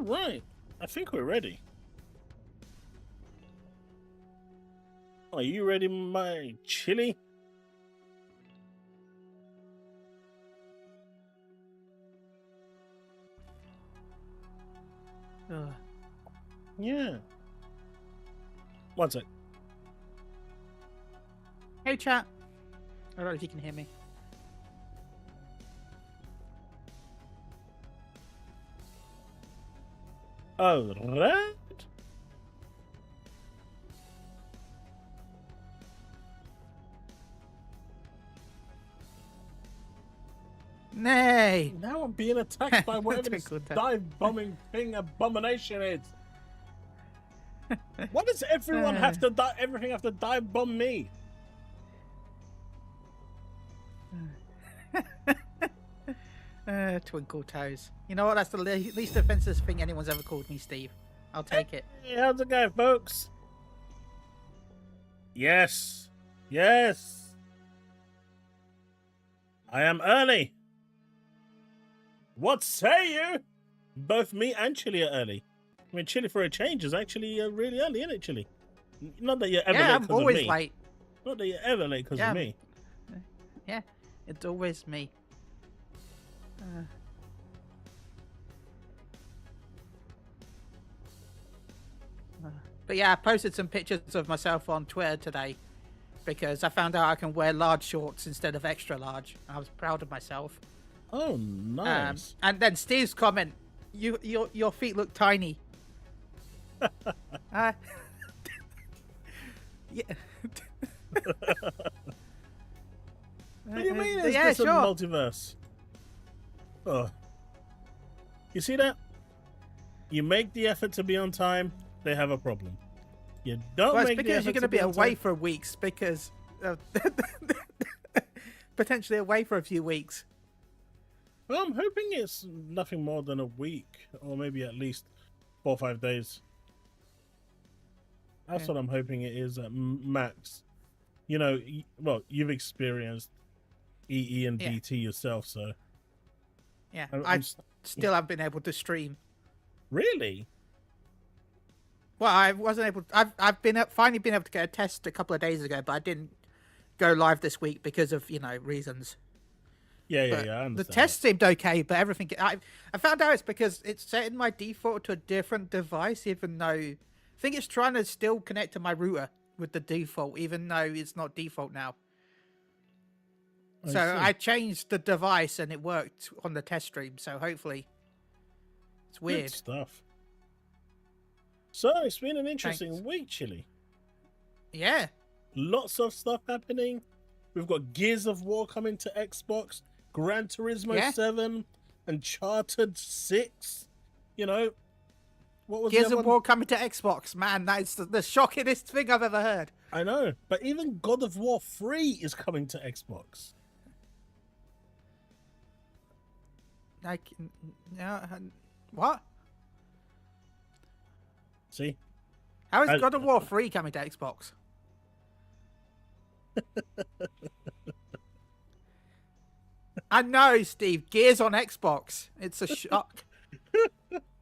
All right. I think we're ready. Are you ready, my chili? Yeah. One sec. Hey, chat. I don't know if you can hear me. All right. Nay. Now I'm being attacked by whatever this dive bombing thing abomination is. Why does everyone have to die? Everything have to dive bomb me? Twinkle toes. You know what? That's the least offensive thing anyone's ever called me, Steve. I'll take it. Hey, how's it going, folks? Yes. Yes. I am early. What say you? Both me and Chili are early. I mean, Chili for a change is actually really early, isn't it, Chili? Not that you're ever late because of me. I'm always late. Not that you're ever late because of me. Yeah, it's always me. But yeah, I posted some pictures of myself on Twitter today because I found out I can wear large shorts instead of extra large. I was proud of myself. Oh, nice. And then Steve's comment, your feet look tiny. Yeah. What do you mean it's yeah, just a sure. multiverse? Oh. You see that? You make the effort to be on time, they have a problem. You don't well, make it's because the effort you're going to to be away time. for weeks because potentially away for a few weeks. Well, I'm hoping it's nothing more than a week, or maybe at least 4 or 5 days. That's what I'm hoping it is at max. You know, well, you've experienced EE and DT yourself, so. Yeah, I still haven't been able to stream. Really? Well, I wasn't able. I've finally been able to get a test a couple of days ago, but I didn't go live this week because of reasons. Yeah, I understand. The test seemed okay, but everything I found out it's because it's setting my default to a different device, even though I think it's trying to still connect to my router with the default, even though it's not default now. So I changed the device and it worked on the test stream. So hopefully, it's weird. Good stuff. So it's been an interesting week, Chili. Yeah. Lots of stuff happening. We've got Gears of War coming to Xbox, Gran Turismo 7, Uncharted 6. You know, what was Gears of War coming to Xbox? Man, that is the shockingest thing I've ever heard. I know, but even God of War 3 is coming to Xbox. Like, what? See? How is God of War 3 coming to Xbox? I know, Steve. Gears on Xbox. It's a shock.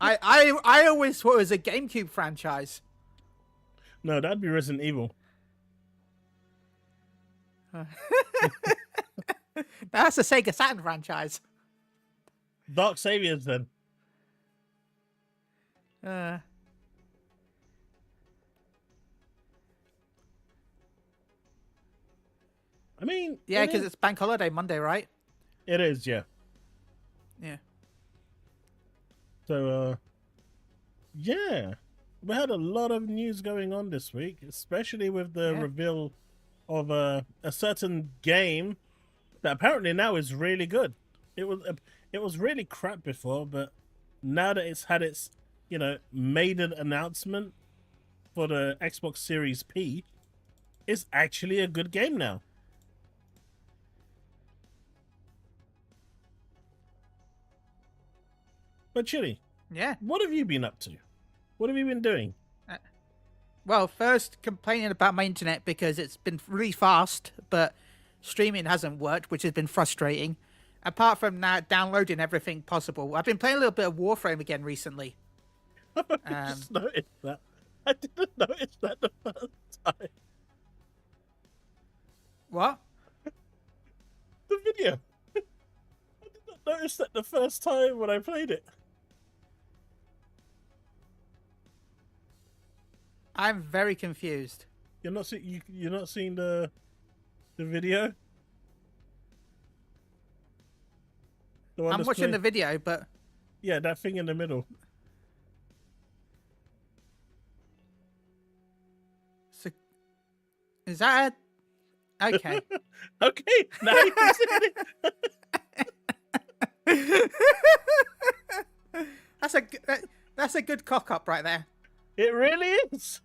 I always thought it was a GameCube franchise. No, that'd be Resident Evil. That's a Sega Saturn franchise. Dark Saviors, then. I mean... Yeah, because it's bank holiday Monday, right? It is, yeah. Yeah. So, yeah. We had a lot of news going on this week, especially with the reveal of a certain game that apparently now is really good. It was really crap before, but now that it's had its, maiden announcement for the Xbox Series P, it's actually a good game now. But Chili, what have you been up to? What have you been doing? Well, first complaining about my internet because it's been really fast, but streaming hasn't worked, which has been frustrating. Apart from that, downloading everything possible. I've been playing a little bit of Warframe again recently. I just noticed that. I didn't notice that the first time. What? The video. I did not notice that the first time when I played it. I'm very confused. You're not seeing the video? I'm watching the video, but yeah, that thing in the middle. So, is that okay? Okay, now you can see it. That's a good cock up right there. It really is.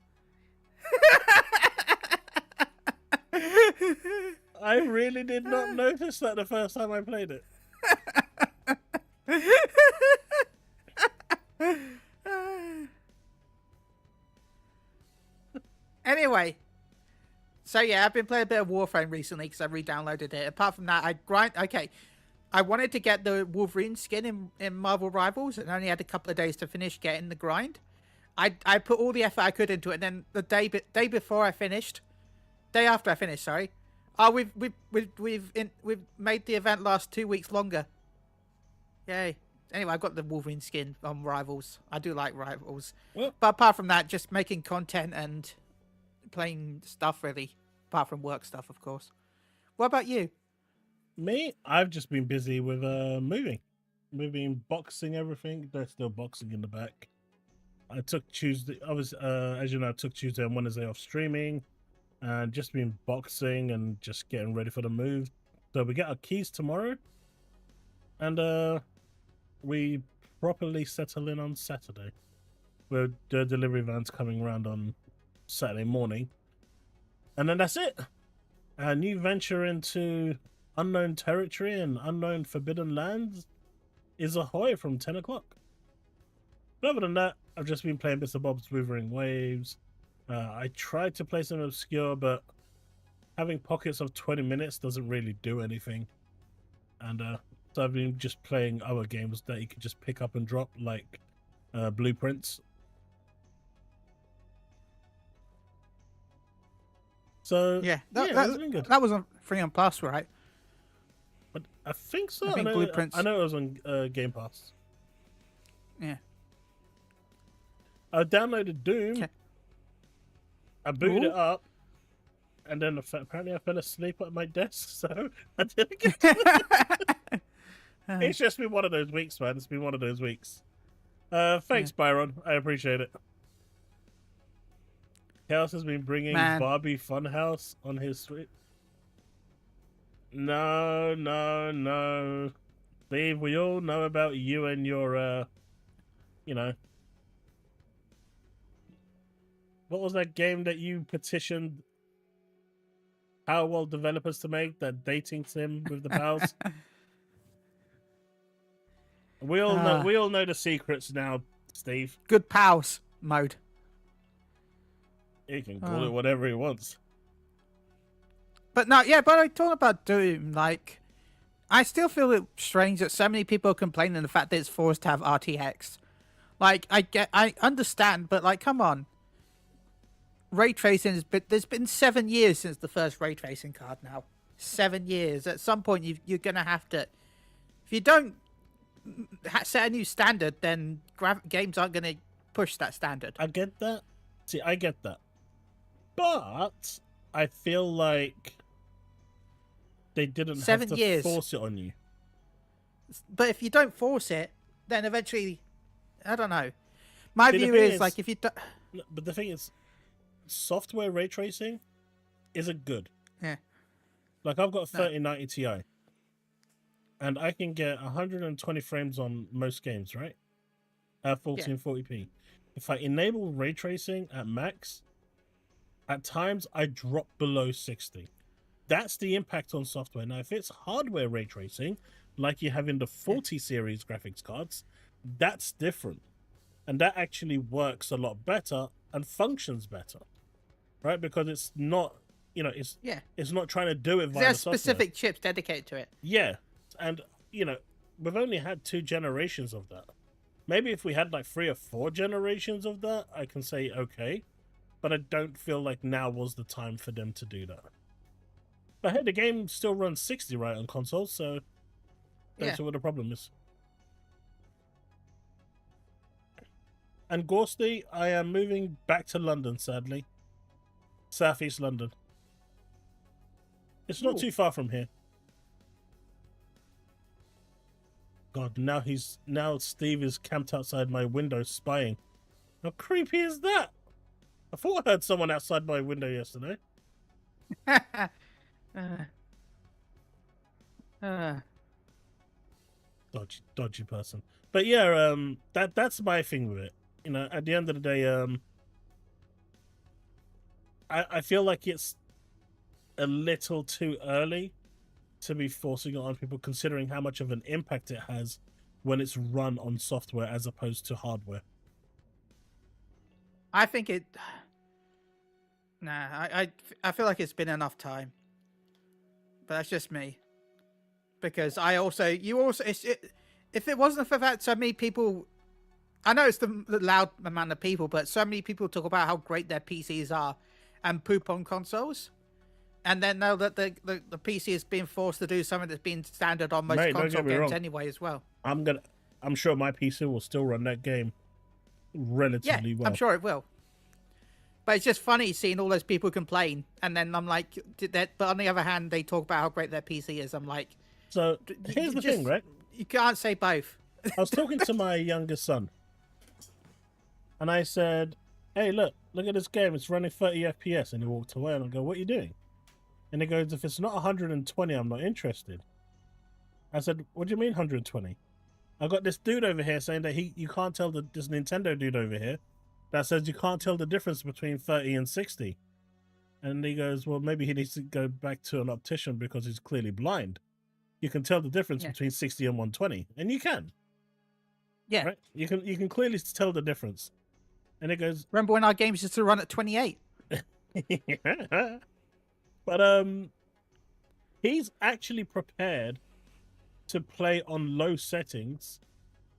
I really did not notice that the first time I played it. Anyway, so yeah, I've been playing a bit of Warframe recently because I re-downloaded it. Apart from that, I wanted to get the Wolverine skin in Marvel Rivals and only had a couple of days to finish getting the grind. I put all the effort I could into it, and then the day after I finished, sorry. Oh, we've made the event last 2 weeks longer. Yay! Anyway, I got the Wolverine skin on Rivals. I do like Rivals, Well, but apart from that, just making content and playing stuff really. Apart from work stuff, of course. What about you? me, I've just been busy with moving, boxing everything. There's still boxing in the back. I took Tuesday. I was, as you know, I took Tuesday and Wednesday off streaming, and just been boxing and just getting ready for the move. So we get our keys tomorrow, and we properly settle in on Saturday. Where the delivery van's coming around on Saturday morning, and then that's it. A new venture into unknown territory and unknown forbidden lands is ahoy from 10 o'clock. But other than that, I've just been playing bits of bobs, Withering Waves. I tried to play some obscure, but having pockets of 20 minutes doesn't really do anything. And so I've been just playing other games that you can just pick up and drop, like Blueprints. So Yeah, it's been good. that was on free on Plus, right? But I think so. I think Blueprints. I know it was on Game Pass. Yeah. I downloaded Doom. Okay. I booted it up, and then apparently I fell asleep at my desk, so I didn't get to it. It's just been one of those weeks, man. It's been one of those weeks. Thanks, Byron. I appreciate it. Chaos has been bringing Barbie Funhouse on his Switch. No. Steve, we all know about you and your, what was that game that you petitioned Power World developers to make, that dating sim with the pals? We all know the secrets now, Steve. Good pals mode. He can call it whatever he wants. But no, yeah, but I talk about Doom, like, I still feel it strange that so many people are complaining the fact that it's forced to have RTX. Like, I understand, but like, come on. Ray tracing there's been 7 years since the first ray tracing card now. 7 years. At some point, you're going to have to, if you don't set a new standard, then games aren't going to push that standard. I get that. See, I get that. But I feel like they didn't 7 have to years. force it on you. But if you don't force it, then eventually, I don't know. My view is like, if you don't... But the thing is, software ray tracing isn't good. Yeah. Like, I've got a 3090 Ti, and I can get 120 frames on most games, right? At 1440p. If I enable ray tracing at max, at times I drop below 60. That's the impact on software. Now, if it's hardware ray tracing, like you have in the 40 series graphics cards, that's different. And that actually works a lot better and functions better, right? Because it's not, it's not trying to do it via there's the software. Specific chips dedicated to it. Yeah, and we've only had 2 generations of that. Maybe if we had like 3 or 4 generations of that, I can say okay. But I don't feel like now was the time for them to do that. But hey, the game still runs 60 right on consoles, so don't see what the problem is. And Gorsty, I am moving back to London, sadly. Southeast London. It's not too far from here. God, now Steve is camped outside my window spying. How creepy is that? I thought I heard someone outside my window yesterday. Dodgy person. But yeah, that's my thing with it. You know, at the end of the day, I feel like it's a little too early to be forcing it on people, considering how much of an impact it has when it's run on software as opposed to hardware. I think it. Nah, I feel like it's been enough time. But that's just me. Because if it wasn't for that, so many people. I know it's the loud amount of people, but so many people talk about how great their PCs are and poop on consoles. And then now that the PC is being forced to do something that's been standard on most console games anyway as well. I'm sure my PC will still run that game relatively well. I'm sure it will. But it's just funny seeing all those people complain, and then I'm like, but on the other hand, they talk about how great their PC is. I'm like, so here's the thing, right? You can't say both. I was talking to my youngest son, and I said, "Hey, look at this game. It's running 30 FPS." And he walked away, and I go, "What are you doing?" And he goes, "If it's not 120, I'm not interested." I said, "What do you mean 120? I got this dude over here saying that you can't tell this Nintendo dude over here that says you can't tell the difference between 30 and 60. And he goes, well, maybe he needs to go back to an optician because he's clearly blind. You can tell the difference between 60 and 120. And you can. Yeah. Right? You can clearly tell the difference. And it goes... Remember when our games used to run at 28? But he's actually prepared to play on low settings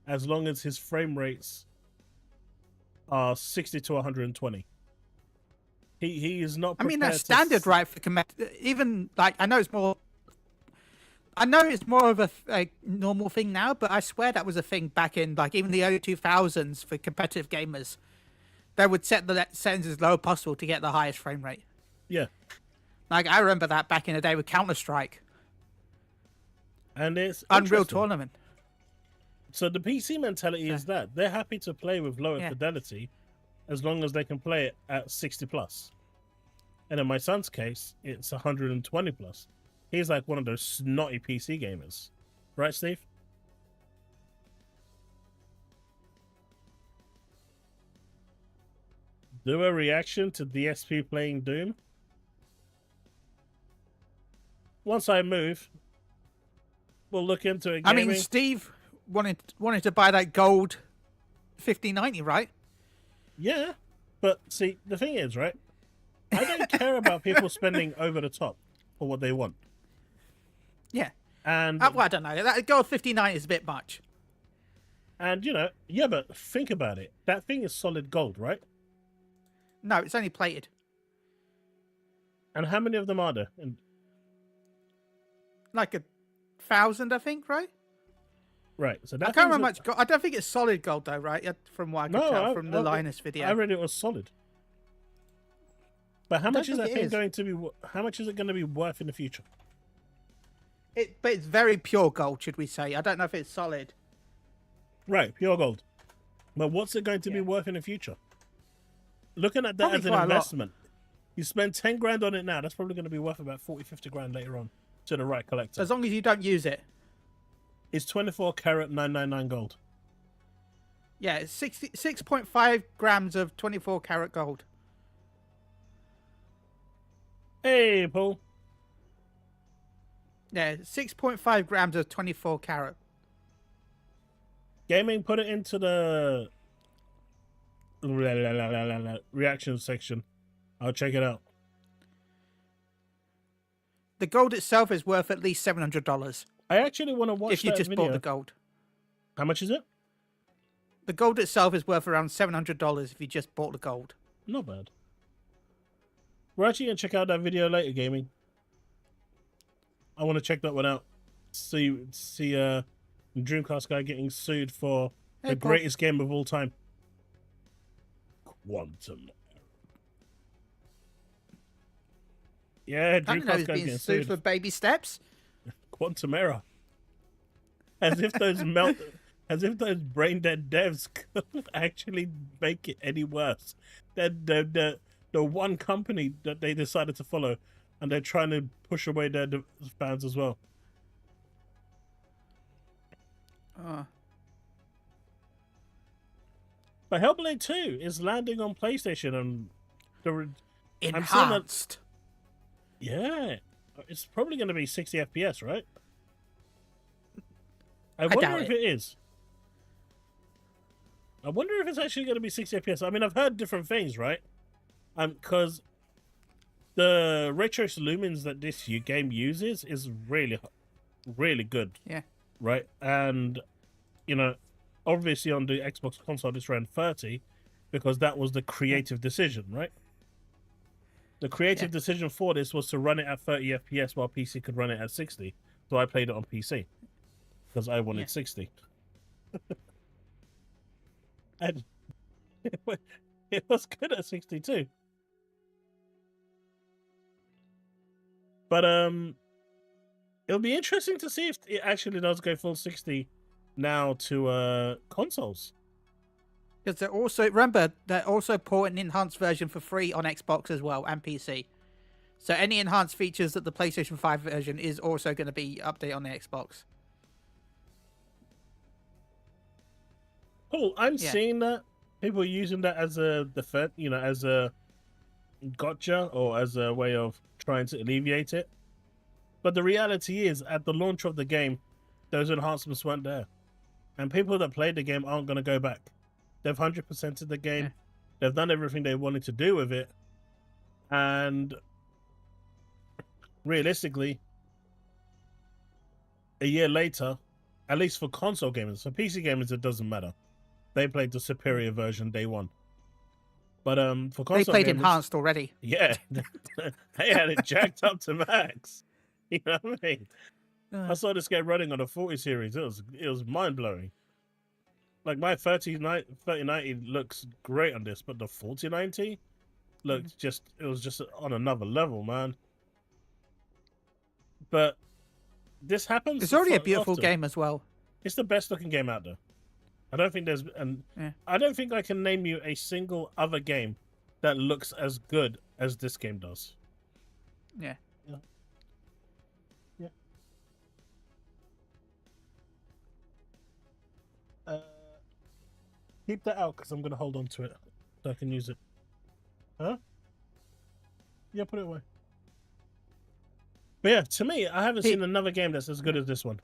as long as his frame rates are 60 to 120. He is not prepared. I mean, that's standard, right? For even like I know it's more of a normal thing now, but I swear that was a thing back in like even the early 2000s for competitive gamers. They would set the settings as low as possible to get the highest frame rate. Yeah. Like I remember that back in the day with Counter-Strike. And it's Unreal Tournament. So the PC mentality is that they're happy to play with lower fidelity as long as they can play it at 60 plus. And in my son's case, it's 120 plus. He's like one of those snotty PC gamers. Right, Steve? Do a reaction to DSP playing Doom? Once I move, we'll look into it. I mean, Steve wanted to buy that gold 5090, right? Yeah, but see, the thing is, right? I don't care about people spending over the top for what they want. Yeah. And well, I don't know. That gold 5090 is a bit much. And, you know, but think about it. That thing is solid gold, right? No, it's only plated. And how many of them are there? And like 1,000, I think, right? Right. So that I can't remember much gold. I don't think it's solid gold, though, right? From what I could tell from the Linus video. I read it was solid. But how much is that thing going to be? How much is it going to be worth in the future? But it's very pure gold, should we say? I don't know if it's solid. Right, pure gold. But what's it going to be worth in the future? Looking at that as an investment, you spend 10 grand on it now. That's probably going to be worth about 40, 50 grand later on to the right collector. As long as you don't use it. It's 24 karat 999 gold. Yeah, it's 6.5 grams of 24 karat gold. Hey, Paul. Yeah, 6.5 grams of 24 karat. Gaming, put it into the reaction section. I'll check it out. The gold itself is worth at least $700. I actually want to watch that if you just video. bought the gold. How much is it? The gold itself is worth around $700 if you just bought the gold. Not bad. We're actually going to check out that video later, gaming. I want to check that one out. See Dreamcast guy getting sued for the greatest game of all time. Quantum. Yeah, Dreamcast guy getting sued for baby steps. Quantum error. As if those brain dead devs could actually make it any worse. The one company that they decided to follow, and they're trying to push away their fans as well. But Hellblade 2 is landing on PlayStation and enhanced. Yeah, it's probably going to be 60 FPS, right? I wonder if it is. I wonder if it's actually going to be 60 FPS. I mean, I've heard different things, right? Because the ray trace lumens that this game uses is really, really good. Yeah. Right? And, you know, obviously on the Xbox console, this ran 30 because that was the creative decision, right? The creative decision for this was to run it at 30 FPS while PC could run it at 60. So I played it on PC because I wanted 60. And it was good at 62. But it'll be interesting to see if it actually does go full 60 now to consoles. Because they're also porting an enhanced version for free on Xbox as well and PC. So any enhanced features that the PlayStation 5 version is also going to be updated on the Xbox. Cool. I'm seeing that people are using that as a defense, you know, as a gotcha or as a way of trying to alleviate it. But the reality is, at the launch of the game, those enhancements weren't there. And people that played the game aren't going to go back. They've 100%ed the game. They've done everything they wanted to do with it. And realistically, a year later, at least for console gamers, for PC gamers, it doesn't matter. They played the superior version day one. But for console they played gamers, enhanced already. Yeah, they had it jacked up to max. You know what I mean? I saw this game running on a 40 series. It was mind blowing. Like my 3090 looks great on this, but the 4090 looked it was just on another level, man. But this happens. It's already a beautiful game as well. It's the best looking game out there. I don't think I don't think I can name you a single other game that looks as good as this game does. Yeah. Keep that out because I'm going to hold on to it so I can use it. Huh? Yeah, put it away. But yeah, to me, I haven't seen another game that's as good as this one.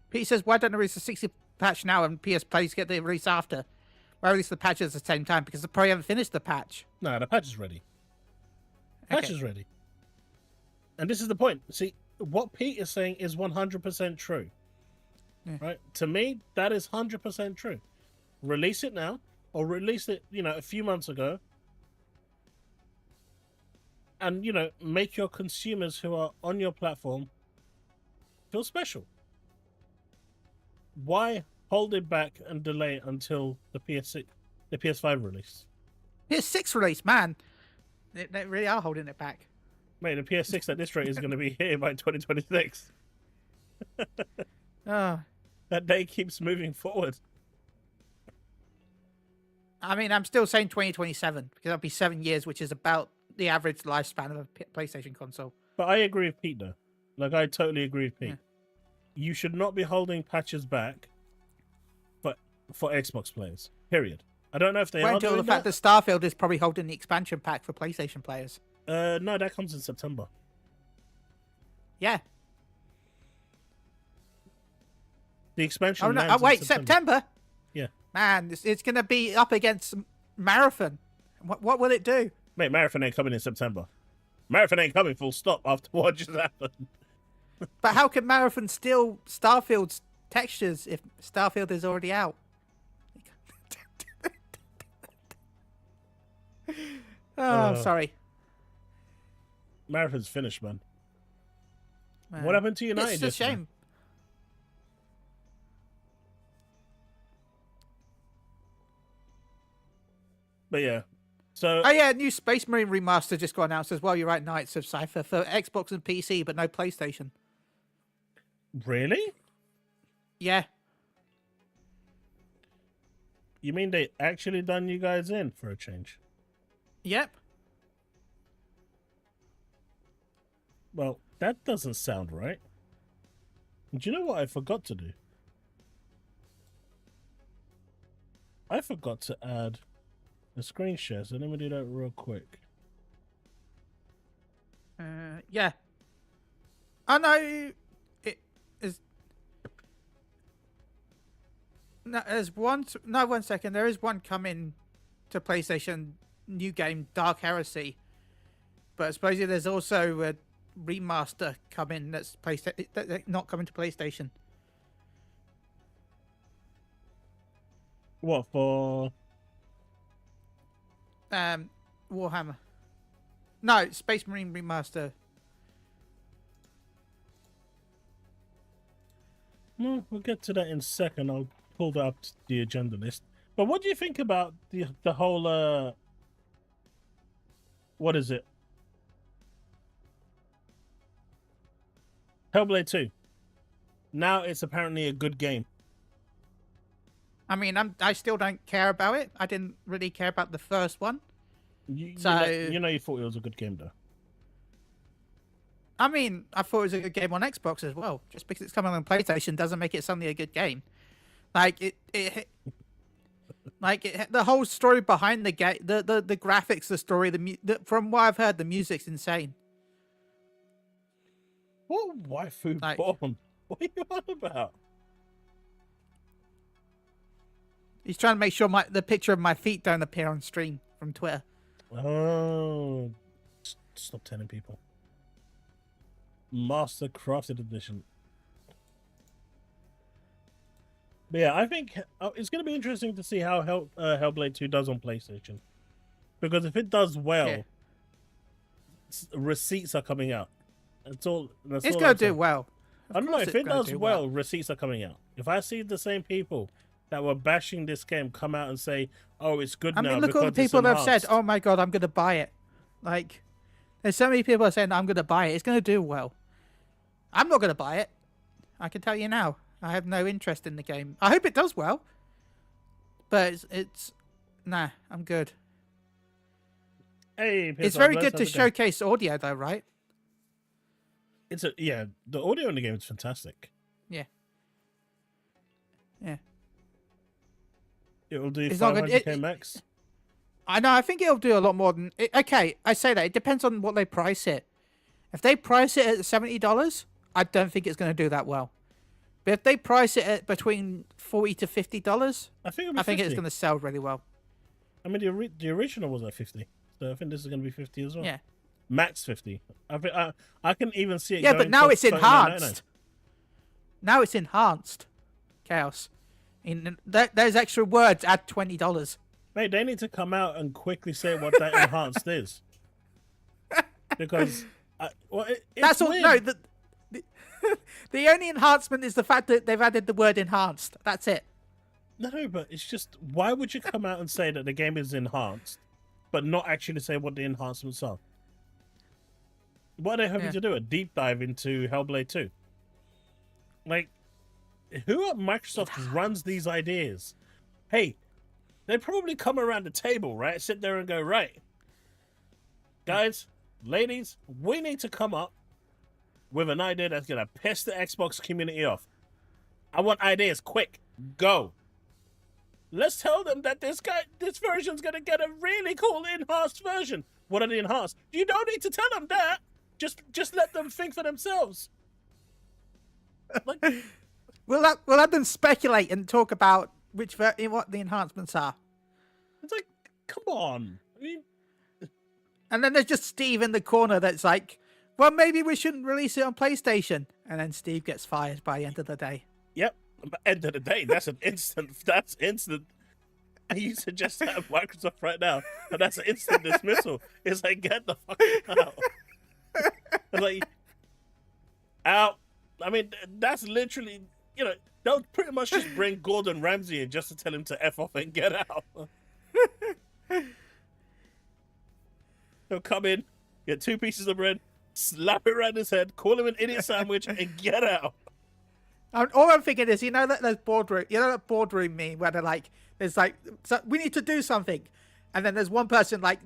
Pete says, why don't they release the 60 patch now and PS Players get the release after? Why release the patch at the same time? Because they probably haven't finished the patch. No, the patch is ready. Patch is ready. And this is the point. See, what Pete is saying is 100% true. Yeah. Right? To me, that is 100% true. Release it now, or release it, you know, a few months ago. And, you know, make your consumers who are on your platform feel special. Why hold it back and delay until the PS5 release? PS6 release, man. They really are holding it back. Mate, the PS6 at this rate is going to be here by 2026. That day keeps moving forward. I mean, I'm still saying 2027 because that'll be 7 years, which is about the average lifespan of a PlayStation console. But I agree with Pete, though. Like, I totally agree with Pete. Yeah. You should not be holding patches back for Xbox players. Period. I don't know if they are until doing the fact that Starfield is probably holding the expansion pack for PlayStation players. No, that comes in September. Yeah. The expansion. Oh no! Wait, September. Yeah. Man, it's going to be up against Marathon. What will it do? Mate, Marathon ain't coming in September. Marathon ain't coming full stop after what just happened. But how can Marathon steal Starfield's textures if Starfield is already out? Oh, sorry. Marathon's finished, man. Man. What happened to United? It's a shame. But yeah. So Oh yeah, new Space Marine remaster just got announced as well. You're right, Knights of Cypher for Xbox and PC, but no PlayStation. really? Yeah. You mean they actually done you guys in for a change? Yep. Well, that doesn't sound right. Do you know what I forgot to do? I forgot to add a screen share, so let me do that real quick. Yeah. Oh no, it is. No, there's one. No, 1 second. There is one coming to PlayStation. New game, Dark Heresy. But supposedly there's also a remaster coming that's not coming to PlayStation. What for? Warhammer. No, Space Marine remaster. Well, we'll get to that in a second. I'll pull that up to the agenda list. But what do you think about the whole what is it? Hellblade 2. Now it's apparently a good game. I mean, I still don't care about it. I didn't really care about the first one. You So you thought it was a good game though. I mean, I thought it was a good game on Xbox as well. Just because it's coming on PlayStation doesn't make it suddenly a good game. Like the whole story behind the game, the graphics, the story, from what I've heard, the music's insane. What waifu bomb? What are you on about? He's trying to make sure the picture of my feet don't appear on stream from Twitter. Oh, stop telling people. Master Crafted Edition. But yeah, I think it's going to be interesting to see how Hellblade 2 does on PlayStation. Because if it does well, receipts are coming out. It's going to do well. I don't know, if it does well, receipts are coming out. If I see the same people that were bashing this game come out and say, oh, it's good now. I mean, look at all the people that have said, oh my god, I'm going to buy it. Like, there's so many people that are saying, I'm going to buy it. It's going to do well. I'm not going to buy it. I can tell you now. I have no interest in the game. I hope it does well. But nah, I'm good. Hey, it's very good to showcase audio though, right? The audio in the game is fantastic. Yeah. Yeah. It will do 500k max. I know. I think it'll do a lot more than. Okay, I say that. It depends on what they price it. If they price it at $70, I don't think it's going to do that well. But if they price it at between $40 to $50, I think it's going to sell really well. I mean, the original was at 50, so I think this is going to be 50 as well. Yeah. Max 50. I can even see it. Yeah, but now it's enhanced. Now it's enhanced. Chaos. Those extra words add $20. Mate, they need to come out and quickly say what that enhanced is. Because that's all. weird. No, the only enhancement is the fact that they've added the word enhanced. That's it. No, but it's just, why would you come out and say that the game is enhanced, but not actually say what the enhancements are? What are they hoping to do? A deep dive into Hellblade 2? Like, who at Microsoft runs these ideas? Hey, they probably come around the table, right? Sit there and go, right, guys, ladies, we need to come up with an idea that's going to piss the Xbox community off. I want ideas quick. Go. Let's tell them that this version's going to get a really cool enhanced version. What are the enhanced? You don't need to tell them that. Just let them think for themselves. Like, we'll let them speculate and talk about what the enhancements are. It's like, come on. I mean, and then there's just Steve in the corner that's like, well, maybe we shouldn't release it on PlayStation. And then Steve gets fired by the end of the day. Yep. By the end of the day, that's an instant. That's instant. You suggest that of Microsoft right now, and that's an instant dismissal. It's like, get the fuck out. It's like, out. I mean, that's literally, they'll pretty much just bring Gordon Ramsay in just to tell him to F off and get out. He'll come in, get 2 pieces of bread, slap it around his head, call him an idiot sandwich, and get out. All I'm thinking is, that boardroom meme where they're like, so we need to do something. And then there's one person going,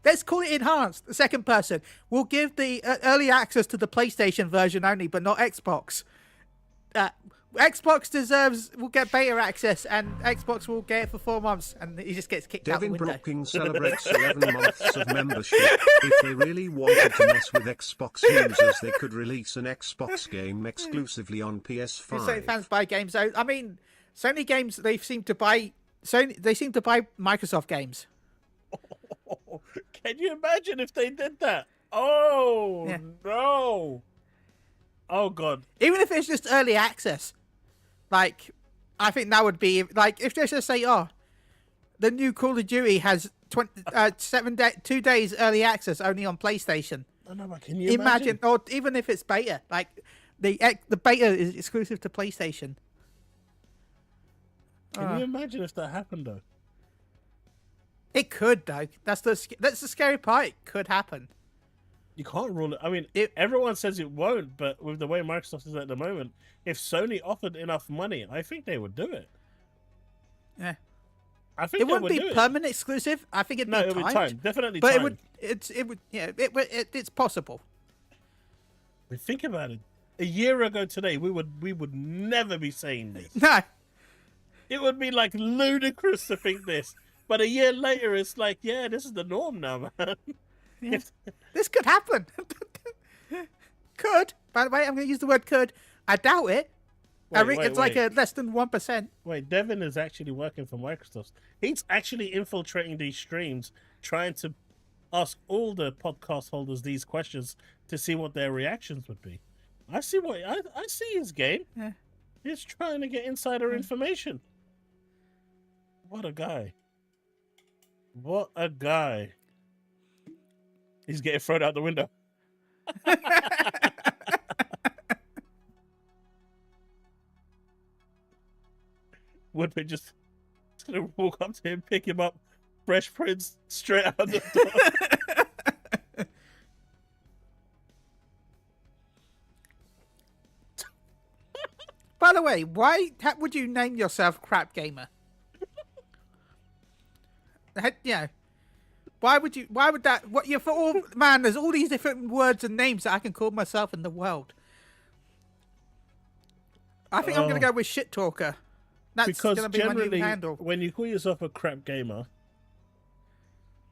let's call it enhanced. The second person, we'll give the early access to the PlayStation version only, but not Xbox. Xbox will get beta access, and Xbox will get it for 4 months, and he just gets kicked out the Devin window. Brooking celebrates 11 months of membership. If they really wanted to mess with Xbox users, they could release an Xbox game exclusively on PS5. Sony fans buy games. I mean, Sony games, they seem to buy Microsoft games. Oh, can you imagine if they did that? Oh, yeah. No. Oh, God. Even if it's just early access, like, I think that would be, like, if they just say, the new Call of Duty has 2 days early access only on PlayStation. I know, but can you imagine? Or even if it's beta, like, the beta is exclusive to PlayStation. Can you imagine if that happened, though? It could, though. That's the scary part. It could happen. You can't rule it. I mean, everyone says it won't, but with the way Microsoft is at the moment, if Sony offered enough money, I think they would do it. Yeah. I think it wouldn't be permanent exclusive. I think it'd be it'd be time. Definitely but time. It's possible. We think about it. A year ago today, we would never be saying this. No. It would be like ludicrous to think this. But a year later, it's like, yeah, this is the norm now, man. Yeah. This could happen. Could. By the way, I'm going to use the word could. I doubt it. It's like a less than 1%. Wait, Devin is actually working for Microsoft. He's actually infiltrating these streams, trying to ask all the podcast holders these questions to see what their reactions would be. I see his game. Yeah. He's trying to get insider information. What a guy. What a guy. He's getting thrown out the window. Woodman just gonna walk up to him, pick him up, Fresh Prince straight out the door. By the way, why would you name yourself Crap Gamer? Why would that? What you're for all man? There's all these different words and names that I can call myself in the world. I think I'm gonna go with Shit Talker. That's gonna be my new handle. When you call yourself a crap gamer,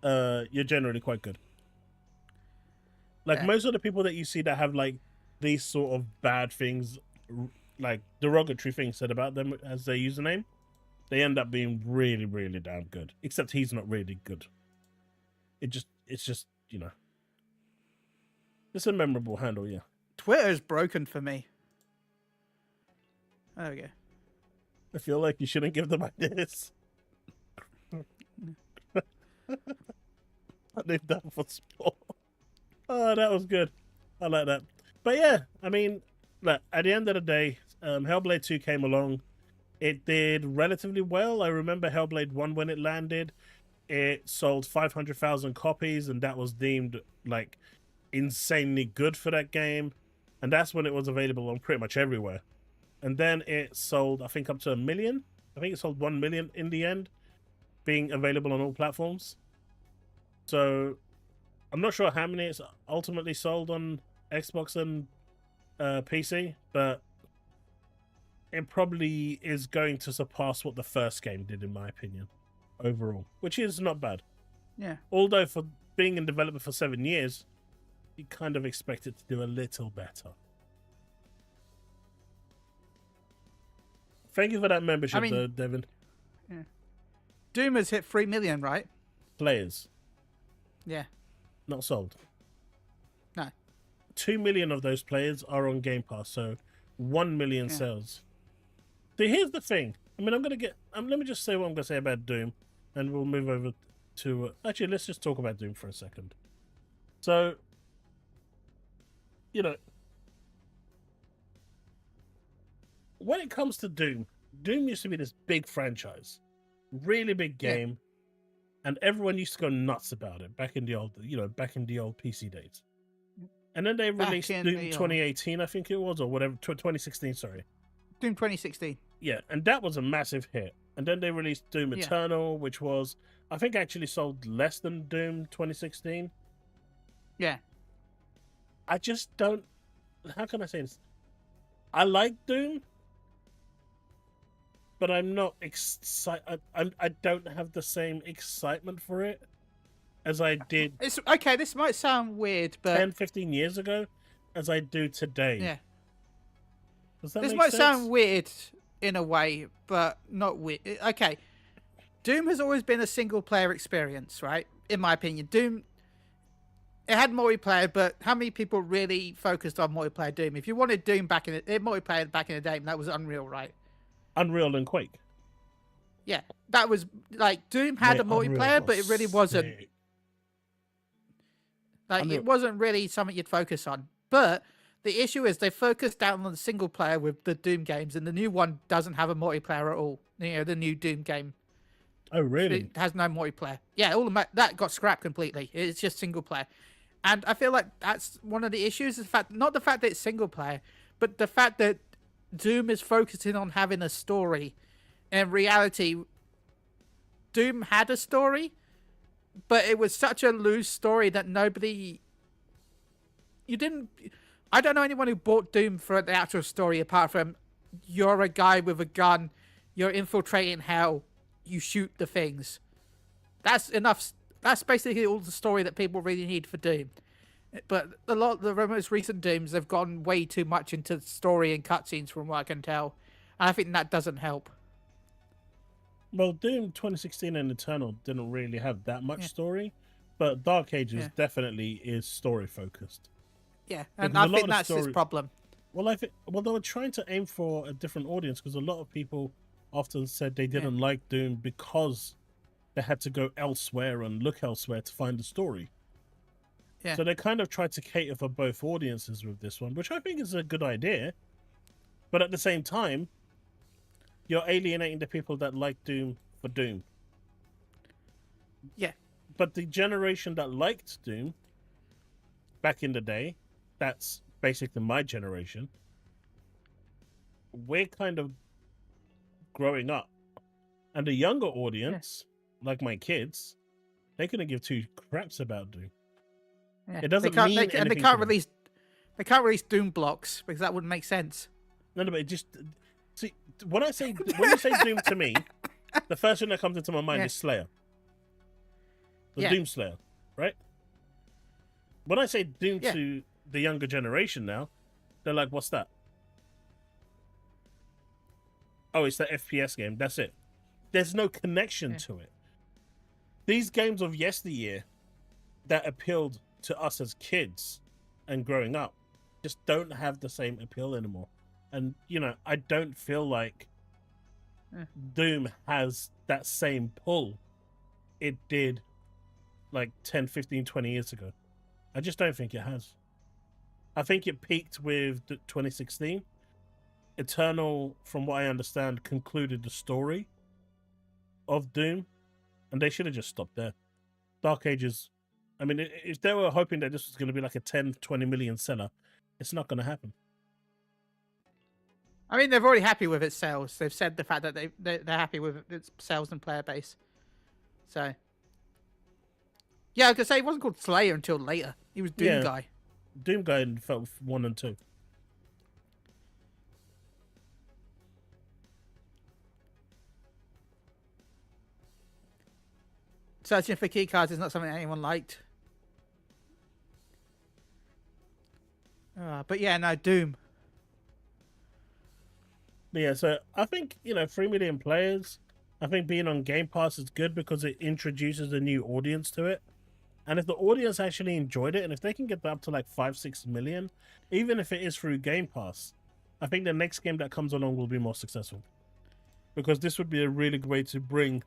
you're generally quite good. Like most of the people that you see that have like these sort of bad things, like derogatory things said about them as their username, they end up being really, really damn good. Except he's not really good. It's just, it's a memorable handle, yeah. Twitter's broken for me. There we go. I feel like you shouldn't give them ideas. I need that for sport. Oh, that was good. I like that. But yeah, I mean, look, at the end of the day, Hellblade 2 came along. It did relatively well. I remember Hellblade 1 when it landed. It sold 500,000 copies, and that was deemed like insanely good for that game. And that's when it was available on pretty much everywhere. And then it sold, I think, up to 1 million. I think it sold 1 million in the end, being available on all platforms. So I'm not sure how many it's ultimately sold on Xbox and PC, but it probably is going to surpass what the first game did, in my opinion, overall, which is not bad. Yeah. Although for being in development for 7 years, you kind of expect it to do a little better. Thank you for that membership, though, Devin. Yeah. Doom has hit 3 million, right? Players. Yeah. Not sold. No. 2 million of those players are on Game Pass, so 1 million sales. So here's the thing. I mean, let me just say what I'm gonna say about Doom, and we'll move over to. Actually, let's just talk about Doom for a second. So, you know, when it comes to Doom, Doom used to be this big franchise, really big game, and everyone used to go nuts about it back in the old, back in the old PC days. And then they released Doom 2018, I think it was, or whatever, 2016, sorry. Doom 2016. Yeah, and that was a massive hit. And then they released Doom Eternal, which was, I think, actually sold less than Doom 2016. Yeah. I just don't... How can I say this? I like Doom, but I'm not excited. I don't have the same excitement for it as I did... It's okay, this might sound weird, but... 10, 15 years ago, as I do today. Yeah. Does that this make might sense? sound weird in a way, but not weird. Okay. Doom has always been a single-player experience, right? In my opinion. Doom... It had multiplayer, but how many people really focused on multiplayer Doom? If you wanted Doom multiplayer back in the day, that was Unreal, right? Unreal and Quake. Yeah, that was like Doom had a multiplayer, but it really wasn't. Like it wasn't really something you'd focus on. But the issue is they focused down on the single player with the Doom games, and the new one doesn't have a multiplayer at all. You know, the new Doom game. Oh, really? It has no multiplayer. Yeah, that got scrapped completely. It's just single player. And I feel like that's one of the issues. Not the fact that it's single player, but the fact that Doom is focusing on having a story. In reality, Doom had a story, but it was such a loose story that I don't know anyone who bought Doom for the actual story apart from you're a guy with a gun, you're infiltrating hell, you shoot the things. That's enough. That's basically all the story that people really need for Doom. But a lot of the most recent Dooms have gone way too much into story and cutscenes from what I can tell. And I think that doesn't help. Well, Doom 2016 and Eternal didn't really have that much story, but Dark Ages definitely is story focused. Yeah, and I think that's his problem. Well, they were trying to aim for a different audience because a lot of people often said they didn't like Doom because they had to go elsewhere and look elsewhere to find the story. Yeah. So they kind of tried to cater for both audiences with this one, which I think is a good idea. But at the same time, you're alienating the people that like Doom for Doom. Yeah. But the generation that liked Doom back in the day, that's basically my generation, we're kind of growing up. And the younger audience, like my kids, they couldn't give two craps about Doom. Yeah. It doesn't mean anything. And they can't release Doom blocks because that wouldn't make sense. No, but it just... See, when you say Doom to me, the first thing that comes into my mind is Slayer. The Doom Slayer, right? When I say Doom to the younger generation now, they're like, what's that? Oh, it's the FPS game. That's it. There's no connection to it. These games of yesteryear that appealed to us as kids and growing up just don't have the same appeal anymore. And, I don't feel like Doom has that same pull it did like 10, 15, 20 years ago. I just don't think it has. I think it peaked with 2016. Eternal, from what I understand, concluded the story of Doom, and they should have just stopped there. Dark Ages, I mean, if they were hoping that this was going to be like a 10, 20 million seller, it's not going to happen. I mean, they're already happy with its sales. They've said the fact that they're happy with its sales and player base. So, yeah, I could say he wasn't called Slayer until later. He was Doom Guy. Doom Guy in 1 and 2. Searching for keycards is not something anyone liked. But yeah, no, Doom. Yeah, so I think, 3 million players, I think being on Game Pass is good because it introduces a new audience to it. And if the audience actually enjoyed it, and if they can get that up to like 5, 6 million, even if it is through Game Pass, I think the next game that comes along will be more successful. because this would be a really good way to bring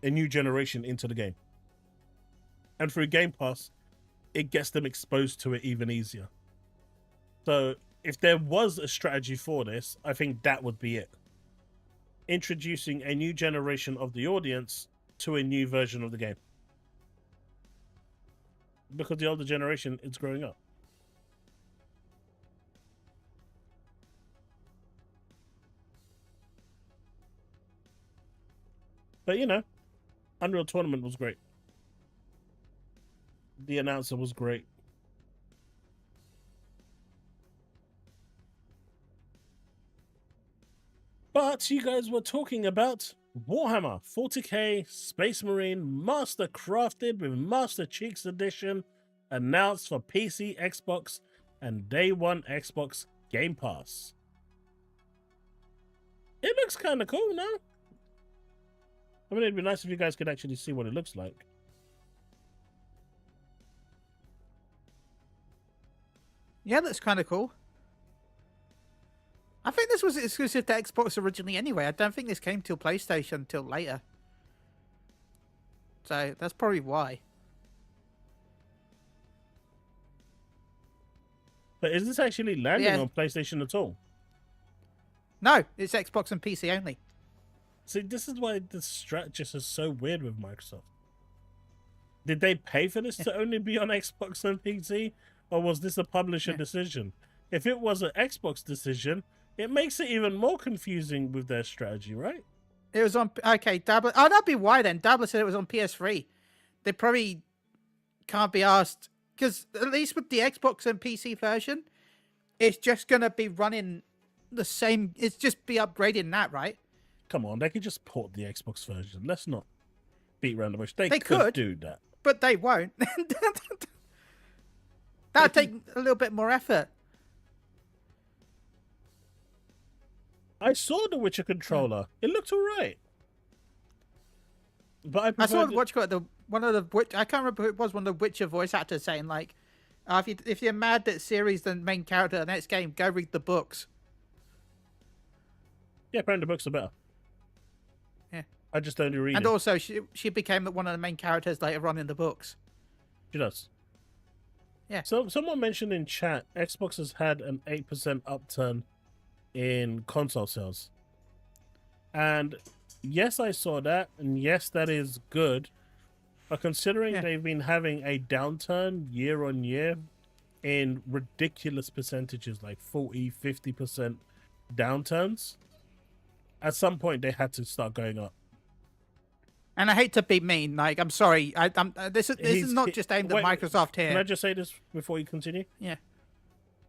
a new generation into the game. And through Game Pass, it gets them exposed to it even easier. So if there was a strategy for this, I think that would be it. Introducing a new generation of the audience to a new version of the game. Because the older generation is growing up. But you know, Unreal Tournament was great. The announcer was great. But you guys were talking about Warhammer 40k Space Marine Master Crafted with Master Cheeks Edition announced for PC, Xbox, and Day 1 Xbox Game Pass. It looks kind of cool, no? I mean, it'd be nice if you guys could actually see what it looks like. Yeah, that's kind of cool. I think this was exclusive to Xbox originally anyway. I don't think this came to PlayStation until later. So that's probably why. But is this actually landing on PlayStation at all? No, it's Xbox and PC only. See, this is why the strat just is so weird with Microsoft. Did they pay for this to only be on Xbox and PC? Or was this a publisher decision? If it was an Xbox decision, it makes it even more confusing with their strategy, right? It was on... Okay, Dabla... Oh, that'd be why then. Dabla said it was on PS3. They probably can't be asked... Because at least with the Xbox and PC version, it's just going to be running the same... It's just be upgrading that, right? Come on, they could just port the Xbox version. Let's not beat around the bush. They could do that. But they won't. That'd take a little bit more effort. I saw the Witcher controller. It looked alright. But I saw one of the I can't remember who it was. One of the Witcher voice actors saying like, if you're mad that Ciri's the main character of the next game, go read the books. Yeah, apparently the books are better. Yeah, I just only read. And also, she became one of the main characters later on in the books. She does. Yeah. So someone mentioned in chat, Xbox has had an 8% upturn in console sales. And yes, I saw that, and yes, that is good. But considering they've been having a downturn year on year in ridiculous percentages, like 40, 50% downturns, at some point they had to start going up. And I hate to be mean, like, I'm sorry. This is not just aimed at Microsoft here. Can I just say this before you continue? Yeah.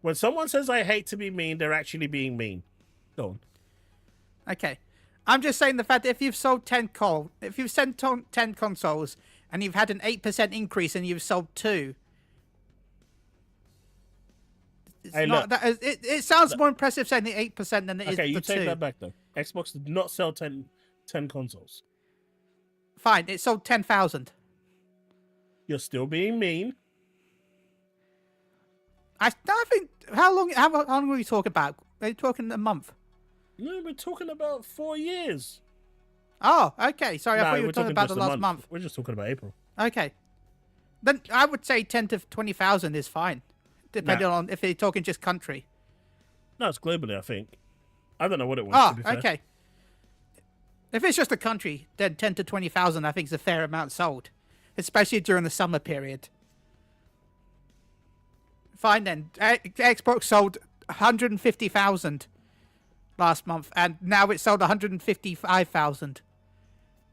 When someone says I hate to be mean, they're actually being mean. Go on. Okay. I'm just saying the fact that if you've sold 10 consoles and you've had an 8% increase and you've sold 2, it sounds more impressive saying the 8% than it is the 2. Okay, you take that back though. Xbox did not sell 10 consoles. Fine, it sold 10,000. You're still being mean. I think how long were we talking about? Are you talking a month? No, we're talking about 4 years. Oh, okay. Sorry, I thought you were talking about the last month. We're just talking about April. Okay. Then I would say 10 to 20,000 is fine, depending on if you're talking just country. No, it's globally, I think. I don't know what it was. Oh, okay. If it's just a country, then 10 to 20,000 I think is a fair amount sold, especially during the summer period. Fine then. Xbox sold 150,000 last month, and now it's sold 155,000.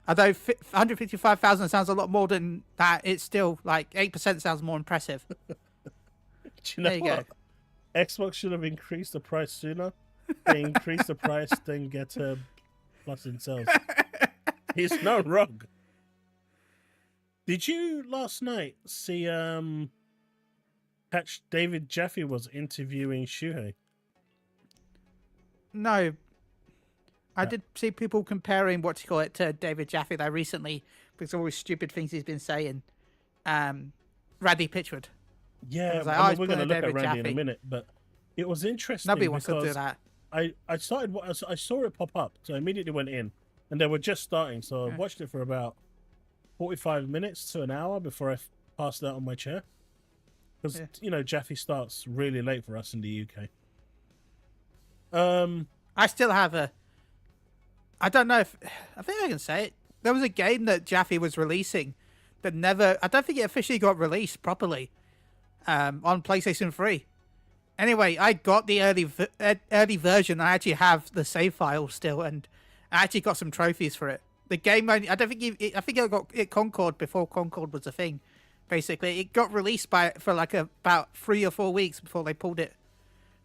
Although 155,000 sounds a lot more than that, it's still like 8% sounds more impressive. Do you know what? Xbox should have increased the price sooner. They increase the price, then get a plus in sales. He's not wrong. Did you last night see catch David Jaffe was interviewing Shuhei? No. I did see people comparing to David Jaffe though recently because of all these stupid things he's been saying. Randy Pitchford. Yeah, we're going to look at Randy in a minute, but it was interesting. Nobody wants to do that. I started. I saw it pop up, so I immediately went in, and they were just starting. So I watched it for about 45 minutes to an hour before I passed out on my chair, because you know Jaffe starts really late for us in the UK. I still have a. I don't know if I think I can say it. There was a game that Jaffe was releasing that never. I don't think it officially got released properly on PlayStation 3. Anyway, I got the early version. I actually have the save file still, and I actually got some trophies for it. The game, I don't think I think I got it Concord before Concord was a thing. Basically, it got released for like about 3 or 4 weeks before they pulled it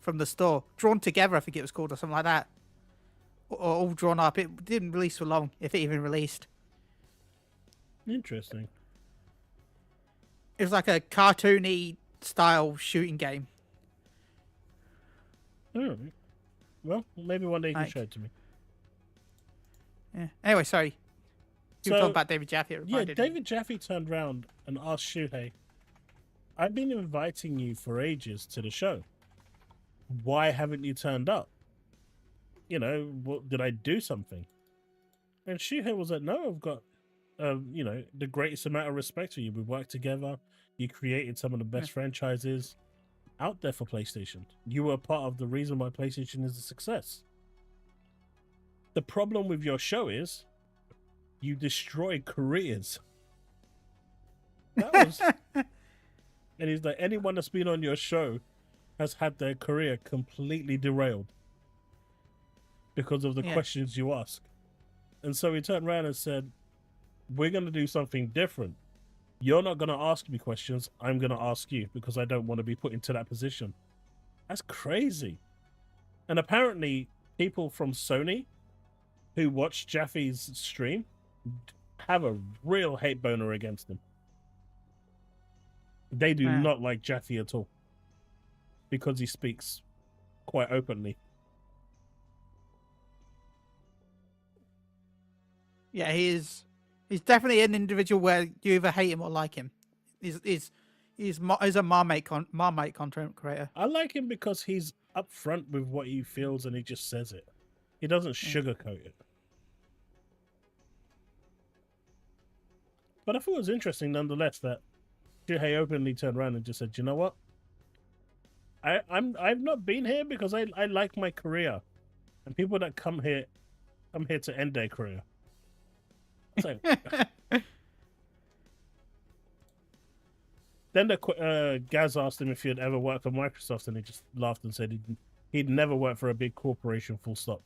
from the store. Drawn Together, I think it was called, or something like that. Or all drawn up. It didn't release for long, if it even released. Interesting. It was like a cartoony style shooting game. All right. Well, maybe one day you can show it to me. Yeah. Anyway, sorry. You were talking about David Jaffe. Yeah, David Jaffe turned around and asked Shuhei, I've been inviting you for ages to the show. Why haven't you turned up? You know, did I do something? And Shuhei was like, no, I've got, you know, the greatest amount of respect for you. We worked together. You created some of the best franchises out there for PlayStation. You were part of the reason why PlayStation is a success. The problem with your show is you destroy careers. That was... And he's like, anyone that's been on your show has had their career completely derailed because of the questions you ask. And so he turned around and said, we're going to do something different. You're not going to ask me questions. I'm going to ask you because I don't want to be put into that position. That's crazy. And apparently people from Sony who watch Jaffe's stream have a real hate boner against him. They do not like Jaffe at all because he speaks quite openly. Yeah, he's definitely an individual where you either hate him or like him. He's a Marmite content creator. I like him because he's upfront with what he feels and he just says it. He doesn't sugarcoat it. But I thought it was interesting nonetheless that Shuhei openly turned around and just said, you know what? I've not been here because I like my career. And people that come here to end their career. So, then Gaz asked him if he had ever worked for Microsoft, and he just laughed and said he'd never worked for a big corporation, full stop.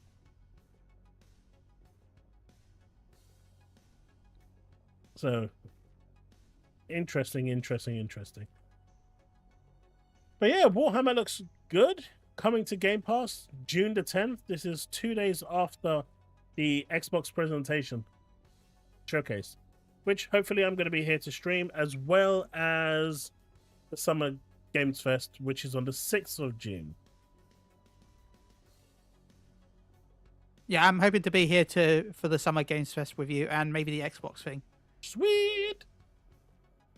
So, interesting. But yeah, Warhammer looks good. Coming to Game Pass, June the 10th. This is 2 days after the Xbox presentation showcase, which hopefully I'm going to be here to stream, as well as the Summer Games Fest, which is on the 6th of June. Yeah, I'm hoping to be here for the Summer Games Fest with you and maybe the Xbox thing. Sweet!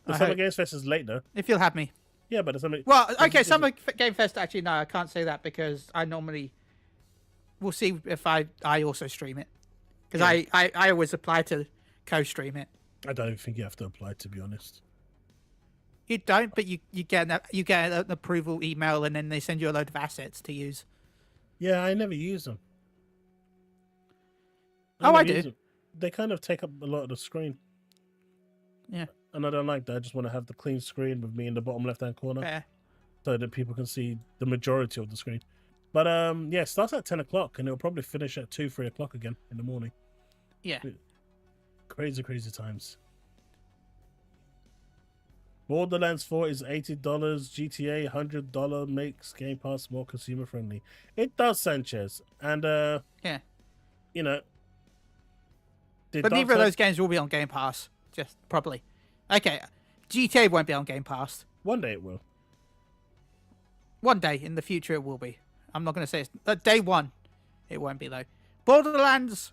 The Summer Games Fest is late, though. If you'll have me. Yeah, but it's well, okay, Summer Game Fest, actually, no, I can't say that because I normally... We'll see if I also stream it. Because I always apply to co-stream it. I don't even think you have to apply, to be honest. You don't, but you get an approval email and then they send you a load of assets to use. Yeah, I never use them. I do. They kind of take up a lot of the screen. Yeah. And I don't like that. I just want to have the clean screen with me in the bottom left-hand corner. Fair. So that people can see the majority of the screen. But yeah, it starts at 10 o'clock and it'll probably finish at 2, 3 o'clock again in the morning. Yeah. Crazy times. Borderlands 4 is $80. GTA $100 makes Game Pass more consumer friendly. It does, Sanchez. And yeah, you know, but neither of those games will be on Game Pass. Just probably. Okay, GTA won't be on Game Pass. One day it will. One day in the future it will be. I'm not going to say it's day one. It won't be though. Borderlands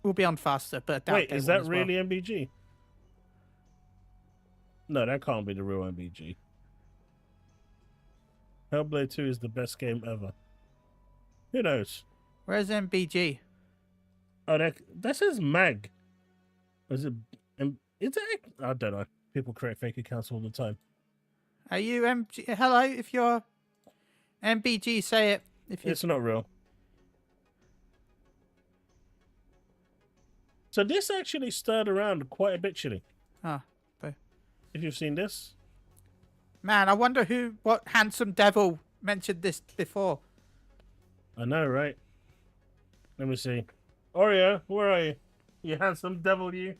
will be on faster, but wait, is that really MBG? No, that can't be the real MBG. Hellblade 2 is the best game ever. Who knows? Where's MBG? Oh, that says Mag. Is it? Is it? I don't know. People create fake accounts all the time. Are you MG? Hello, if you're MBG, say it. If you... It's not real. So this actually stirred around quite a bit, Chili. Oh, okay. If you've seen this. Man, I wonder what handsome devil mentioned this before. I know, right? Let me see. Oreo, where are you? You handsome devil, you.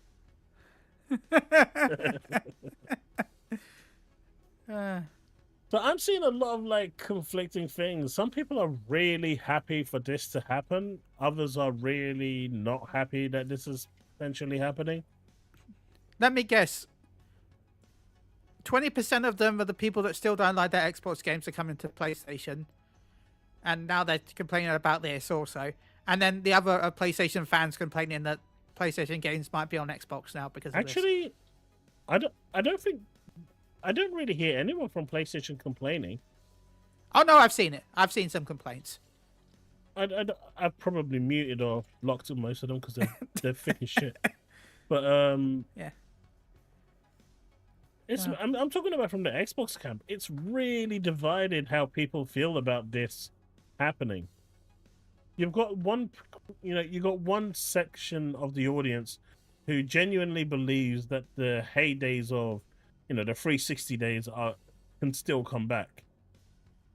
So I'm seeing a lot of like conflicting things. Some people are really happy for this to happen. Others are really not happy that this is potentially happening. Let me guess. 20% of them are the people that still don't like their Xbox games to come into PlayStation. And now they're complaining about this also. And then the other are PlayStation fans complaining that PlayStation games might be on Xbox now because of Actually, this. I don't really hear anyone from PlayStation complaining. Oh no, I've seen it. I've seen some complaints. I've probably muted or blocked most of them because they're thick as shit. But yeah, I'm talking about from the Xbox camp. It's really divided how people feel about this happening. You've got one section of the audience who genuinely believes that the heydays of, the 360 days can still come back.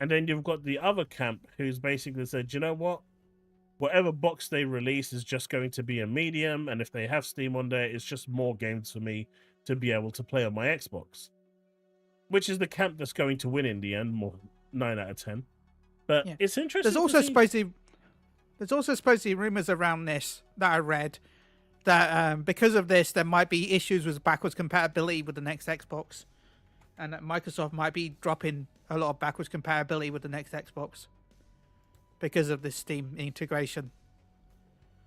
And then you've got the other camp who's basically said, you know what? Whatever box they release is just going to be a medium, and if they have Steam on there, it's just more games for me to be able to play on my Xbox. Which is the camp that's going to win in the end, more 9 out of 10. But yeah. It's interesting. There's also supposed to be rumors around this that I read that because of this, there might be issues with backwards compatibility with the next Xbox, and that Microsoft might be dropping a lot of backwards compatibility with the next Xbox because of this Steam integration.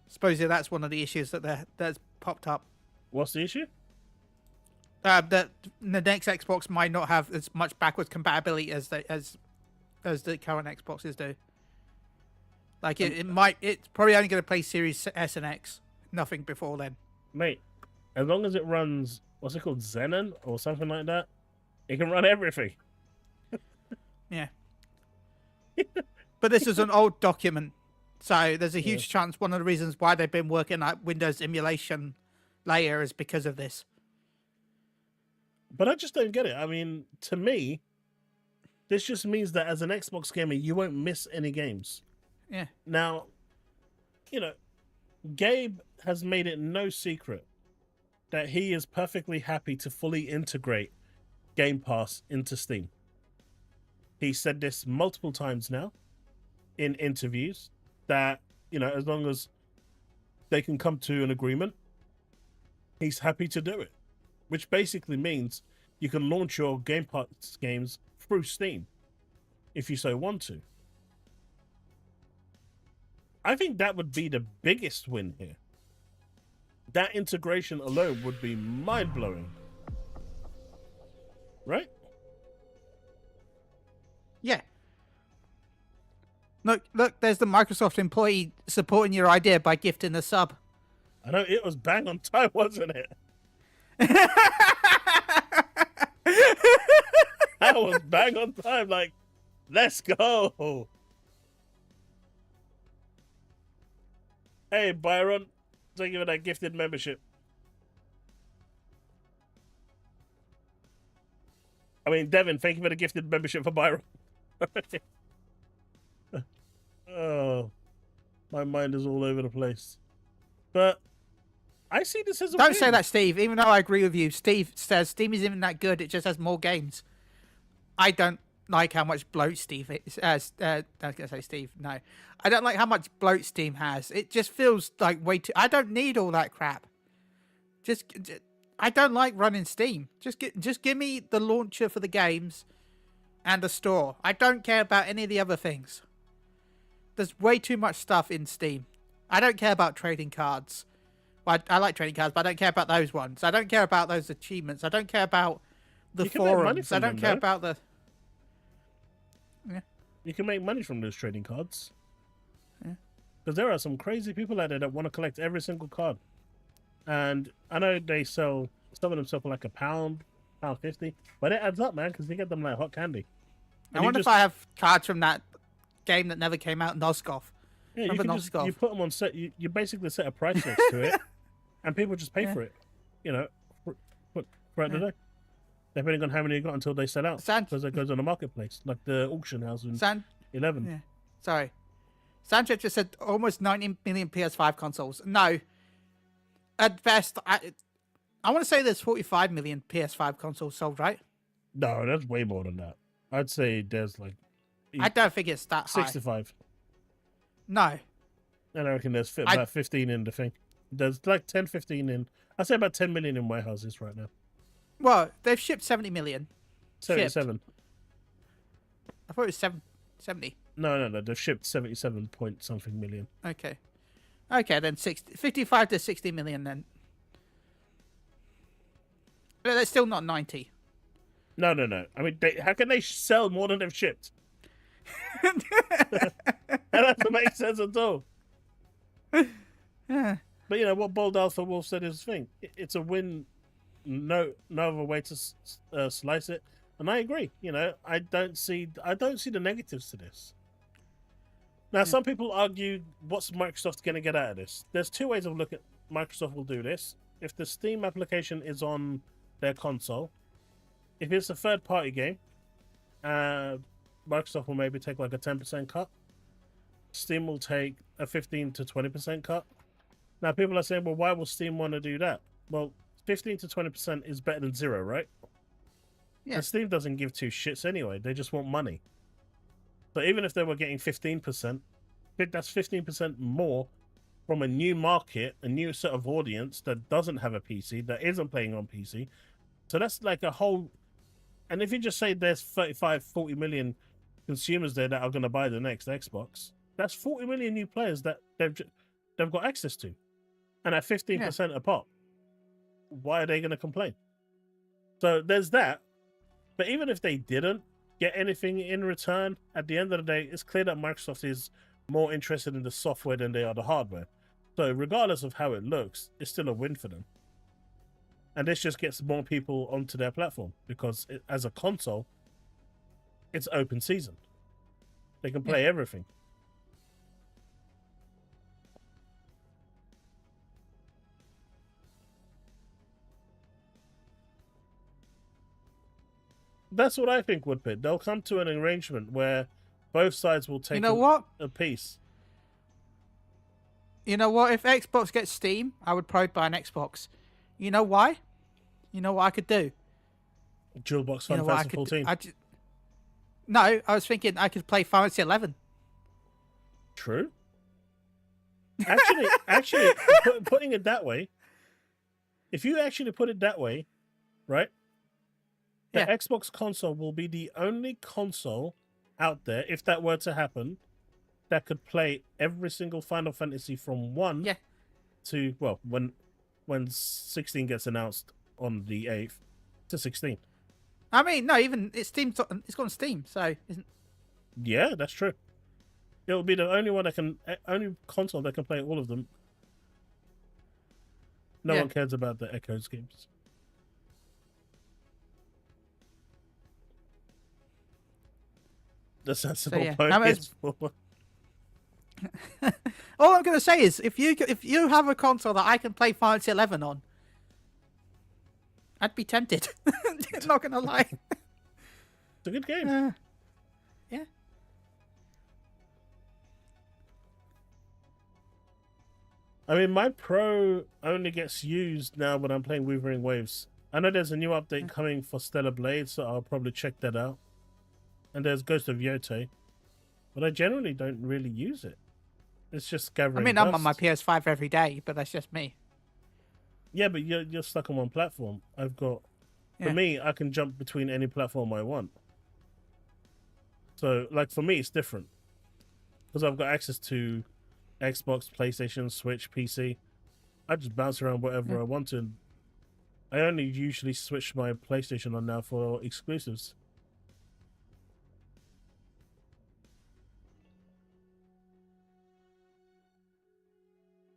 Supposedly that's one of the issues that's popped up. What's the issue? That the next Xbox might not have as much backwards compatibility as the current Xboxes do. Like it's probably only going to play Series S and X. Nothing before then. Mate, as long as it runs, what's it called, Xenon or something like that, it can run everything. Yeah. But this is an old document, so there's a huge chance one of the reasons why they've been working at Windows emulation layer is because of this. But I just don't get it. I mean, to me, this just means that as an Xbox gamer, you won't miss any games. Yeah. Now, Gabe has made it no secret that he is perfectly happy to fully integrate Game Pass into Steam. He said this multiple times now in interviews that, as long as they can come to an agreement, he's happy to do it. Which basically means you can launch your Game Pass games through Steam if you so want to. I think that would be the biggest win here. That integration alone would be mind-blowing. Right? Yeah. Look, there's the Microsoft employee supporting your idea by gifting a sub. I know, it was bang on time, wasn't it? That was bang on time, like, let's go. Hey, Byron, thank you for that gifted membership. I mean, Devin, thank you for the gifted membership for Byron. Oh, my mind is all over the place. But I see this as a Don't win. say that, Steve. Even though I agree with you, Steve says Steam isn't even that good. It just has more games. I don't like how much bloat Steve is. I was gonna say Steve. No, I don't like how much bloat Steam has. It just feels like way too. I don't need all that crap. I don't like running Steam. Just give me the launcher for the games and the store. I don't care about any of the other things. There's way too much stuff in Steam. I don't care about trading cards. Well, I like trading cards, but I don't care about those ones. I don't care about those achievements. I don't care about the forums. I don't care about the... Yeah. You can make money from those trading cards. Because there are some crazy people out there that want to collect every single card. And I know they sell, some of them sell for like £1.50, but it adds up, man, because you get them like hot candy. I wonder if I have cards from that game that never came out, Noskov. Yeah, Remember Noskov? you put them on set, you basically set a price next to it, and people just pay for it, you know, throughout the day. Depending on how many you got until they sell out. Because it goes on the marketplace, like the auction house in 11. Yeah. Sorry. Sanchez just said almost 90 million PS5 consoles. No. At best, I want to say there's 45 million PS5 consoles sold, right? No, that's way more than that. I'd say there's like... I don't think it's that 65. high. No. And I reckon there's about 15 in the thing. There's like 10, 15 in... I'd say about 10 million in warehouses right now. Well, they've shipped 70 million. 77. I thought it was 70. No. They've shipped 77 point something million. Okay. Okay, then 55 to 60 million then. But they're still not 90. No. I mean, how can they sell more than they've shipped? That doesn't make sense at all. Yeah. But you know what Bold Alpha Wolf said is his thing. It's a win. No other way to slice it, and I agree. You know, I don't see the negatives to this. Now, some people argue, what's Microsoft going to get out of this? There's two ways of looking. Microsoft will do this. If the Steam application is on their console, if it's a third-party game, Microsoft will maybe take like a 10% cut. Steam will take a 15 to 20% cut. Now, people are saying, well, why will Steam want to do that? Well, 15 to 20% is better than zero, right? Yeah. And Steam doesn't give two shits anyway. They just want money. So even if they were getting 15%, that's 15% more from a new market, a new set of audience that doesn't have a PC, that isn't playing on PC. So that's like a whole... And if you just say there's 35, 40 million consumers there that are going to buy the next Xbox, that's 40 million new players that they've got access to. And at 15% a pop, why are they going to complain? So there's that. But even if they didn't get anything in return, at the end of the day, it's clear that Microsoft is more interested in the software than they are the hardware. So regardless of how it looks, it's still a win for them. And this just gets more people onto their platform because as a console, it's open season. They can play everything. That's what I think would be. They'll come to an arrangement where both sides will take a piece. You know what? If Xbox gets Steam, I would probably buy an Xbox. You know why? You know what I could do? Dual box Final Fantasy 14. No, I was thinking I could play Final Fantasy 11. True. Actually, putting it that way, if you actually put it that way, right? The Xbox console will be the only console out there, if that were to happen, that could play every single Final Fantasy from 1 to, well, when 16 gets announced on the 8th to 16. I mean, no, even it's got on Steam, so isn't... Yeah, that's true. It will be the only console that can play all of them. No one cares about the Echoes games. The sensible PS4. All I'm going to say is, if you have a console that I can play Final Fantasy 11 on, I'd be tempted. Not going to lie. It's a good game. Yeah. I mean, my Pro only gets used now when I'm playing Weavering Waves. I know there's a new update coming for Stellar Blade, so I'll probably check that out. And there's Ghost of Yote. But I generally don't really use it. It's just gathering I mean, dust. I'm on my PS5 every day, but that's just me. Yeah, but you're stuck on one platform. For me, I can jump between any platform I want. So, like, for me, it's different. Because I've got access to Xbox, PlayStation, Switch, PC. I just bounce around whatever I want to. I only usually switch my PlayStation on now for exclusives.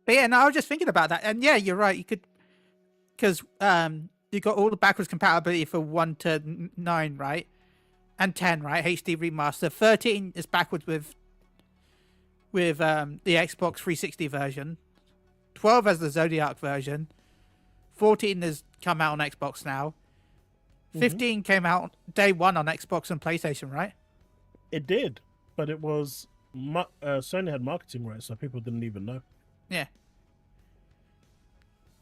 But yeah, no, I was just thinking about that, and yeah, you're right. You could, because you got all the backwards compatibility for 1 to 9, right, and 10, right? HD remaster. 13 is backwards with the Xbox 360 version. 12 has the Zodiac version. 14 has come out on Xbox now. 15 came out day one on Xbox and PlayStation, right? It did, but it was Sony had marketing rights, so people didn't even know. Yeah.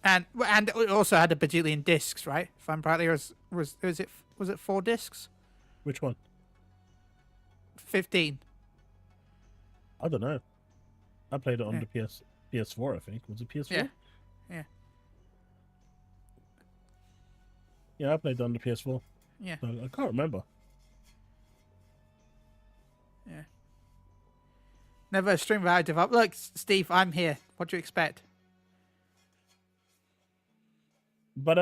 And it also had a bajillion discs, right? If I'm rightly, was it 4 discs? Which one? 15. I don't know. I played it on the PS4, I think. Was it PS4? Yeah. Yeah. Yeah, I played it on the PS4. Yeah. So I can't remember. Yeah. Never a stream without a develop. Look, Steve, I'm here. What do you expect? But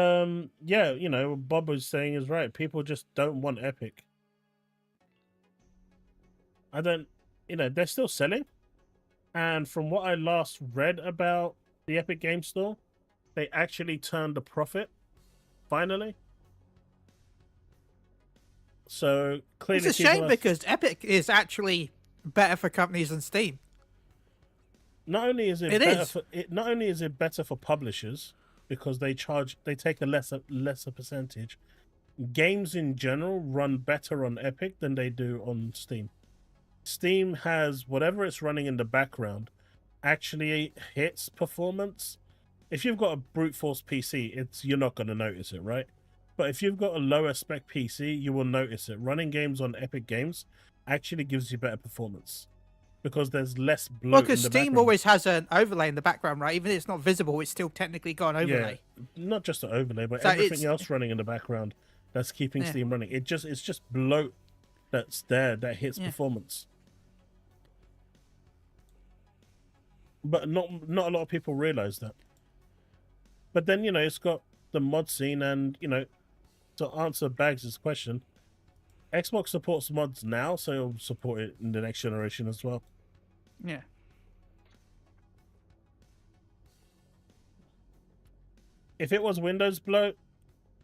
yeah, you know, what Bob was saying is right. People just don't want Epic. They're still selling. And from what I last read about the Epic Game Store, they actually turned a profit, finally. So clearly, It's a shame because Epic is actually better for companies than Steam. Not only is it better for publishers because they take a lesser percentage. Games in general run better on Epic than they do on Steam. Steam has whatever it's running in the background actually hits performance. If you've got a brute force PC, you're not going to notice it, right? But if you've got a lower spec PC, you will notice it. Running games on Epic Games actually gives you better performance because there's less bloat. Well, because Steam always has an overlay in the background, right? Even if it's not visible, it's still technically got an overlay. Yeah, not just an overlay, but So everything else running in the background that's keeping Steam running. It's just bloat that's there that hits performance. But not a lot of people realize that. But then, it's got the mod scene and, to answer Bags' question, Xbox supports mods now, so it'll support it in the next generation as well. Yeah. If it was Windows bloat,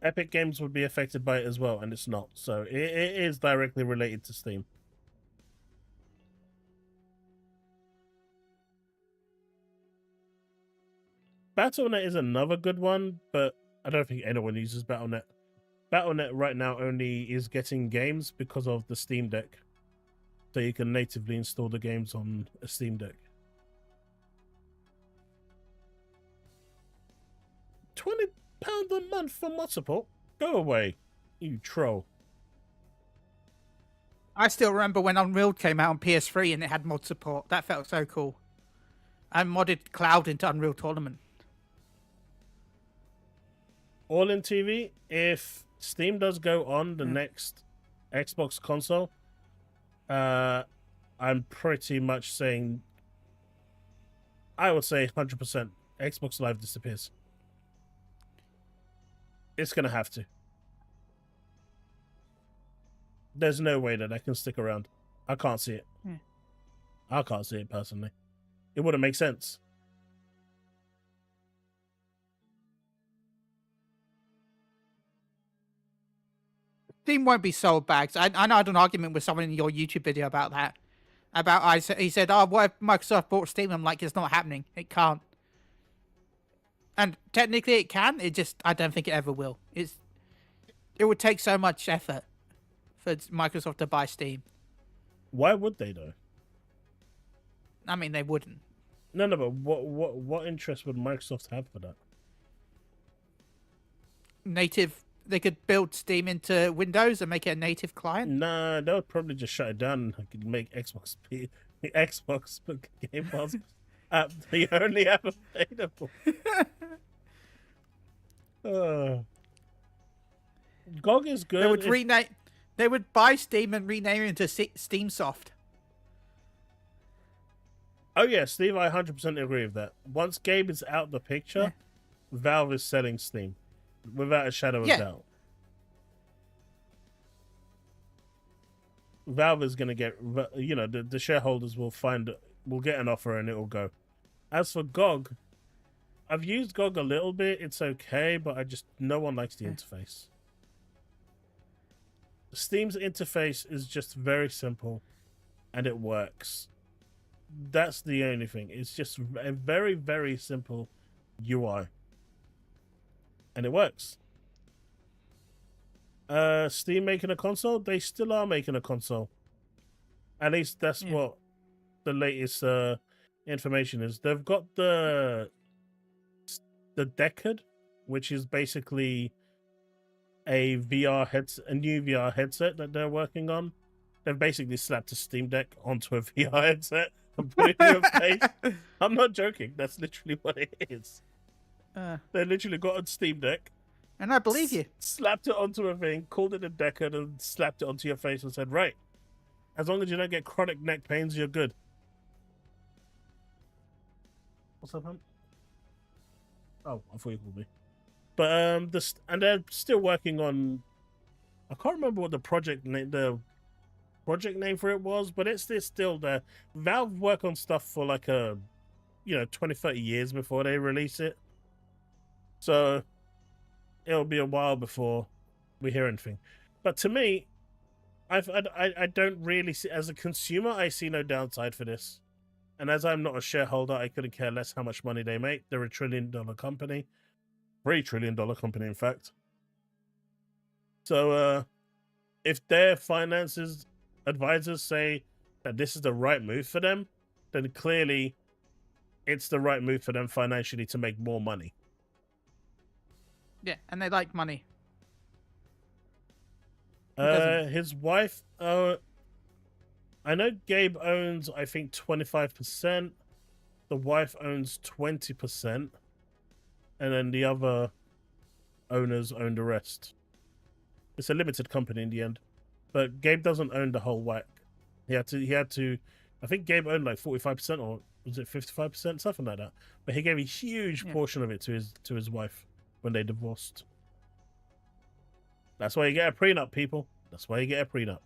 Epic Games would be affected by it as well, and it's not. So it is directly related to Steam. Battle.net is another good one, but I don't think anyone uses Battle.net. Battle.net right now only is getting games because of the Steam Deck. So you can natively install the games on a Steam Deck. £20 a month for mod support? Go away, you troll. I still remember when Unreal came out on PS3 and it had mod support. That felt so cool. I modded Cloud into Unreal Tournament. All in TV, if Steam does go on the next Xbox console, I'm pretty much saying, I would say 100% Xbox Live disappears. It's going to have to. There's no way that can stick around. I can't see it. I can't see it personally. It wouldn't make sense. Steam won't be sold bags. I had an argument with someone in your YouTube video about that. He said, "Oh, what if Microsoft bought Steam?" I'm like, "It's not happening. It can't." And technically, it can. I don't think it ever will. It would take so much effort for Microsoft to buy Steam. Why would they though? I mean, they wouldn't. No, but what interest would Microsoft have for that? They could build Steam into Windows and make it a native client. Nah, they would probably just shut it down and make Xbox Game Pass app the only app available. GOG is good. They would buy Steam and rename it into Steam Soft. Oh yeah, Steve, I 100% agree with that. Once Gabe is out the picture, Valve is selling Steam. Without a shadow of doubt. Valve is going to get, the shareholders will get an offer and it will go. As for GOG, I've used GOG a little bit. It's okay, but no one likes the Yeah. interface. Steam's interface is just very simple, and it works. That's the only thing. It's just a very, very simple UI, and it works. Steam making a console? They still are making a console. At least that's what the latest information is. They've got the Decade, which is basically a new VR headset that they're working on. They've basically slapped a Steam Deck onto a VR headset and put it in your face. I'm not joking. That's literally what it is. They literally got a Steam Deck. And I believe you. Slapped it onto a thing, called it a Decade, and slapped it onto your face and said, right, as long as you don't get chronic neck pains, you're good. What's up, man? Oh, I thought you called me. But and they're still working on. I can't remember what the project name for it was, but it's still there. Valve work on stuff for like 20, 30 years before they release it. So it'll be a while before we hear anything. But to me, I don't really see, as a consumer, I see no downside for this. And as I'm not a shareholder, I couldn't care less how much money they make. They're $1 trillion company. $3 trillion company, in fact. So if their finances advisors say that this is the right move for them, then clearly it's the right move for them financially to make more money. Yeah, and they like money. His wife, I know Gabe owns, I think, 25%. The wife owns 20%. And then the other owners own the rest. It's a limited company in the end. But Gabe doesn't own the whole whack. He had to I think Gabe owned like 45%, or was it 55%? Something like that. But he gave a huge portion of it to his wife when they divorced. That's why you get a prenup, people. That's why you get a prenup.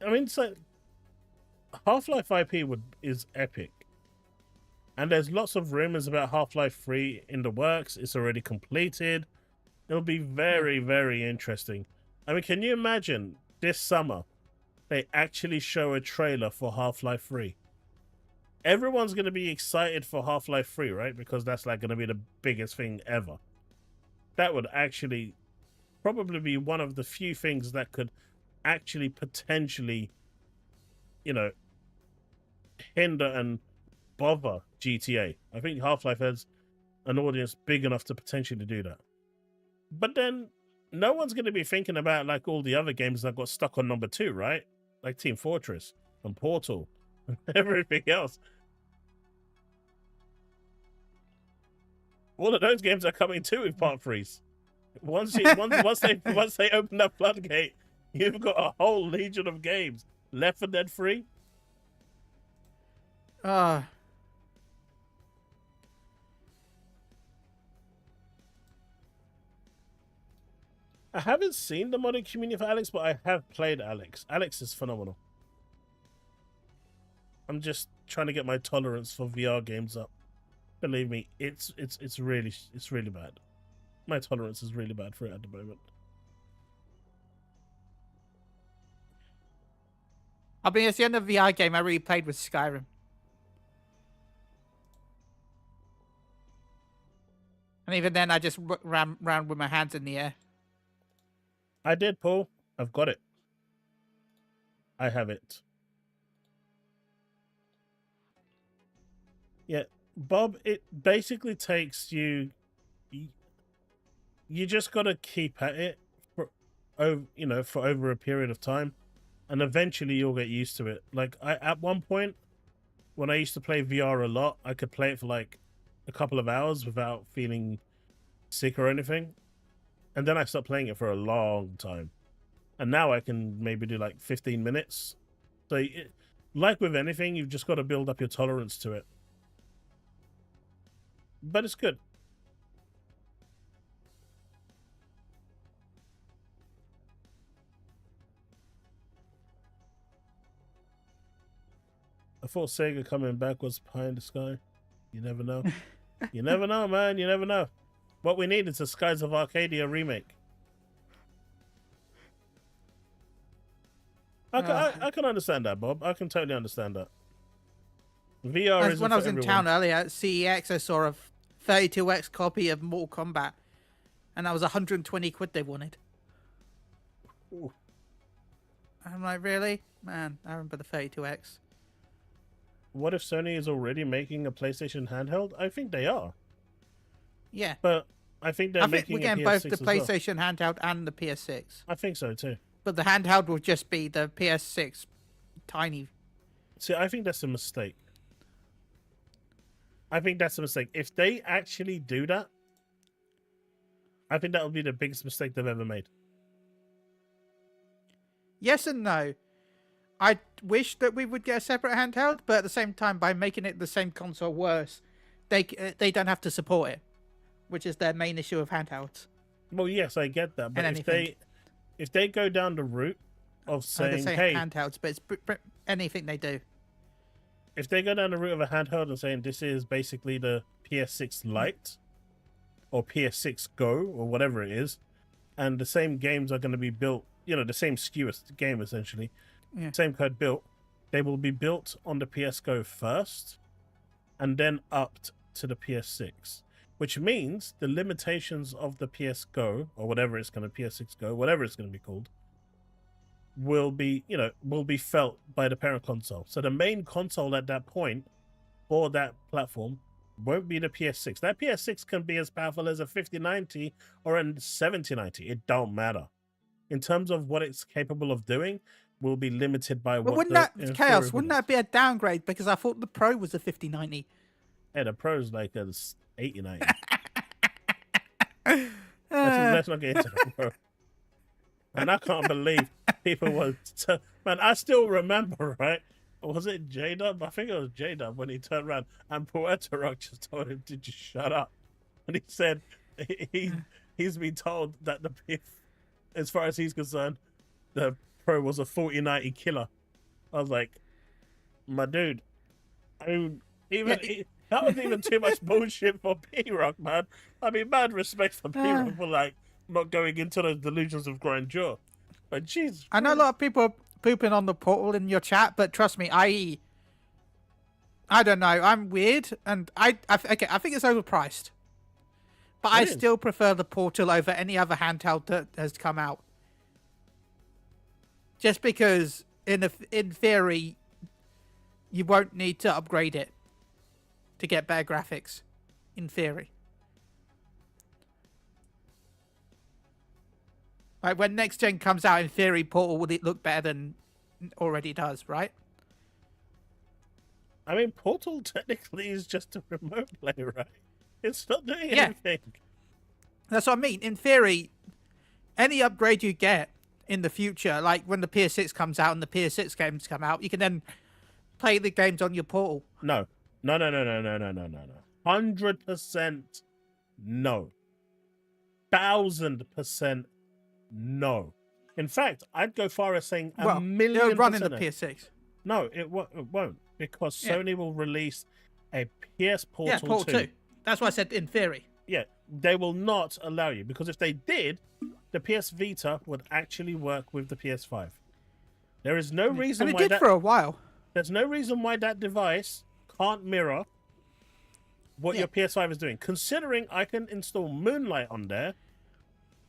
I mean, so Half-Life IP is epic. And there's lots of rumors about Half-Life 3 in the works. It's already completed. It'll be very, very interesting. I mean, can you imagine this summer they actually show a trailer for Half-Life 3? Everyone's going to be excited for Half-Life 3, right? Because that's like going to be the biggest thing ever. That would actually probably be one of the few things that could actually potentially, hinder and bother GTA. I think Half-Life has an audience big enough to potentially do that. But then no one's going to be thinking about like all the other games that got stuck on number 2, right? Like Team Fortress and Portal and everything else. All of those games are coming too with part 3s. Once they open that floodgate, you've got a whole legion of games. Left 4 Dead 3. I haven't seen the modding community for Alex, but I have played Alex. Alex is phenomenal. I'm just trying to get my tolerance for VR games up. Believe me, it's really bad. My tolerance is really bad for it at the moment. mean, it's the only VR game I really played with Skyrim. And even then, I just ran around with my hands in the air. I did, Paul. I've got it. I have it. Yeah, Bob, it basically takes you... You just got to keep at it for over a period of time. And eventually you'll get used to it. Like, at one point, when I used to play VR a lot, I could play it for like a couple of hours without feeling sick or anything. And then I stopped playing it for a long time. And now I can maybe do like 15 minutes. So, like with anything, you've just got to build up your tolerance to it. But it's good. I thought Sega coming back was pie in the sky. You never know. You never know, man. You never know. What we need is a Skies of Arcadia remake. I can understand that, Bob. I can totally understand that. VR is when I was in town earlier at CEX, I saw a 32x copy of Mortal Kombat, and that was 120 quid they wanted. Ooh. I'm like, really? Man, I remember the 32x. What if Sony is already making a PlayStation handheld? I think they are. Yeah. But I think they're making we're getting a PS6 both the as well. PlayStation handheld and the PS6. I think so too. But the handheld will just be the PS6 tiny. See, I think that's a mistake. I think that's a mistake. If they actually do that, I think that would be the biggest mistake they've ever made. Yes and no. I wish that we would get a separate handheld, but at the same time, by making it the same console worse, they don't have to support it, which is their main issue of handhelds. Well, yes, I get that, but if they go down the route of saying, "Hey, handhelds," but it's anything they do. If they go down the route of a handheld and saying this is basically the PS6 Lite or PS6 Go or whatever it is, and the same games are going to be built, the same SKU game essentially, same code built, they will be built on the PS Go first and then upped to the PS6, which means the limitations of the PS Go or whatever it's going to PS6 Go, whatever it's going to be called, will be felt by the parent console. So the main console at that point for that platform won't be the PS6. That PS6 can be as powerful as a 5090 or a 7090. It don't matter. In terms of what it's capable of doing, will be limited by what. Wouldn't that be a downgrade? Because I thought the Pro was a 5090. Yeah, the Pro's like a 8090. Let's not get into that, bro. And I can't believe people were... Man, I still remember, right? Was it J-Dub? I think it was J-Dub when he turned around and Puerto Rock just told him to just shut up. And he said he's been told that as far as he's concerned, the Pro was a 4090 killer. I was like, my dude, that was even too much bullshit for P-Rock, man. I mean, mad respect for P-Rock for like not going into those delusions of grandeur. But jeez, I know a lot of people are pooping on the Portal in your chat, but trust me, I don't know. I'm weird, and I think it's overpriced. But I still prefer the Portal over any other handheld that has come out. Just because, in theory, you won't need to upgrade it to get better graphics. In theory. Like when next gen comes out, in theory, Portal will look better than it already does, right? I mean, Portal technically is just a remote play, right? It's not doing anything. That's what I mean. In theory, any upgrade you get in the future, like when the PS6 comes out and the PS6 games come out, you can then play the games on your Portal. No. 100% no. 1000% no. In fact, I'd go far as saying a million it'll run in percent. the PS6. No, it won't, because Sony will release a PS Portal, Portal 2. That's why I said in theory. Yeah, they will not allow you, because if they did, the PS Vita would actually work with the PS5. There is no reason and why it did for a while. There's no reason why that device can't mirror what your PS5 is doing. Considering I can install Moonlight on there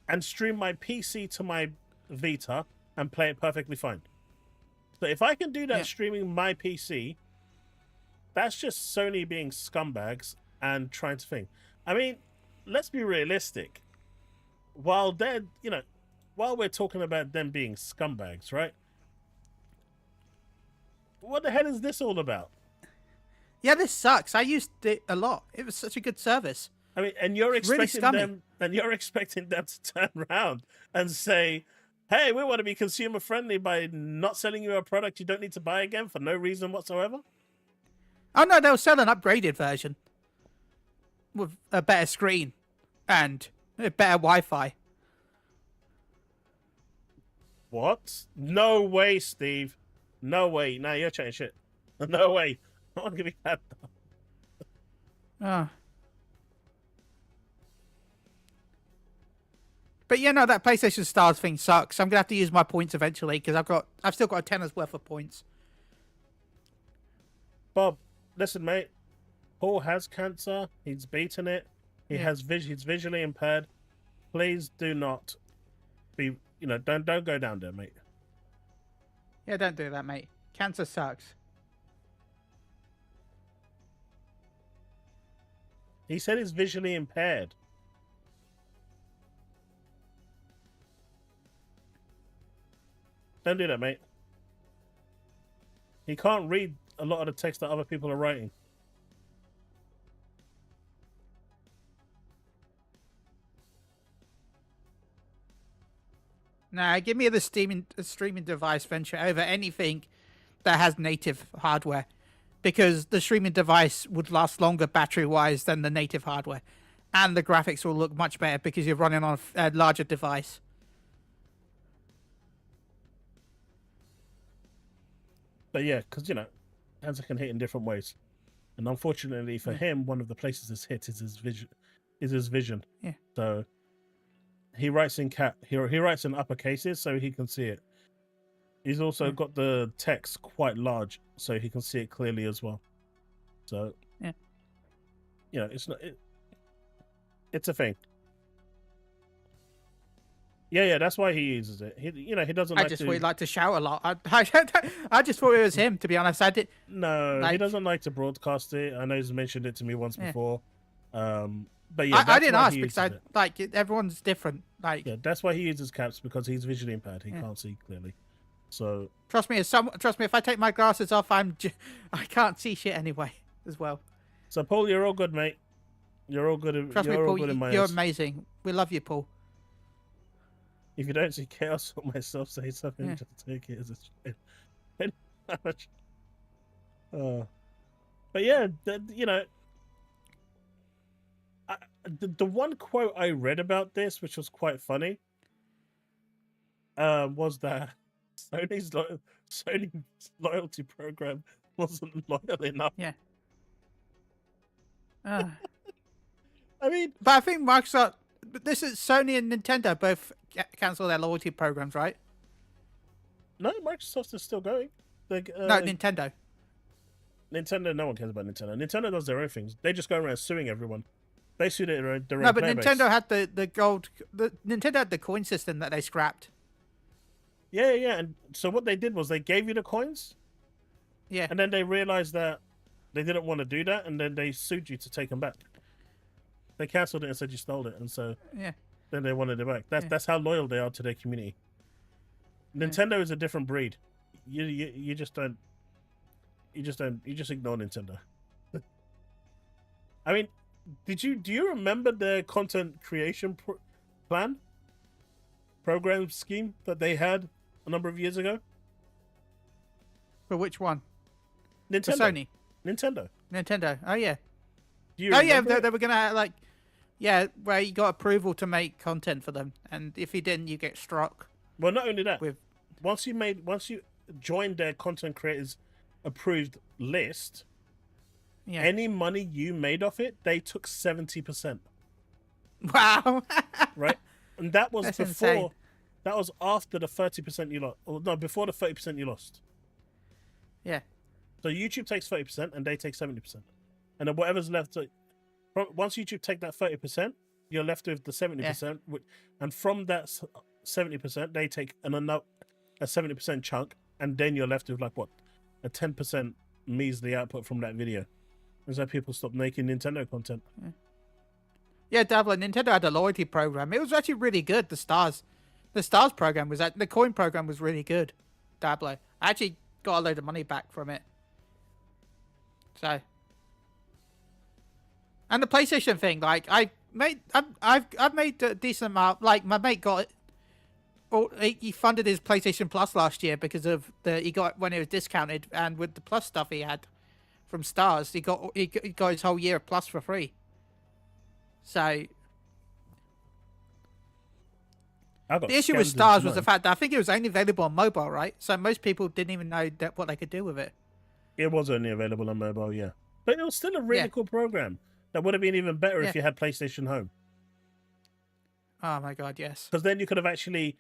and stream my PC to my Vita and play it perfectly fine. So if I can do that streaming my PC, that's just Sony being scumbags and trying to think. I mean, let's be realistic. While we're talking about them being scumbags, right? What the hell is this all about? Yeah, this sucks. I used it a lot. It was such a good service. I mean, and you're expecting really them to turn around and say, "Hey, we want to be consumer friendly by not selling you a product you don't need to buy again for no reason whatsoever." Oh no, they'll sell an upgraded version with a better screen and a better Wi-Fi. What? No way, Steve. No way. Now you're chatting shit. No way. I want to give you that. Oh. But yeah, no, that PlayStation Stars thing sucks. I'm gonna have to use my points eventually because I've still got a tenner's worth of points. Bob, listen, mate. Paul has cancer. He's beaten it. He's visually impaired. Please do not be. Don't go down there, mate. Yeah, don't do that, mate. Cancer sucks. He said he's visually impaired. Don't do that, mate. He can't read a lot of the text that other people are writing. Nah, give me the streaming device venture over anything that has native hardware. Because the streaming device would last longer battery-wise than the native hardware. And the graphics will look much better because you're running on a larger device. But yeah, because, hands can hit in different ways. And unfortunately for him, one of the places it's hit is his vision. Yeah. So he writes in he writes in upper cases so he can see it. He's also got the text quite large so he can see it clearly as well. So it's not it's a thing. Yeah, that's why he uses it. He doesn't. I just would like to shout a lot. I just thought it was him, to be honest. I did. No, he doesn't like to broadcast it. I know he's mentioned it to me once before. But yeah, I didn't ask because everyone's different. That's why he uses caps because he's visually impaired. He can't see clearly. So trust me, if I take my glasses off, I can't see shit anyway as well. So Paul, you're all good, mate. You're all good. Trust me, Paul. You're amazing. We love you, Paul. If you don't see chaos or myself say something, just take it as a but yeah, the one quote I read about this, which was quite funny, was that Sony's loyalty program wasn't loyal enough. Yeah. I mean, but I think Microsoft. But this is Sony and Nintendo both cancel their loyalty programs, right? No, Microsoft is still going. No, Nintendo. Nintendo, no one cares about Nintendo. Nintendo does their own things. They just go around suing everyone. They sued their own No, but Nintendo base. had the gold. Nintendo had the coin system that they scrapped. Yeah. And so what they did was they gave you the coins. Yeah. And then they realized that they didn't want to do that, and then they sued you to take them back. They cancelled it and said you stole it, and so then they wanted it back. That's how loyal they are to their community. Nintendo is a different breed. You just don't. You just ignore Nintendo. I mean, do you remember their content creation program scheme that they had a number of years ago? For which one? Nintendo. For Sony. Nintendo. Oh yeah. They were gonna where you got approval to make content for them, and if you didn't, you get struck. Well, not only that, once you joined their content creators approved list, any money you made off it, they took 70%. Wow. Right, and that was That's before. insane. That was after the 30% you lost. Or no, before the 30% you lost. Yeah. So YouTube takes 30% and they take 70%, and then whatever's left. Once YouTube take that 30%, you're left with the 70%, and from that 70%, they take a 70% chunk, and then you're left with a 10% measly output from that video. And so people stop making Nintendo content. Yeah, Dabble. Nintendo had a loyalty program. It was actually really good. The Stars program the coin program was really good. Dabble. I actually got a load of money back from it. So. And the PlayStation thing, I've made a decent amount. My mate got it. Well, he funded his PlayStation Plus last year because of he got when it was discounted, and with the Plus stuff he had from Stars, he got his whole year of Plus for free. So the issue with Stars was the fact that I think it was only available on mobile, right? So most people didn't even know what they could do with it. It was only available on mobile, yeah. But it was still a really cool program. That would have been even better if you had PlayStation Home. Oh my god, yes. Because then you could have actually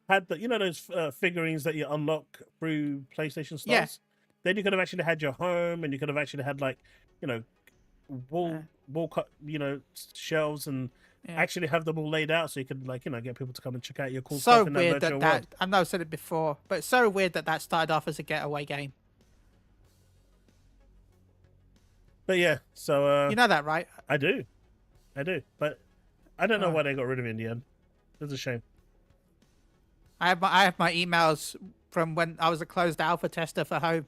had the, those figurines that you unlock through PlayStation Stars? Yeah. Then you could have actually had your home, and you could have actually had, like, wall cut, shelves, and actually have them all laid out so you could, like, get people to come and check out your cool stuff in that virtual world. I know I said it before, but it's so weird that started off as a getaway game. But yeah, so you know that, right? I do, but I don't know why they got rid of it in the end. It's a shame. I have my emails from when I was a closed alpha tester for home.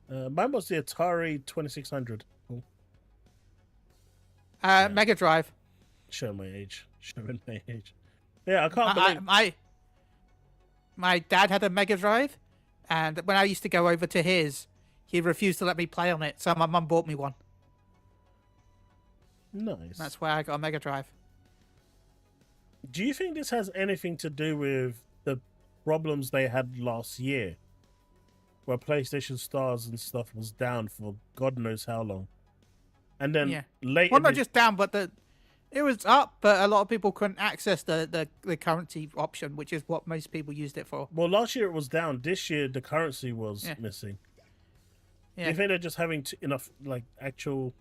Mine was the Atari 2600. Cool. Mega Drive. Showing my age. Yeah, I can't believe. My dad had a Mega Drive, and when I used to go over to his, he refused to let me play on it, so my mum bought me one. Nice. That's why I got a Mega Drive. Do you think this has anything to do with the problems they had last year, where PlayStation Stars and stuff was down for God knows how long, and then later? Well, not just down, but it was up, but a lot of people couldn't access the currency option, which is what most people used it for. Well, last year it was down. This year the currency was missing. Yeah. Do you think they're just having enough actual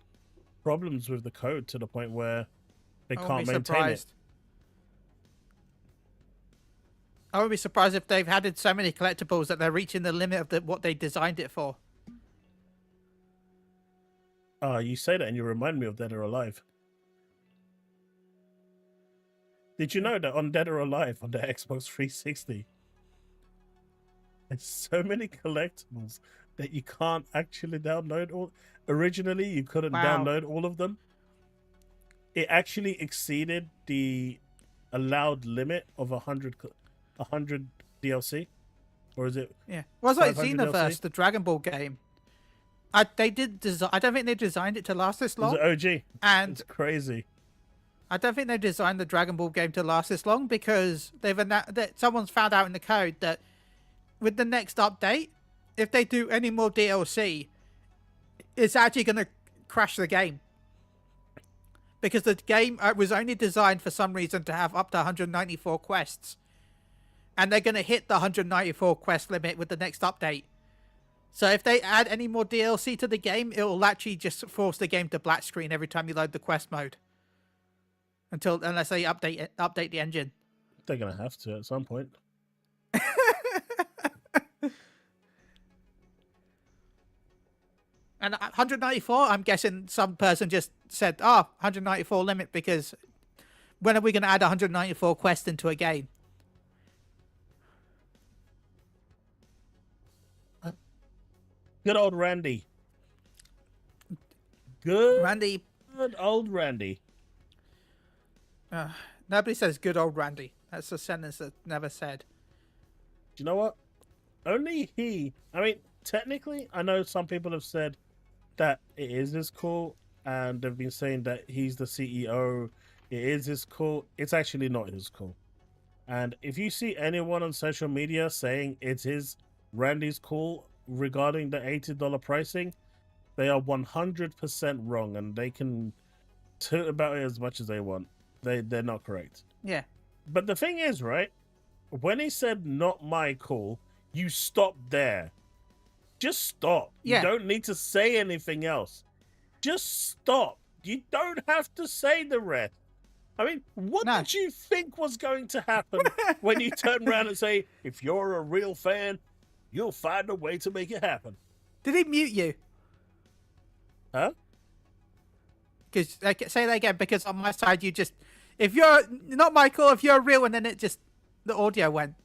problems with the code to the point where they can't maintain it? I wouldn't be surprised if they've added so many collectibles that they're reaching the limit of what they designed it for. You say that and you remind me of Dead or Alive. Did you know that on Dead or Alive on the Xbox 360, there's so many collectibles that you can't actually download all? Originally, you couldn't download all of them. It actually exceeded the allowed limit of 100 DLC, or is it? Yeah, well, it's like Xenoverse, the Dragon Ball game. I don't think they designed it to last this long. It's OG, and it's crazy. I don't think they designed the Dragon Ball game to last this long because someone's found out in the code that with the next update, if they do any more DLC, it's actually going to crash the game. Because the game was only designed for some reason to have up to 194 quests. And they're going to hit the 194 quest limit with the next update. So if they add any more DLC to the game, it will actually just force the game to black screen every time you load the quest mode. Unless they update the engine. They're going to have to at some point. And 194, I'm guessing some person just said, 194 limit, because when are we going to add 194 quests into a game? Good old Randy. Good old Randy. Nobody says good old Randy. That's a sentence that's never said. Do you know what? Only he. I mean, technically, I know some people have said that it is his call, and they've been saying that he's the CEO. It is his call. It's actually not his call. And if you see anyone on social media saying it's Randy's call regarding the $80 pricing, they are 100% wrong, and they can toot about it as much as they want. They're not correct. Yeah. But the thing is, right, when he said not my call, you stop there. Just stop. Yeah. You don't need to say anything else. Just stop. You don't have to say the rest. I mean, what did you think was going to happen when you turn around and say, if you're a real fan, you'll find a way to make it happen? Did he mute you? Huh? Because say that again, because on my side, if you're not Michael, if you're real, and then the audio went.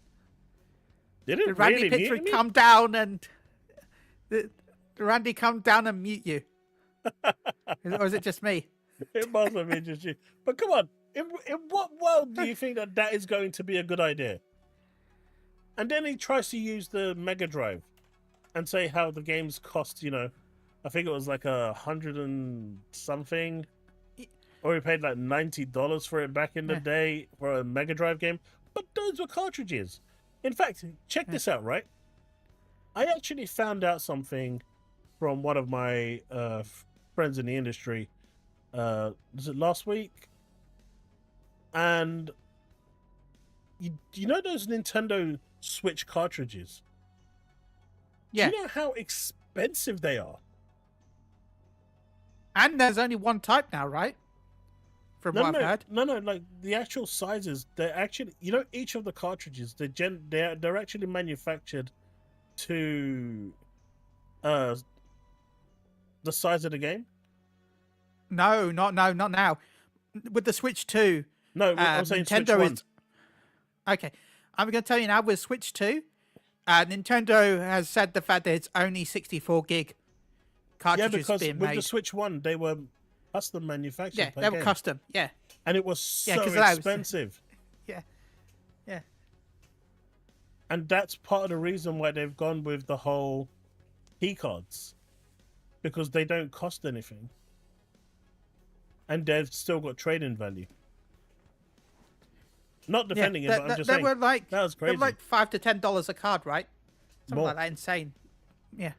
Did it Did Randy really Pitchford mute me? come down and Randy come down and mute you? Or is it just me? It must have been just you. But come on, in what world do you think that is going to be a good idea? And then he tries to use the Mega Drive and say how the games cost, I think it was like 100 and something, or he paid like $90 for it back in the day for a Mega Drive game. But those were cartridges. In fact, check this out, right? I actually found out something from one of my friends in the industry. Was it last week? And you know those Nintendo Switch cartridges? Yeah. Do you know how expensive they are? And there's only one type now, right? From what I've heard. No, like the actual sizes, they're actually, each of the cartridges, they're actually manufactured to the size of the game. No, not now. With the Switch 2. No, I'm saying Nintendo Switch 1. is... Okay, I'm going to tell you now with Switch 2, Nintendo has said the fact that it's only 64 gig cartridges because being with made. the Switch 1, they were custom manufactured. Yeah, they were custom. Yeah. And it was so 'cause that was- expensive. Yeah. Yeah. And that's part of the reason why they've gone with the whole key cards. Because they don't cost anything. And they've still got trading value. Not defending it, but I'm just saying. Were like, that was they were crazy. like $5 to $10 a card, right? Something More. like that. Insane. Yeah.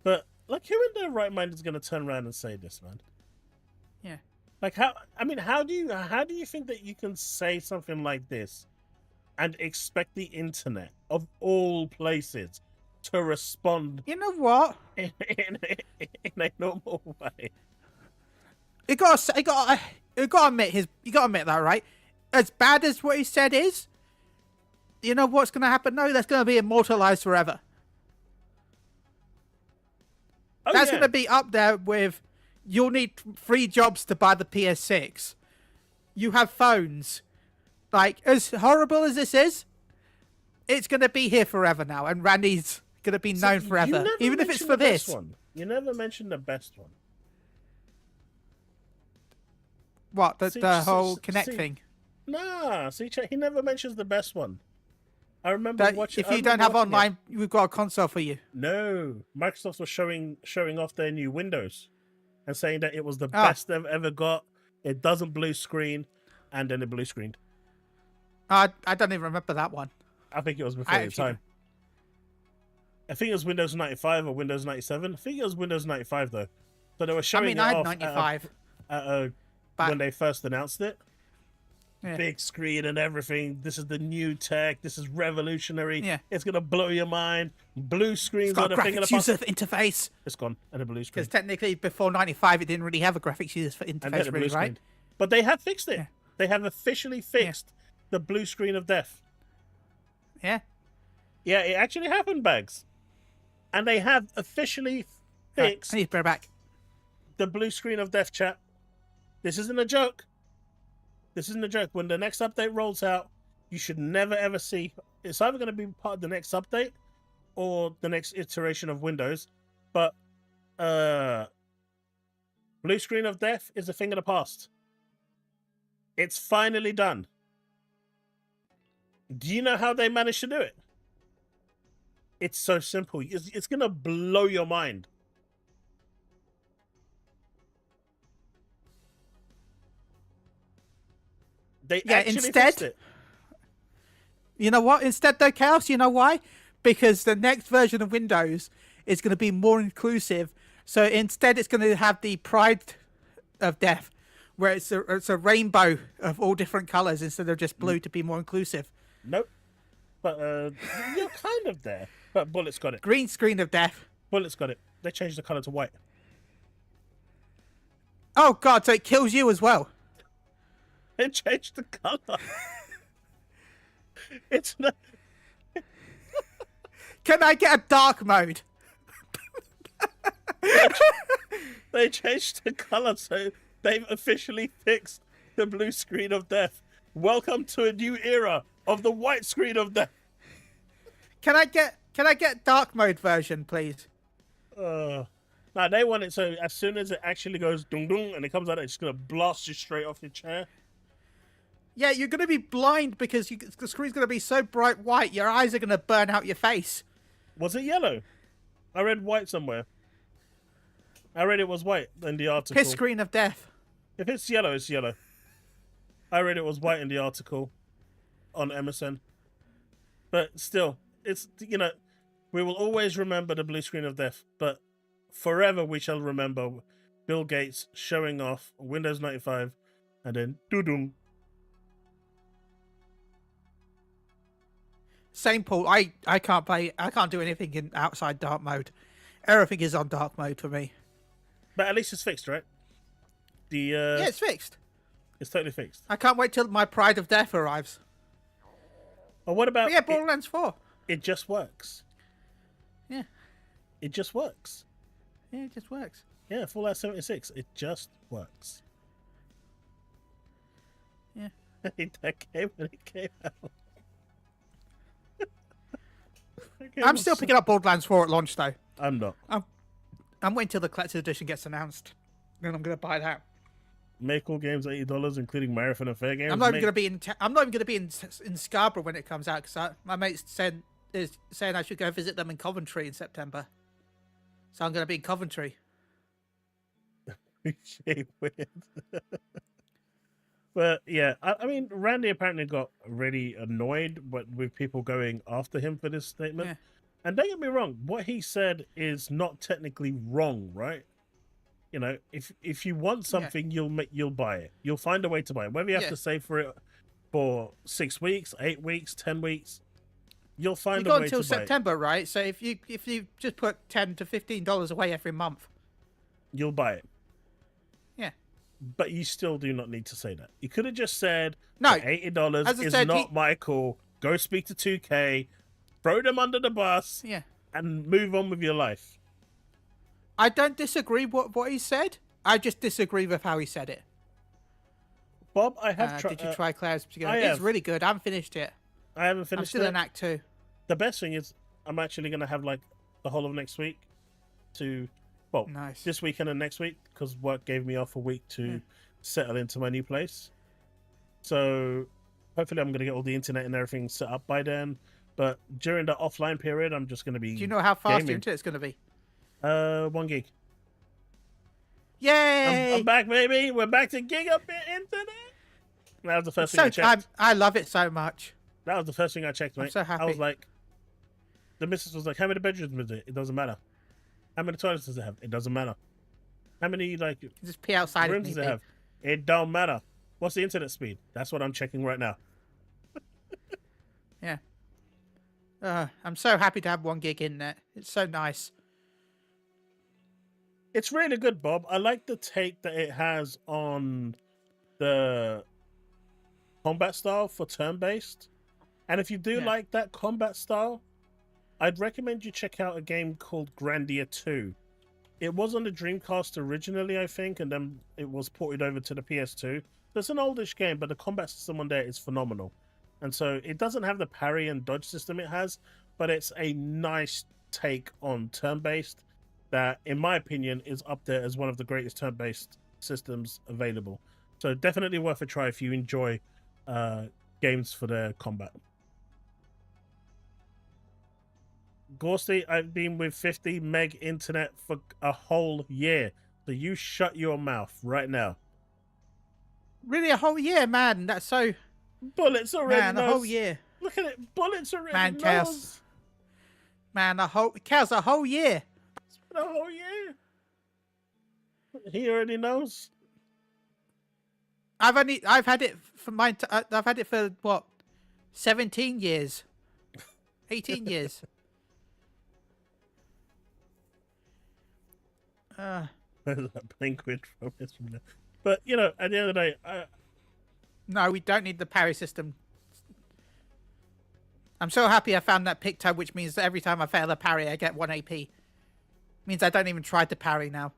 But, like, who in their right mind is going to turn around and say this, man? Yeah. Like, how do you think that you can say something like this and expect the internet, of all places, to respond You know what? in a normal way? You gotta admit that, right? As bad as what he said is, you know what's gonna happen? No, that's gonna be immortalized forever. Oh, That's yeah. gonna be up there with, you'll need 3 jobs to buy the PS6. You have phones. Like, as horrible as this is, it's gonna be here forever now, and Randy's gonna be known You forever, never even if it's mentioned for the best this. one. You never mentioned the best one. What, the See, whole see- Connect see- thing? Nah, see, he never mentions the best one. I remember That watching. if you don't have online, we've got a console for you. No, Microsoft was showing off their new Windows and saying that it was the Ah. best they've ever got. It doesn't blue screen, and then it blue screened. I don't even remember that one. I think it was before I your actually time. I think it was Windows 95 or Windows 97. I think it was Windows 95 though. So they were showing it I had off 95. when they first announced it. Yeah. Big screen and everything. This is the new tech. This is revolutionary. Yeah. It's gonna blow your mind. Blue screens It's on got a the thing in the graphics user interface. It's gone and a blue screen. Because technically, before 95, it didn't really have a graphics user And then interface, a really, blue right? screen. But they have fixed it. Yeah. They have officially fixed the blue screen of death. Yeah. Yeah, it actually happened, Bags. And they have officially fixed I need to bring it back. the blue screen of death, chat. This isn't a joke. This isn't a joke. When the next update rolls out, you should never ever see. It's either going to be part of the next update or the next iteration of Windows. But blue screen of death is a thing of the past. It's finally done. Do you know how they managed to do it? It's so simple. It's going to blow your mind. They actually instead- fixed it. You know what? Instead, though, Chaos, you know why? Because the next version of Windows is going to be more inclusive. So instead, it's going to have the Pride of Death, where it's a rainbow of all different colors instead of just blue to be more inclusive. Nope. But you're kind of there. But Bullet's got it. Green screen of death. Bullet's got it. They changed the color to white. Oh, God, so it kills you as well. They changed the color. It's not. Can I get a dark mode? They changed the color, so they've officially fixed the blue screen of death. Welcome to a new era of the white screen of death. Can I get dark mode version, please? Now they want it so as soon as it actually goes dung dung and it comes out, it's just gonna blast you straight off your chair. Yeah, you're going to be blind because the screen's going to be so bright white, your eyes are going to burn out your face. Was it yellow? I read white somewhere. I read it was white in the article. Piss screen of death. If it's yellow, it's yellow. I read it was white in the article on MSN. But still, it's, we will always remember the blue screen of death, but forever we shall remember Bill Gates showing off Windows 95 and then doo-doom. Same, Paul. I can't play. I can't do anything in outside dark mode. Everything is on dark mode for me. But at least it's fixed, right? Yeah, it's fixed. It's totally fixed. I can't wait till my Pride of Death arrives. Or what about... But yeah, Borderlands 4. It just works. Yeah. It just works. Yeah, it just works. Yeah, Fallout 76. It just works. Yeah. That came when it came out. I'm still picking up Borderlands 4 at launch, though. I'm not. I'm waiting till the collector's edition gets announced. Then I'm going to buy that. Make all games $80, including Marathon and Fair Games. I'm not even going to be in. I'm not even going to be in Scarborough when it comes out because my mate is saying I should go visit them in Coventry in September. So I'm going to be in Coventry. Weird. But yeah, I mean, Randy apparently got really annoyed with people going after him for this statement. Yeah. And don't get me wrong, what he said is not technically wrong, right? If you want something, you'll buy it. You'll find a way to buy it. Whether you have to save for it for 6 weeks, 8 weeks, 10 weeks, you'll find a way to buy it. You got until September, right? So if you just put $10 to $15 away every month, you'll buy it. Yeah. But you still do not need to say that. You could have just said, no, $80 is not my call. Go speak to 2K, throw them under the bus, and move on with your life. I don't disagree with what he said. I just disagree with how he said it. Bob, I have tried. Did you try Clouds together? It's really good. I haven't finished it. I haven't finished it. I'm still in Act 2. The best thing is I'm actually going to have like the whole of next week to, nice. This weekend and next week, because work gave me off a week to settle into my new place. So hopefully I'm going to get all the internet and everything set up by then. But during the offline period, I'm just going to be Do you know how fast gaming. your internet's going to be? 1 gig. Yay! I'm back, baby. We're back to gigabit internet. That was the first thing I checked. I love it so much. That was the first thing I checked, mate. I'm so happy. I was like, the missus was like, how many bedrooms is it? It doesn't matter. How many toilets does it have? It doesn't matter. How many just pee outside rooms does it have? It don't matter. What's the internet speed? That's what I'm checking right now. Yeah. I'm so happy to have 1 gig in there. It's so nice. It's really good, Bob. I like the take that it has on the combat style for turn-based. And if you do like that combat style, I'd recommend you check out a game called Grandia 2. It was on the Dreamcast originally, I think, and then it was ported over to the PS2. It's an oldish game, but the combat system on there is phenomenal. And so it doesn't have the parry and dodge system it has, but it's a nice take on turn-based that, in my opinion, is up there as one of the greatest turn-based systems available. So definitely worth a try if you enjoy games for their combat. Gorsty, I've been with 50 meg internet for a whole year. So you shut your mouth right now. Really, a whole year, man? That's so... Bullets already Man, a whole year. Look at it. Bullets already Man, Chaos. Man, Chaos, a whole year. It's been a whole year. He already knows. I've had it for I've had it for what, 17 years, 18 years. Banquet from this from there. But you know, at the end of the day, no, we don't need the parry system. I'm so happy I found that picto, which means that every time I fail a parry, I get 1 AP. Means I don't even try to parry now.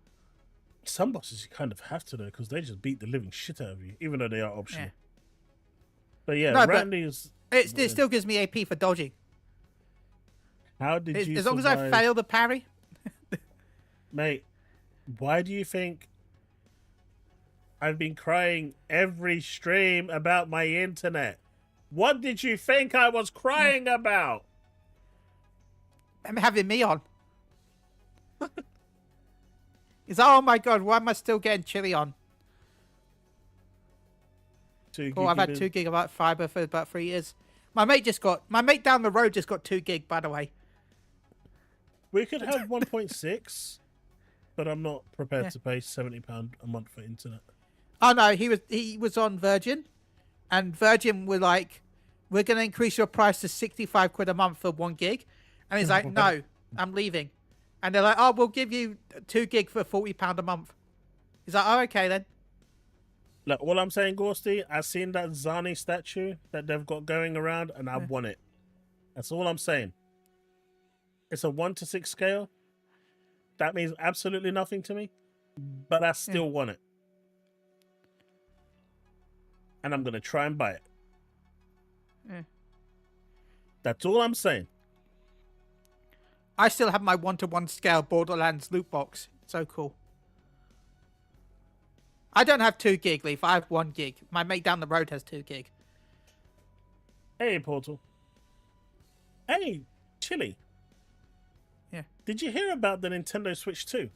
Some bosses you kind of have to though, because they just beat the living shit out of you, even though they are optional. Yeah. But yeah, no, Randy's. It still gives me AP for dodging. How did you? As long as I fail the parry. Mate, why do you think I've been crying every stream about my internet? What did you think I was crying about? I'm having me on. Oh my god, why am I still getting chili on? I've had 2 gigabyte fiber for about 3 years. My mate down the road just got 2 gig, by the way. We could have 1.6, but I'm not prepared to pay £70 a month for internet. Oh no, he was on Virgin, and Virgin were like, "We're going to increase your price to 65 quid a month for 1 gig," and he's like, "No, I'm leaving," and they're like, "Oh, we'll give you 2 gig for £40 a month." He's like, "Oh, okay then." Look, all I'm saying, Gorsty, I've seen that Zani statue that they've got going around, and I want it. That's all I'm saying. It's a 1 to 6 scale. That means absolutely nothing to me, but I still want it. And I'm going to try and buy it. That's all I'm saying. I still have my 1-to-1 scale Borderlands loot box. So cool. I don't have 2 gig, Leaf. I have 1 gig. My mate down the road has 2 gig. Hey, Portal. Hey, Chili. Yeah. Did you hear about the Nintendo Switch 2?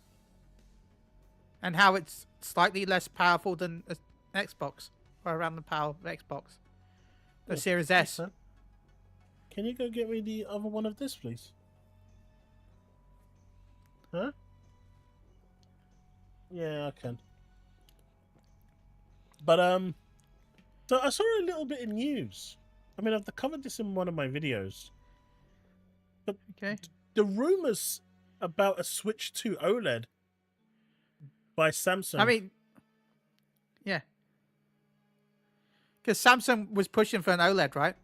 And how it's slightly less powerful than an Xbox. Or around the power of Xbox. The Series S. Can you go get me the other one of this, please? Huh? Yeah, I can. But, so I saw a little bit of news. I mean, I've covered this in one of my videos. But the rumors about a Switch 2 OLED by Samsung. I mean, yeah. Because Samsung was pushing for an OLED, right?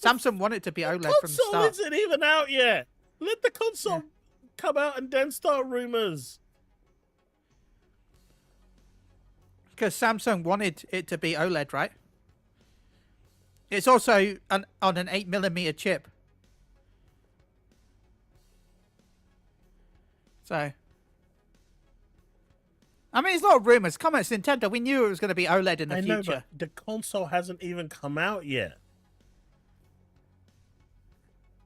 Samsung wanted to be OLED from the start. The console isn't even out yet. Let the console come out and then start rumors. Because Samsung wanted it to be OLED, right? It's also on an 8mm chip. So, I mean, it's a lot of rumors. Come on, it's Nintendo. We knew it was going to be OLED in the future. Know, but the console hasn't even come out yet.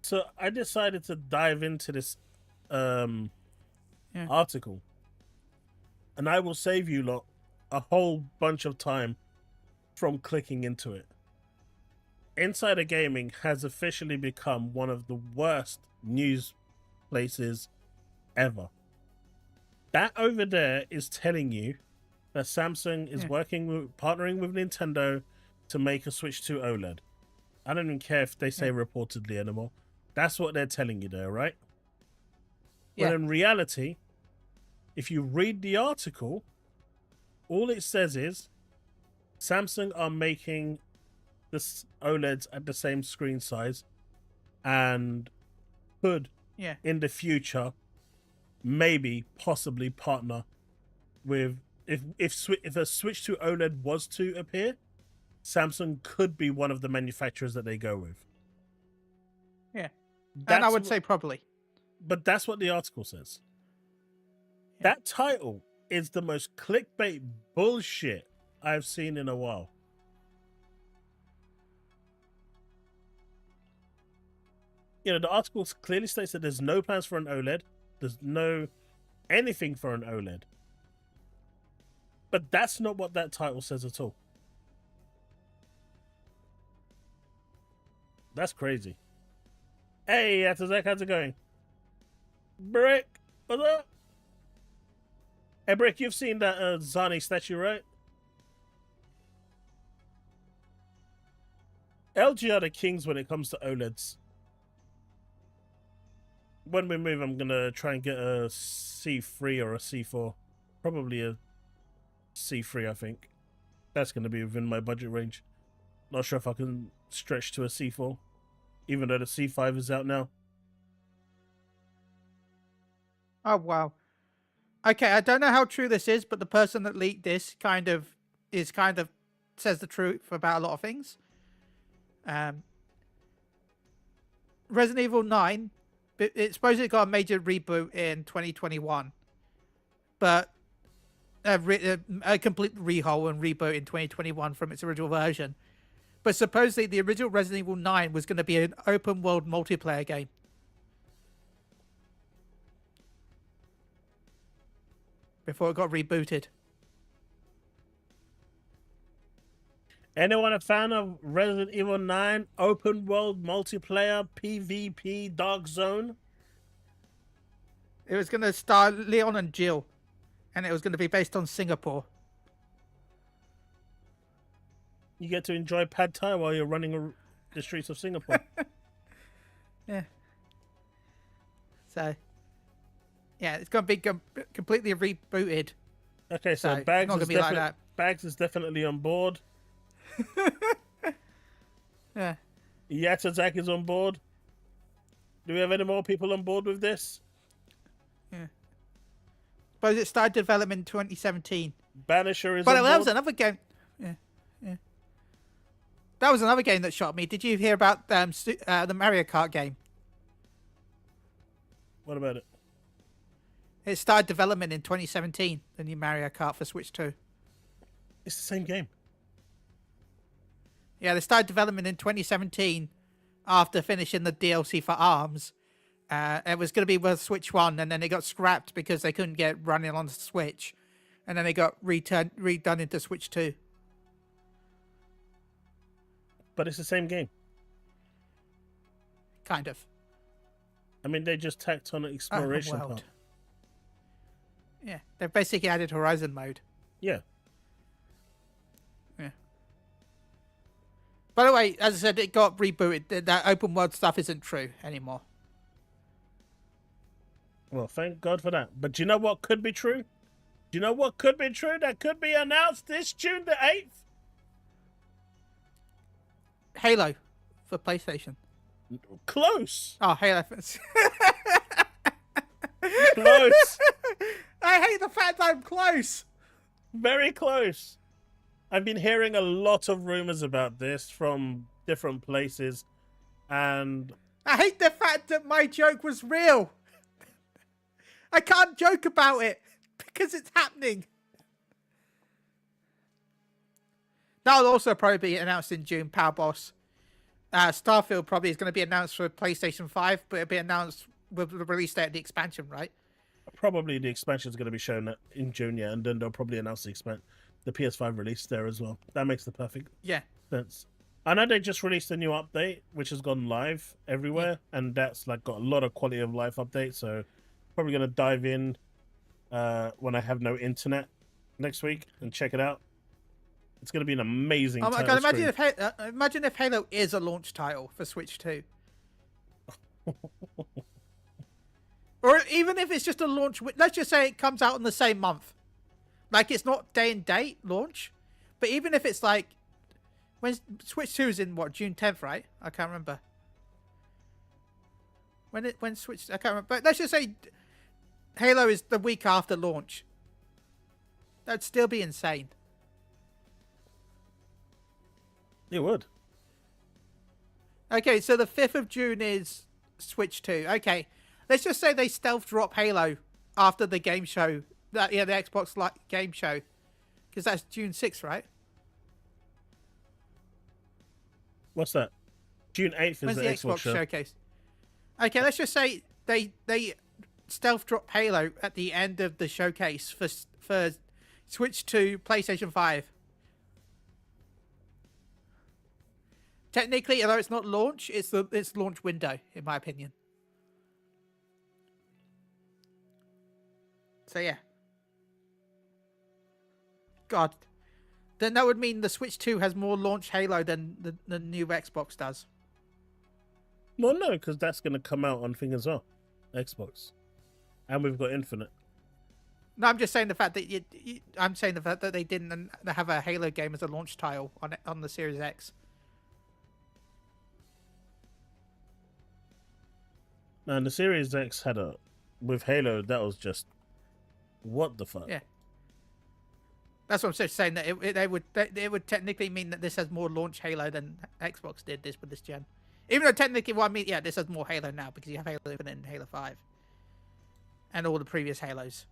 So I decided to dive into this article. And I will save you lot a whole bunch of time from clicking into it. Insider Gaming has officially become one of the worst news places ever. That over there is telling you that Samsung is partnering with Nintendo to make a Switch 2 OLED. I don't even care if they say reportedly anymore. That's what they're telling you there, right? Yeah. But in reality, if you read the article, all it says is Samsung are making the OLEDs at the same screen size and could, in the future, maybe, possibly partner with... If a Switch 2 OLED was to appear, Samsung could be one of the manufacturers that they go with. Yeah. And I would say probably. But that's what the article says. Yeah. That title is the most clickbait bullshit I've seen in a while. You know, the article clearly states that there's no plans for an OLED. There's no anything for an OLED. But that's not what that title says at all. That's crazy. Hey, Atazek, how's it going? Brick, what's up? Hey, Brick, you've seen that Zani statue, right? LG are the kings when it comes to OLEDs. When we move, I'm going to try and get a C3 or a C4. Probably a C3, I think. That's going to be within my budget range. Not sure if I can stretch to a C4, even though the C5 is out now. Oh, wow. Okay, I don't know how true this is, but the person that leaked this kind of says the truth about a lot of things. Resident Evil 9, it supposedly got a major reboot in 2021, but a complete rehaul and reboot in 2021 from its original version. But supposedly the original Resident Evil 9 was going to be an open world multiplayer game. Before it got rebooted. Anyone a fan of Resident Evil 9 open world multiplayer PvP Dark Zone? It was going to star Leon and Jill, and it was going to be based on Singapore. You get to enjoy pad thai while you're running the streets of Singapore. Yeah. So, yeah, it's going to be completely rebooted. Okay, so So, Bags, not is gonna be like that. Bags is definitely on board. Yeah. Yatazak is on board. Do we have any more people on board with this? Yeah. But it started development in 2017. Banisher is But on that board. was another game. Yeah. Yeah. That was another game that shocked me. Did you hear about the Mario Kart game? What about it? It started development in 2017, the new Mario Kart for Switch 2. It's the same game. Yeah, they started development in 2017 after finishing the DLC for ARMS. It was going to be with Switch 1, and then it got scrapped because they couldn't get running on the Switch. And then they got redone into Switch 2. But it's the same game. Kind of. I mean, they just tacked on an exploration world. part. Yeah, they've basically added Horizon mode. Yeah. Yeah. By the way, as I said, it got rebooted. That open world stuff isn't true anymore. Well, thank God for that. But do you know what could be true? Do you know what could be true? That could be announced this June the 8th? Halo for PlayStation. Close. Oh, Halo. Close. I hate the fact that I'm close. Very close. I've been hearing a lot of rumors about this from different places, and I hate the fact that my joke was real. I can't joke about it because it's happening. That'll also probably be announced in June, Power Boss. Starfield probably is going to be announced for PlayStation 5, but it'll be announced with the release date of the expansion, right? probably the expansion is going to be shown in June, yeah, and then they'll probably announce the PS5 release there as well. That makes the perfect sense. I know they just released a new update, which has gone live everywhere, and that's like got a lot of quality of life updates. So probably going to dive in when I have no internet next week and check it out. It's going to be an amazing. Oh my god! Imagine if Halo is a launch title for Switch 2, or even if it's just a launch. Let's just say it comes out in the same month, like it's not day and date launch, but even if it's like when Switch 2 is in what, June 10th, right? I can't remember when Switch. I can't remember. But let's just say Halo is the week after launch. That'd still be insane. It would. Okay, so the 5th of June is Switch 2. Okay, let's just say they stealth drop Halo after the game show. The Xbox game show. Because that's June 6th, right? What's that? June 8th is When's the the Xbox show. showcase? Okay, let's just say they stealth drop Halo at the end of the showcase for Switch 2, PlayStation 5. Technically, although it's not launch, it's launch window, in my opinion. So yeah. God. Then that would mean the Switch 2 has more launch Halo than the new Xbox does. Well, no, because that's going to come out on thing as well. Xbox. And we've got Infinite. No, I'm just saying the fact that I'm saying the fact that they didn't have a Halo game as a launch title on the Series X. And the Series X had with Halo, that was just, what the fuck? Yeah. That's what I'm saying, that it would technically mean that this has more launch Halo than Xbox did with this gen. Even though technically, this has more Halo now because you have Halo Infinite and Halo 5. And all the previous Halos.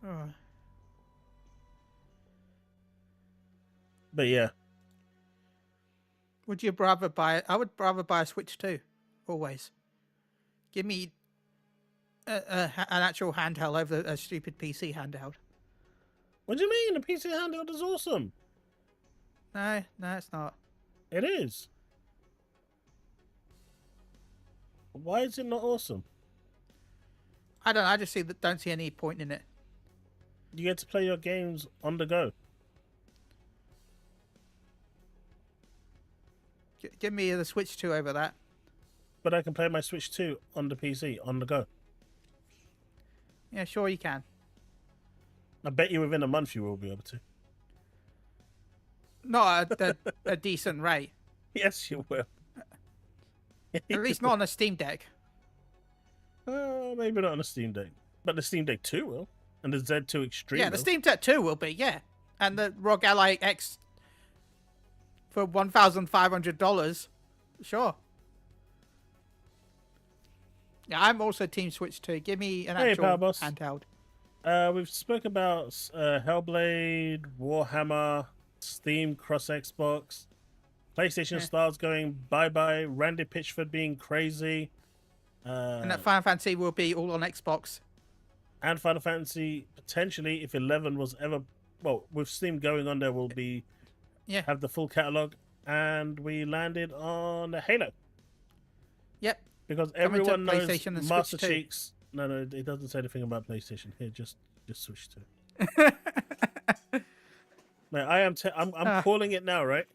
Oh. But yeah. Would you rather buy? I would rather buy a Switch 2. Always. Give me an actual handheld over a stupid PC handheld. What do you mean? The PC handheld is awesome. No, it's not. It is. Why is it not awesome? I don't know. I just don't see any point in it. You get to play your games on the go. Give me the Switch 2 over that. But I can play my Switch 2 on the PC on the go. Yeah, sure you can. I bet you within a month you will be able to. Not at a decent rate. Yes, you will. At least not on a Steam Deck. Maybe not on a Steam Deck. But the Steam Deck 2 will. And the Z2 Extreme Yeah, the will. Steam Deck 2 will be, yeah. And the ROG Ally X for $1,500. Sure. Yeah, I'm also Team Switch 2. Give me an actual Power Boss. handheld. We've spoke about Hellblade, Warhammer, Steam Cross Xbox, PlayStation Stars going bye-bye, Randy Pitchford being crazy. And that Final Fantasy will be all on Xbox. And Final Fantasy, potentially, if 11 was ever... Well, with Steam going on there, will be... Yeah. Have the full catalogue. And we landed on Halo. Yep. Because Coming to everyone knows PlayStation and Master Switch 2. Cheeks... No, it doesn't say anything about PlayStation. Here, just switch to. Mate, I'm calling it now, right?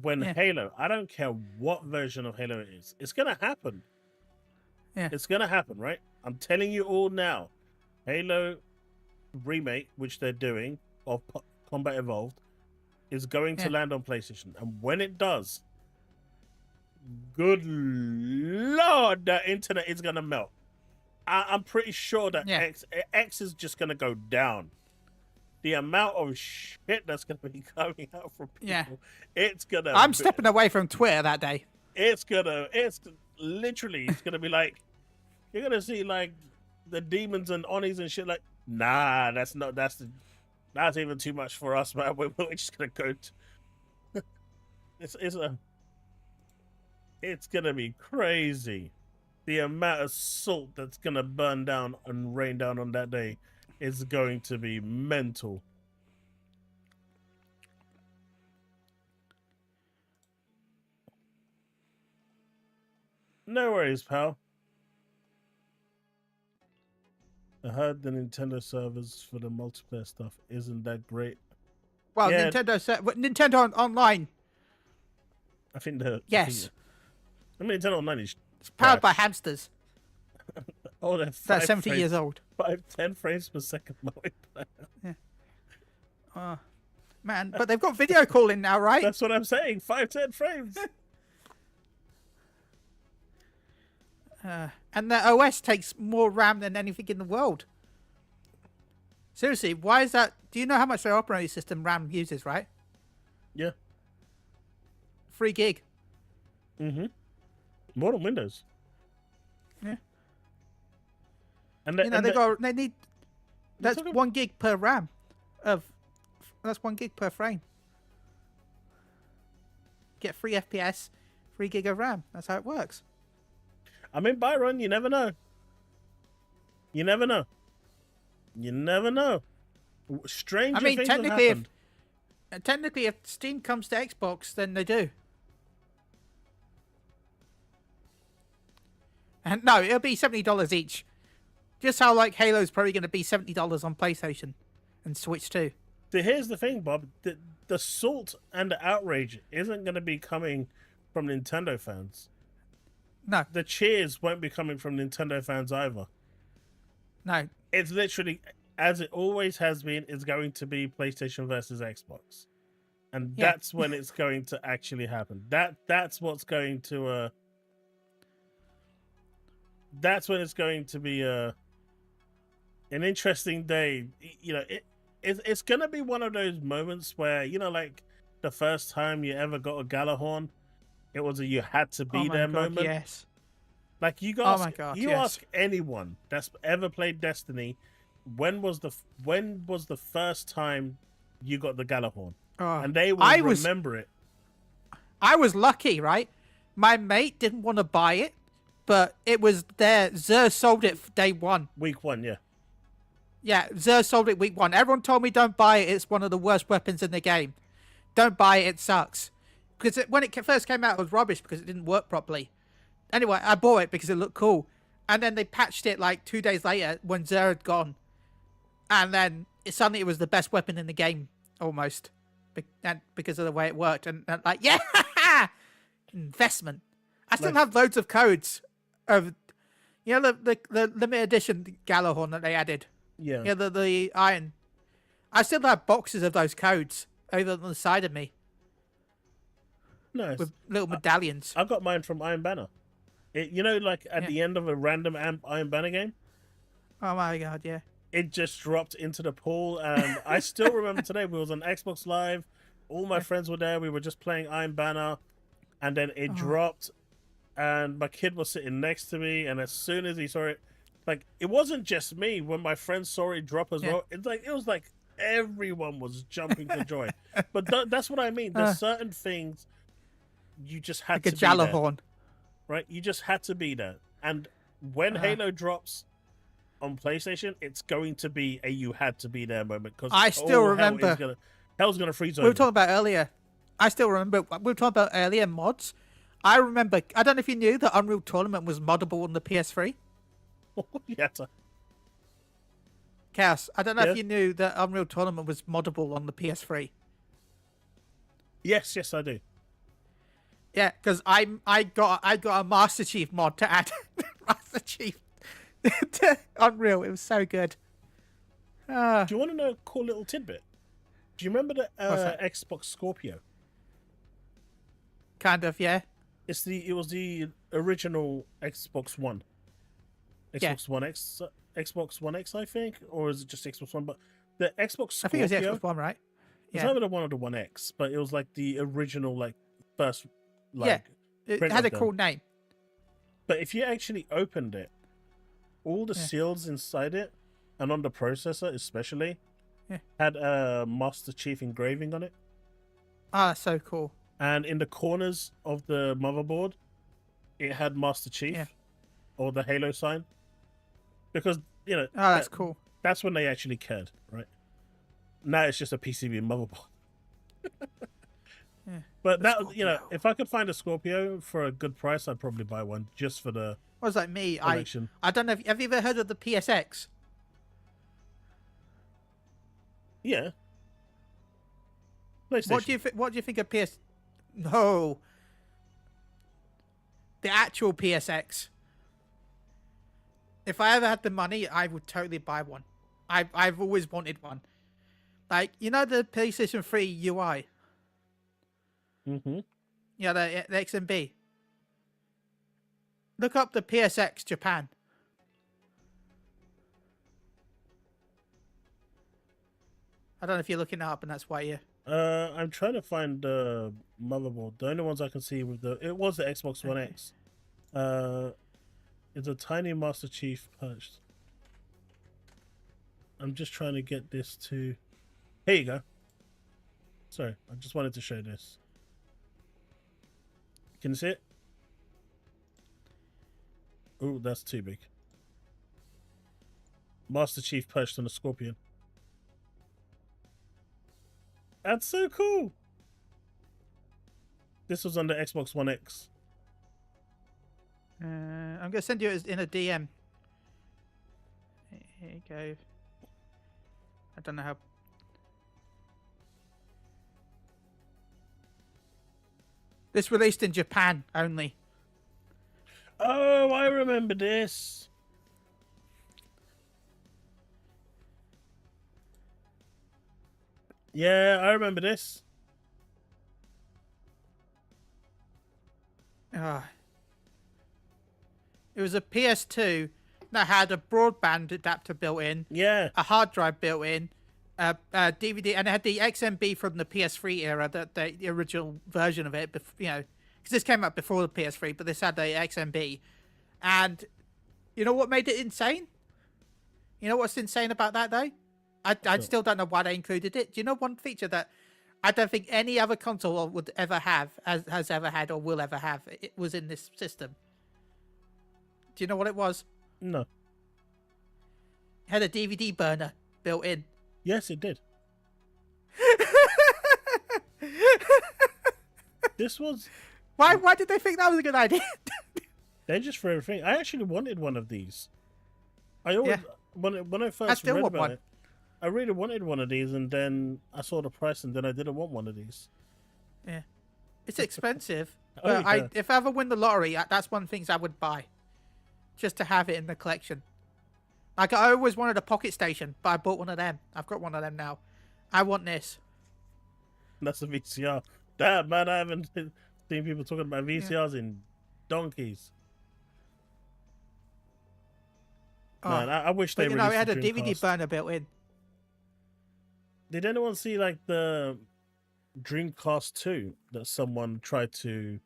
When Halo, I don't care what version of Halo it is, it's gonna happen. Yeah, it's gonna happen, right? I'm telling you all now. Halo remake, which they're doing of Combat Evolved, is going to land on PlayStation, and when it does, good lord, the internet is gonna melt. I'm pretty sure that X is just gonna go down. The amount of shit that's gonna be coming out from people, it's gonna. I'm stepping away from Twitter that day. It's gonna be like, you're gonna see like the demons and Onis and shit. Like, nah, that's even too much for us, man. We're just gonna go. It's gonna be crazy. The amount of salt that's gonna burn down and rain down on that day is going to be mental. No worries, pal. I heard the Nintendo servers for the multiplayer stuff isn't that great. Well, Nintendo Online. I think the Nintendo Online is powered by hamsters. Oh, that's 70 years old. 10 frames per second. Oh, man, but they've got video calling now, right? That's what I'm saying. 10 frames. And the OS takes more RAM than anything in the world. Seriously, why is that? Do you know how much their operating system RAM uses, right? Yeah. 3 gig. Mm-hmm. More than Windows. Yeah. And they need. That's 1 gig per RAM. That's 1 gig per frame. Get 3 FPS, 3 gig of RAM. That's how it works. I mean, Byron, you never know. You never know. Stranger things have happened. Technically, if Steam comes to Xbox, then they do. And no, it'll be $70 each. Just how like Halo's probably going to be $70 on PlayStation and Switch too. So here's the thing, Bob. The salt and the outrage isn't going to be coming from Nintendo fans. No. The cheers won't be coming from Nintendo fans either. No. It's literally, as it always has been, it's going to be PlayStation versus Xbox. And that's when it's going to actually happen. That's what's going to... That's when it's going to be an interesting day. You know, it's going to be one of those moments where, you know, like the first time you ever got a Galahorn, it was a you had to be there moment. Yes. Like you guys, ask anyone that's ever played Destiny, when was the first time you got the Galahorn? And they will remember it. I was lucky, right? My mate didn't want to buy it but it was there. Xur sold it day one. Week 1, yeah. Yeah, Xur sold it week 1. Everyone told me don't buy it. It's one of the worst weapons in the game. Don't buy it. It sucks. Because when it first came out, it was rubbish because it didn't work properly. Anyway, I bought it because it looked cool. And then they patched it like 2 days later when Xur had gone. And then suddenly it was the best weapon in the game, almost. Because of the way it worked. And like, yeah! Investment. I still have loads of codes of, you know, the limited edition Galahorn that they added. Yeah. Yeah, the iron. I still have boxes of those codes over on the side of me Nice. with little medallions. I got mine from Iron Banner. You know, like at the end of a random Iron Banner game, Oh my god, yeah. it just dropped into the pool. And I still remember today, we was on Xbox Live. All my friends were there. We were just playing Iron Banner. And then it dropped. And my kid was sitting next to me. And as soon as he saw it, like, it wasn't just me. When my friends saw it drop as well, it was like everyone was jumping for joy. But that's what I mean. There's certain things you just had Like to a be there, Jalahorn. right? You just had to be there. And when Halo drops on PlayStation, it's going to be a you had to be there moment. Because I still remember. Hell's gonna freeze We were over. talking about earlier. I still remember. We were talking about earlier mods. I remember. I don't know if you knew that Unreal Tournament was moddable on the PS3. You had to. Chaos. I don't know Yeah. if you knew that Unreal Tournament was moddable on the PS3. Yes, I do. Yeah, because I got a Master Chief mod to add Master Chief to Unreal. It was so good. Do you want to know a cool little tidbit? Do you remember the What's that? Xbox Scorpio? Kind of, yeah. It was the original Xbox One. Xbox One X, Xbox One X, I think, or is it just Xbox One? But the Xbox Scorpio, I think it was the Xbox One, right? It's Yeah. either the One or the One X, but it was like the original, like first, like It print had of a them. cool name. But if you actually opened it, all the seals inside it, and on the processor especially, had a Master Chief engraving on it. Ah, so cool. And in the corners of the motherboard, it had Master Chief or the Halo sign. Because, you know, Oh, that's cool. that's when they actually cared, right? Now it's just a PCB motherboard. But that, you know, if I could find a Scorpio for a good price, I'd probably buy one just for the What was like me? collection. I don't know. Have you ever heard of the PSX? Yeah. PlayStation. What do you think of PS? No. The actual PSX. If I ever had the money, I would totally buy one. I've always wanted one. Like, you know the PlayStation 3 UI? Mm-hmm. Yeah, the XMB. Look up the PSX Japan. I don't know if you're looking it up and that's why you... I'm trying to find the motherboard. The only ones I can see with it was the Xbox One X. It's a tiny Master Chief punch. I'm just trying to get this to. Here you go. Sorry, I just wanted to show this. Can you see it? Oh, that's too big. Master Chief perched on a scorpion. That's so cool. This was on the Xbox One X. I'm going to send you it in a DM. Here you go. I don't know how... This released in Japan only. Oh, I remember this. Yeah, I remember this. It was a PS2 that had a broadband adapter built in, Yeah. a hard drive built in, a DVD, and it had the XMB from the PS3 era, the original version of it. You know, because this came out before the PS3, but this had the XMB. And you know what made it insane? You know what's insane about that though? I still don't know why they included it. Do you know one feature that I don't think any other console would ever have, has ever had, or will ever have? It was in this system. Do you know what it was? No. It had a DVD burner built in. Yes, it did. This was... Why did they think that was a good idea? They just threw everything. I actually wanted one of these. I always... When I first still read want about one. it, I really wanted one of these, and then I saw the price, and then I didn't want one of these. Yeah. It's expensive. Oh, But yeah. if I ever win the lottery, that's one of the things I would buy. Just to have it in the collection. Like, I always wanted a Pocket Station, but I bought one of them. I've got one of them now. I want this. That's a VCR. Damn, man, I haven't seen people talking about VCRs in donkeys. Man, I wish they But, released it had a the DVD Dreamcast. burner built in. Did anyone see, like, the Dreamcast 2 that someone tried to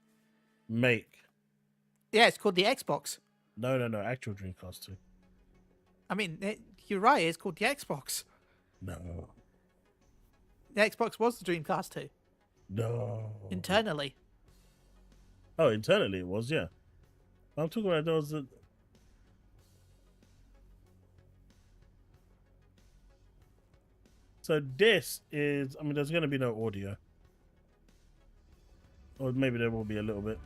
make? Yeah, it's called the Xbox. No, actual Dreamcast 2. I mean, you're right, it's called the Xbox. No. The Xbox was the Dreamcast 2. No. Internally. Oh, internally it was, yeah. I'm talking about those that... So this is... I mean, there's going to be no audio. Or maybe there will be a little bit.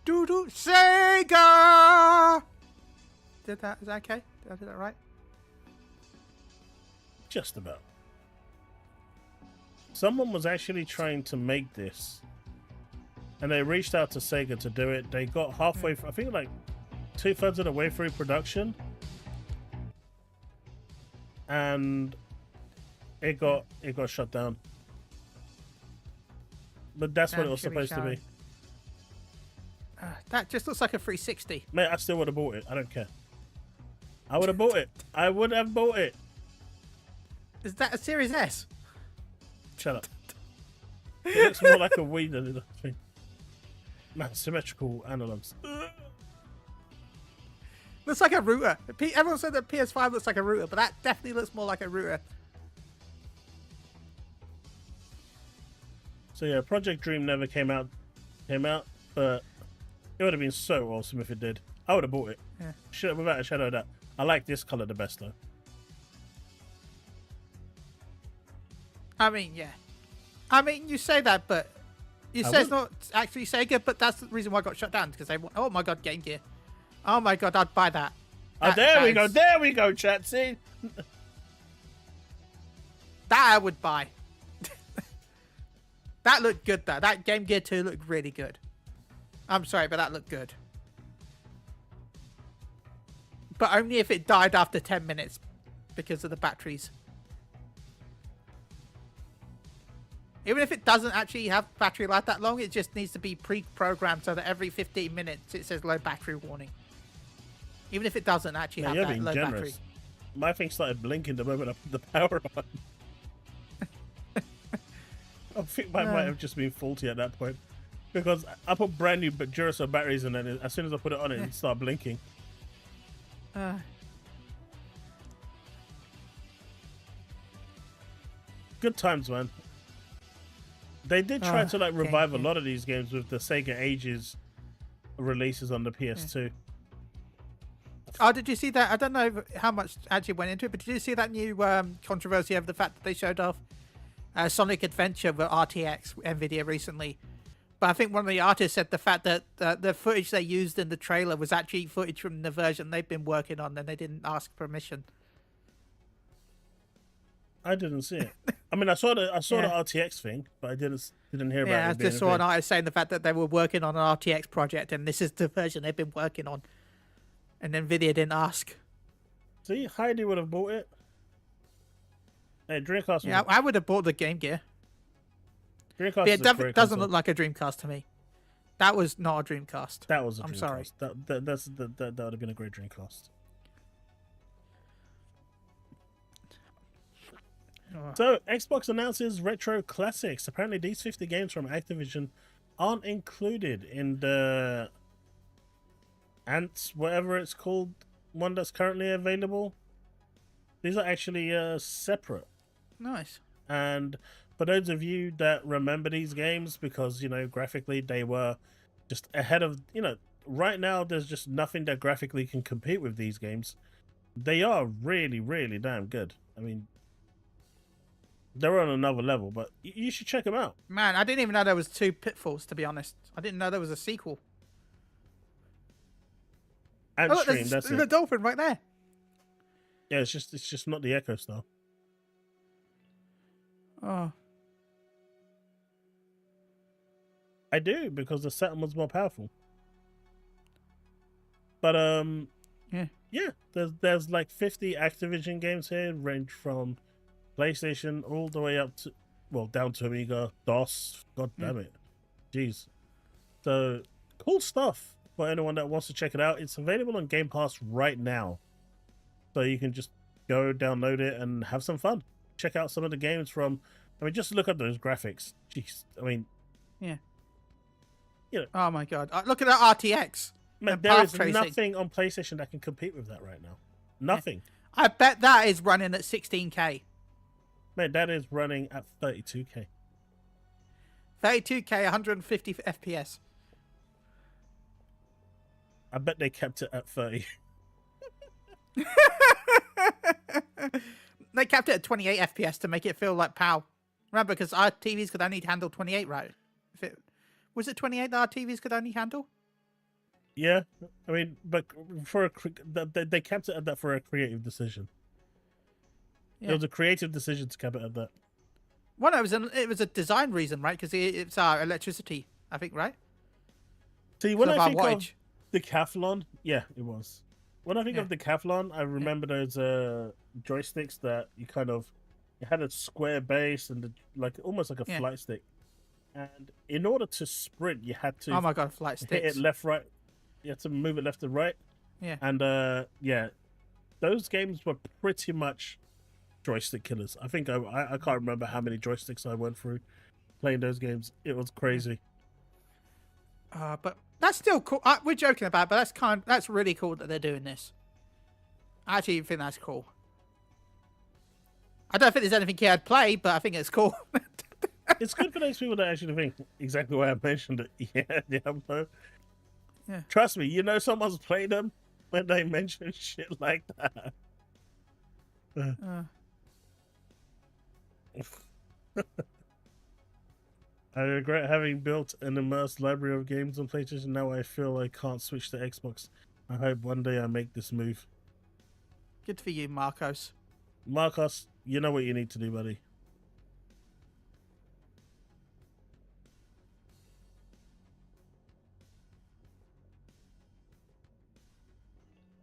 Doo-doo Sega! Is that okay? Did I do that right? Just about. Someone was actually trying to make this. And they reached out to Sega to do it. They got halfway... I think like 2/3 of the way through production. And it got shut down. But that's what Damn, it was shimmy supposed to be. That just looks like a 360. Mate, I still would have bought it. I don't care. I would have bought it. I would have bought it. Is that a Series S? Shut up. It looks more like a Wii than it does a thing. Man, symmetrical analogs. Looks like a router. Everyone said that PS5 looks like a router, but that definitely looks more like a router. So yeah, Project Dream never came out, but it would have been so awesome if it did. I would have bought it. Yeah. Without a shadow of doubt. I like this color the best though. I mean, yeah. I mean, you say that, but you say it's not actually Sega, but that's the reason why it got shut down, because they went, oh my god, Game Gear. Oh my god, I'd buy that. There we go, chat. See? That I would buy. That looked good, though. That Game Gear 2 looked really good. I'm sorry, but that looked good. But only if it died after 10 minutes because of the batteries. Even if it doesn't actually have battery life that long, it just needs to be pre-programmed so that every 15 minutes it says low battery warning. Even if it doesn't actually have You're that being low generous. battery. My thing started blinking the moment I put the power on. I think mine might have just been faulty at that point. Because I put brand new Duracell batteries in, and as soon as I put it on, it started blinking. Good times, man. They did try to like revive a lot of these games with the Sega Ages releases on the PS2. Oh, did you see that? I don't know how much actually went into it, but did you see that new controversy over the fact that they showed off Sonic Adventure with RTX NVIDIA recently? But I think one of the artists said the fact that the footage they used in the trailer was actually footage from the version they've been working on, and they didn't ask permission. I didn't see it. I mean, I saw the RTX thing, but I didn't hear about it. Yeah, I just saw an artist saying the fact that they were working on an RTX project, and this is the version they've been working on, and NVIDIA didn't ask. See, Heidi would have bought it. Hey, Dreamcast. Yeah, I would have bought the Game Gear. Dreamcast But is a great doesn't console. look like a Dreamcast to me. That was not a Dreamcast. That was a Dreamcast. I'm sorry. That would have been a great Dreamcast. So, Xbox announces retro classics. Apparently, these 50 games from Activision aren't included in the Ants, whatever it's called, one that's currently available. These are actually separate. Nice. And for those of you that remember these games, because, graphically they were just ahead of, right now there's just nothing that graphically can compete with these games. They are really, really damn good. I mean, they're on another level, but you should check them out. Man, I didn't even know there was 2 Pitfalls, to be honest. I didn't know there was a sequel. And Oh, look, stream, there's that's the it. dolphin right there. Yeah, it's just not the Echo style. Oh. I do, because the Saturn was more powerful. But yeah, there's like 50 Activision games here, range from PlayStation all the way up to, well, down to Amiga, DOS. God damn it, jeez. So cool stuff for anyone that wants to check it out. It's available on Game Pass right now, so you can just go download it and have some fun. Check out some of the games from. I mean, just look at those graphics. Jeez, I mean, Yeah. You know, oh my god! Look at that RTX. man, and there path is tracing. nothing on PlayStation that can compete with that right now. Nothing. I bet that is running at 16K. Man, that is running at 32K. 32K, 150 FPS. I bet they kept it at 30. They kept it at 28 FPS to make it feel like PAL. Remember, because our TVs could only handle 28, right? Was it 28 that our TVs could only handle? Yeah, I mean, but they kept it at that for a creative decision. Yeah. It was a creative decision to keep it at that. Well, no, it was a design reason, right? Because it's our electricity, I think, right? See, when Because I of think our of wattage. Decathlon, yeah, it was. When I think Yeah. of Decathlon, I remember those joysticks that you kind of, it had a square base and like almost like a Yeah. flight stick. And in order to sprint, you had to Oh my god, flight hit sticks. it left, right. You had to move it left to right. Yeah. And yeah, those games were pretty much joystick killers. I think I can't remember how many joysticks I went through playing those games. It was crazy. But that's still cool. We're joking about, it, but that's really cool that they're doing this. I actually think that's cool. I don't think there's anything here I'd play, but I think it's cool. It's good for those people that actually think exactly why I mentioned it. Yeah, Diablo. Yeah. Trust me, you know someone's played them when they mention shit like that. I regret having built an immersed library of games on PlayStation. Now I feel I can't switch to Xbox. I hope one day I make this move. Good for you, Marcos. Marcos, you know what you need to do, buddy.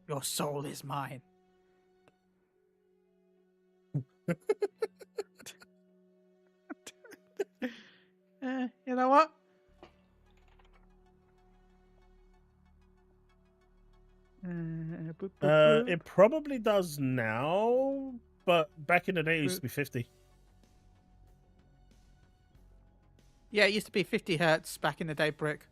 Your soul is mine. You know what? It probably does now, but back in the day it used to be 50. Yeah, it used to be 50 hertz back in the day, Brick.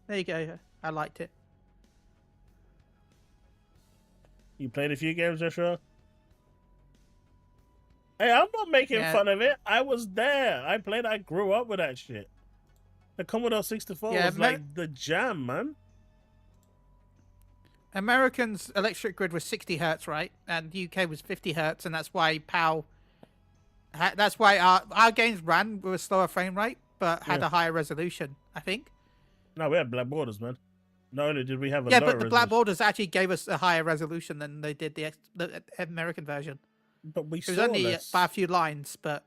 There you go. I liked it. You played a few games, Joshua? Hey, I'm not making fun of it. I was there. I grew up with that shit. The Commodore 64 was like the jam, man. Americans' electric grid was 60 hertz, right? And UK was 50 hertz, and that's why PAL. That's why our games ran with a slower frame rate, but had a higher resolution, I think. No, we had black borders, man. Not only did we have a yeah, lower but the black resolution, borders actually gave us a higher resolution than they did the American version. but we It was saw only less. by a few lines, but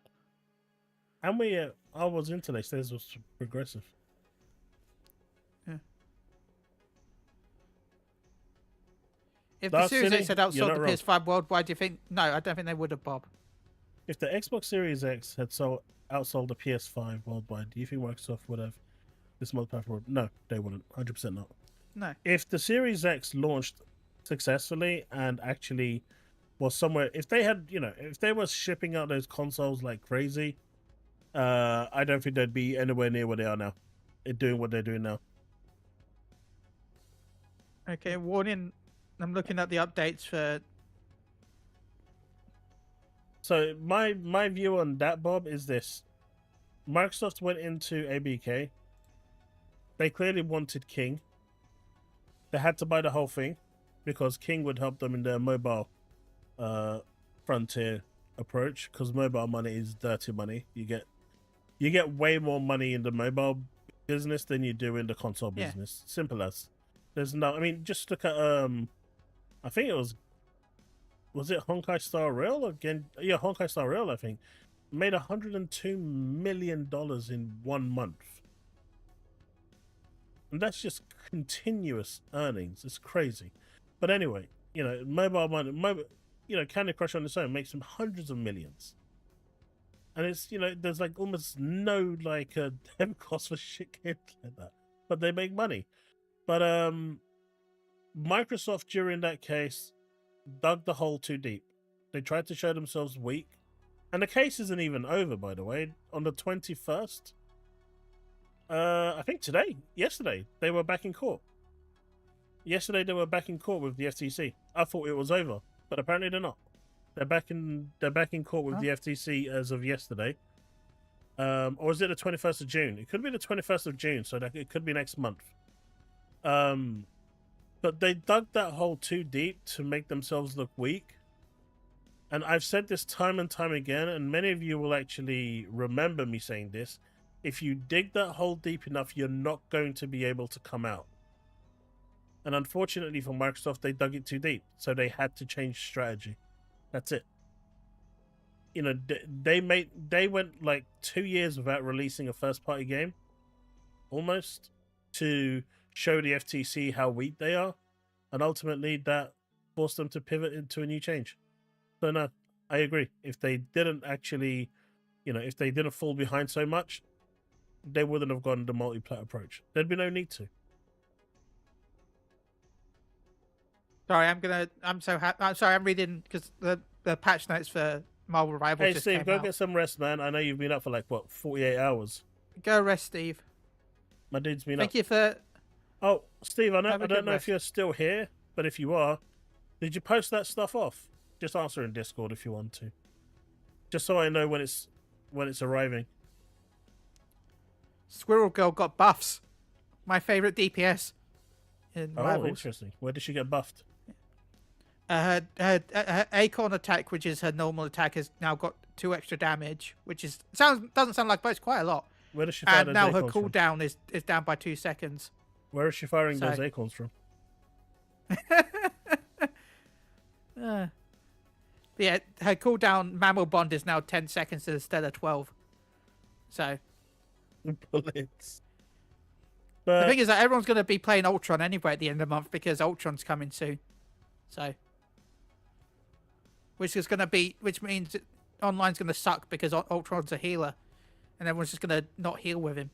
And we, I was into this. This was progressive. yeah. If Dark the Series City, X had you're outsold not the wrong. PS5 worldwide, do you think? No, I don't think they would have, Bob. If the Xbox Series X had outsold the PS5 worldwide, do you think Microsoft would have this multi-platform? No, they wouldn't. 100% not. No. If the Series X launched successfully and actually was somewhere, if they had, if they were shipping out those consoles like crazy, I don't think they'd be anywhere near where they are now, doing what they're doing now. Okay, warning. I'm looking at the updates for. So my view on that, Bob, is this: Microsoft went into ABK. They clearly wanted King. They had to buy the whole thing because King would help them in their mobile frontier approach, because mobile money is dirty money. You get way more money in the mobile business than you do in the console business. Simple as. There's no, I mean, just look at I think it was it Honkai Star Rail again? Yeah, Honkai Star Rail, I think, made $102 million in 1 month. And that's just continuous earnings. It's crazy. But anyway, you know, mobile money, Candy Crush on its own makes them hundreds of millions. And it's, you know, there's like almost no like dev cost for shit games like that. But they make money. But Microsoft during that case dug the hole too deep. They tried to show themselves weak. And the case isn't even over, by the way. On the 21st, I think yesterday, they were back in court. Yesterday they were back in court with the FTC. I thought it was over, but apparently they're not. They're back in court with the FTC as of yesterday. Or is it the 21st of June? It could be the 21st of June, so that it could be next month. But they dug that hole too deep to make themselves look weak. And I've said this time and time again, and many of you will actually remember me saying this. If you dig that hole deep enough, you're not going to be able to come out. And unfortunately for Microsoft, they dug it too deep. So they had to change strategy. That's it. You know, they went like 2 years without releasing a first-party game. Almost. To show the FTC how weak they are. And ultimately, that forced them to pivot into a new change. So no, I agree. If they didn't actually, you know, if they didn't fall behind so much, they wouldn't have gone the multi-plat approach. There'd be no need to. Sorry, I'm reading because the patch notes for Marvel Rivals Hey, just Steve, came go out. get some rest, man. I know you've been up for like, what, 48 hours? Go rest, Steve. My dude's been Thank up. you for... Oh, Steve, I Have a don't good know rest. if you're still here, but if you are, did you post that stuff off? Just answer in Discord if you want to. Just so I know when it's arriving. Squirrel Girl got buffs. My favorite DPS in Oh, Rivals. interesting. Where did she get buffed? Her Acorn attack, which is her normal attack, has now got 2 extra damage, which is doesn't sound like, but it's quite a lot. Where does she fire And those now her acorns from? cooldown is down by 2 seconds. Where is she firing So- those acorns from? Yeah, her cooldown mammal bond is now 10 seconds instead of 12. So Bullets. the But thing is that everyone's going to be playing Ultron anyway at the end of the month because Ultron's coming soon. So, which means online's going to suck because Ultron's a healer, and everyone's just going to not heal with him.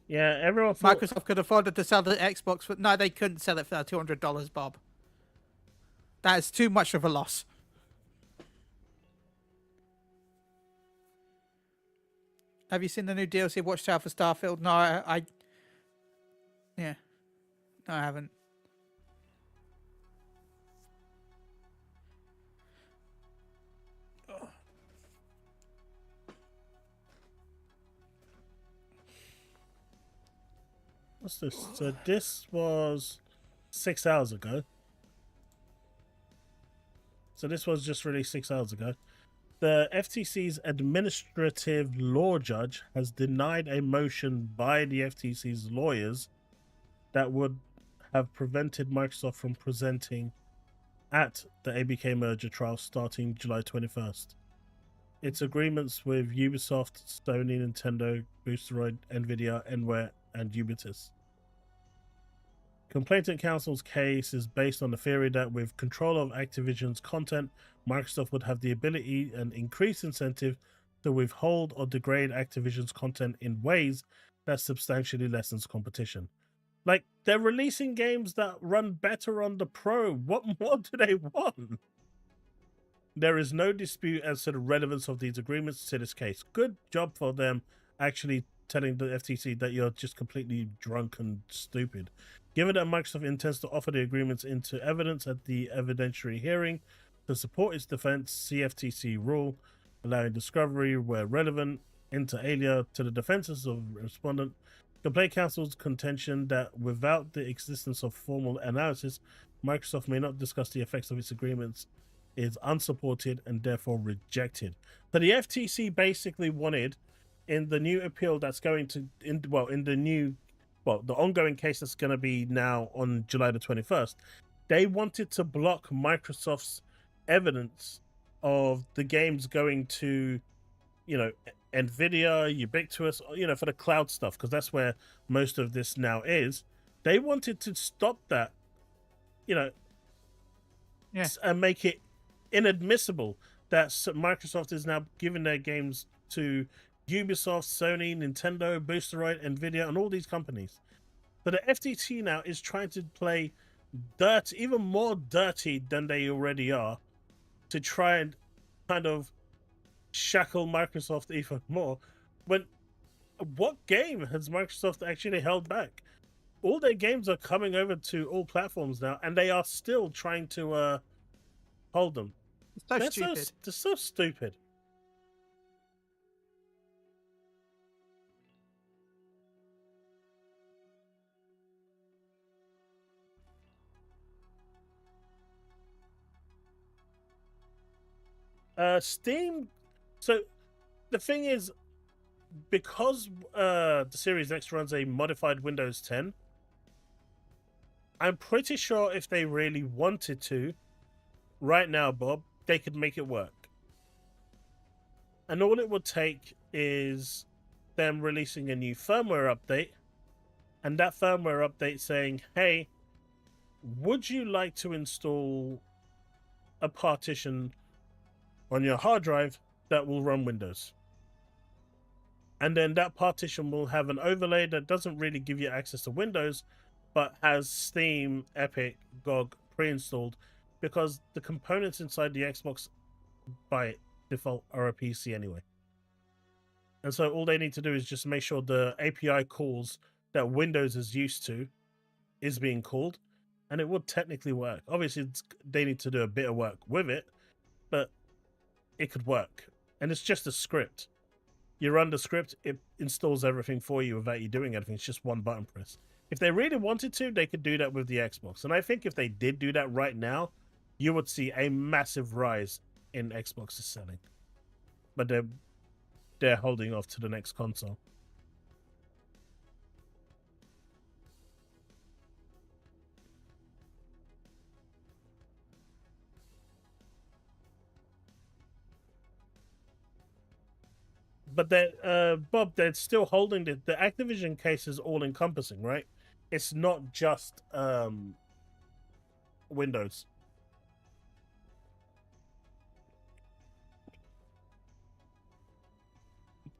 yeah, everyone thought, Microsoft could afford to sell the Xbox, but no, they couldn't sell it for $200, Bob. That is too much of a loss. Have you seen the new DLC Watchtower for Starfield? No, yeah. No, I haven't. what's this? So this was 6 hours ago. So this was just released 6 hours ago. The FTC's administrative law judge has denied a motion by the FTC's lawyers that would have prevented Microsoft from presenting at the ABK merger trial starting July 21st. Its agreements with Ubisoft, Sony, Nintendo, Boosteroid, Nvidia, Enware, and Ubitus. Complainant Counsel's case is based on the theory that with control of Activision's content, Microsoft would have the ability and increased incentive to withhold or degrade Activision's content in ways that substantially lessens competition. Like, they're releasing games that run better on the Pro. What more do they want? There is no dispute as to the relevance of these agreements to this case. Good job for them actually telling the FTC that you're just completely drunk and stupid. Given that Microsoft intends to offer the agreements into evidence at the evidentiary hearing, to support its defense CFTC rule, allowing discovery where relevant, inter alia, to the defenses of respondent. Complaint Counsel's contention that without the existence of formal analysis, Microsoft may not discuss the effects of its agreements is unsupported and therefore rejected. So the FTC basically wanted, in the new appeal that's going to, the ongoing case that's going to be now on July the 21st, they wanted to block Microsoft's evidence of the games going to, Nvidia, Ubiquitous, for the cloud stuff, because that's where most of this now is. They wanted to stop that, and make it inadmissible that Microsoft is now giving their games to Ubisoft, Sony, Nintendo, Boosteroid, Nvidia, and all these companies. But the FTC now is trying to play even more dirty than they already are, to try and kind of shackle Microsoft even more. What game has Microsoft actually held back? All their games are coming over to all platforms now, and they are still trying to hold them. They're stupid. They're so stupid. Steam. So the thing is, because the Series X runs a modified Windows 10, I'm pretty sure if they really wanted to, right now, Bob, they could make it work. And all it would take is them releasing a new firmware update, and that firmware update saying, hey, would you like to install a partition on your hard drive that will run Windows? And then that partition will have an overlay that doesn't really give you access to Windows, but has Steam, Epic, GOG pre-installed, because the components inside the Xbox by default are a PC anyway. And so all they need to do is just make sure the API calls that Windows is used to is being called, and it would technically work. Obviously, they need to do a bit of work with it, but it could work. And it's just a script. You run the script, it installs everything for you without you doing anything. It's just one button press. If they really wanted to, they could do that with the Xbox. And I think if they did do that right now, you would see a massive rise in Xbox's selling. But they're holding off to the next console. But Bob, they're still holding the Activision case is all encompassing, right? It's not just Windows.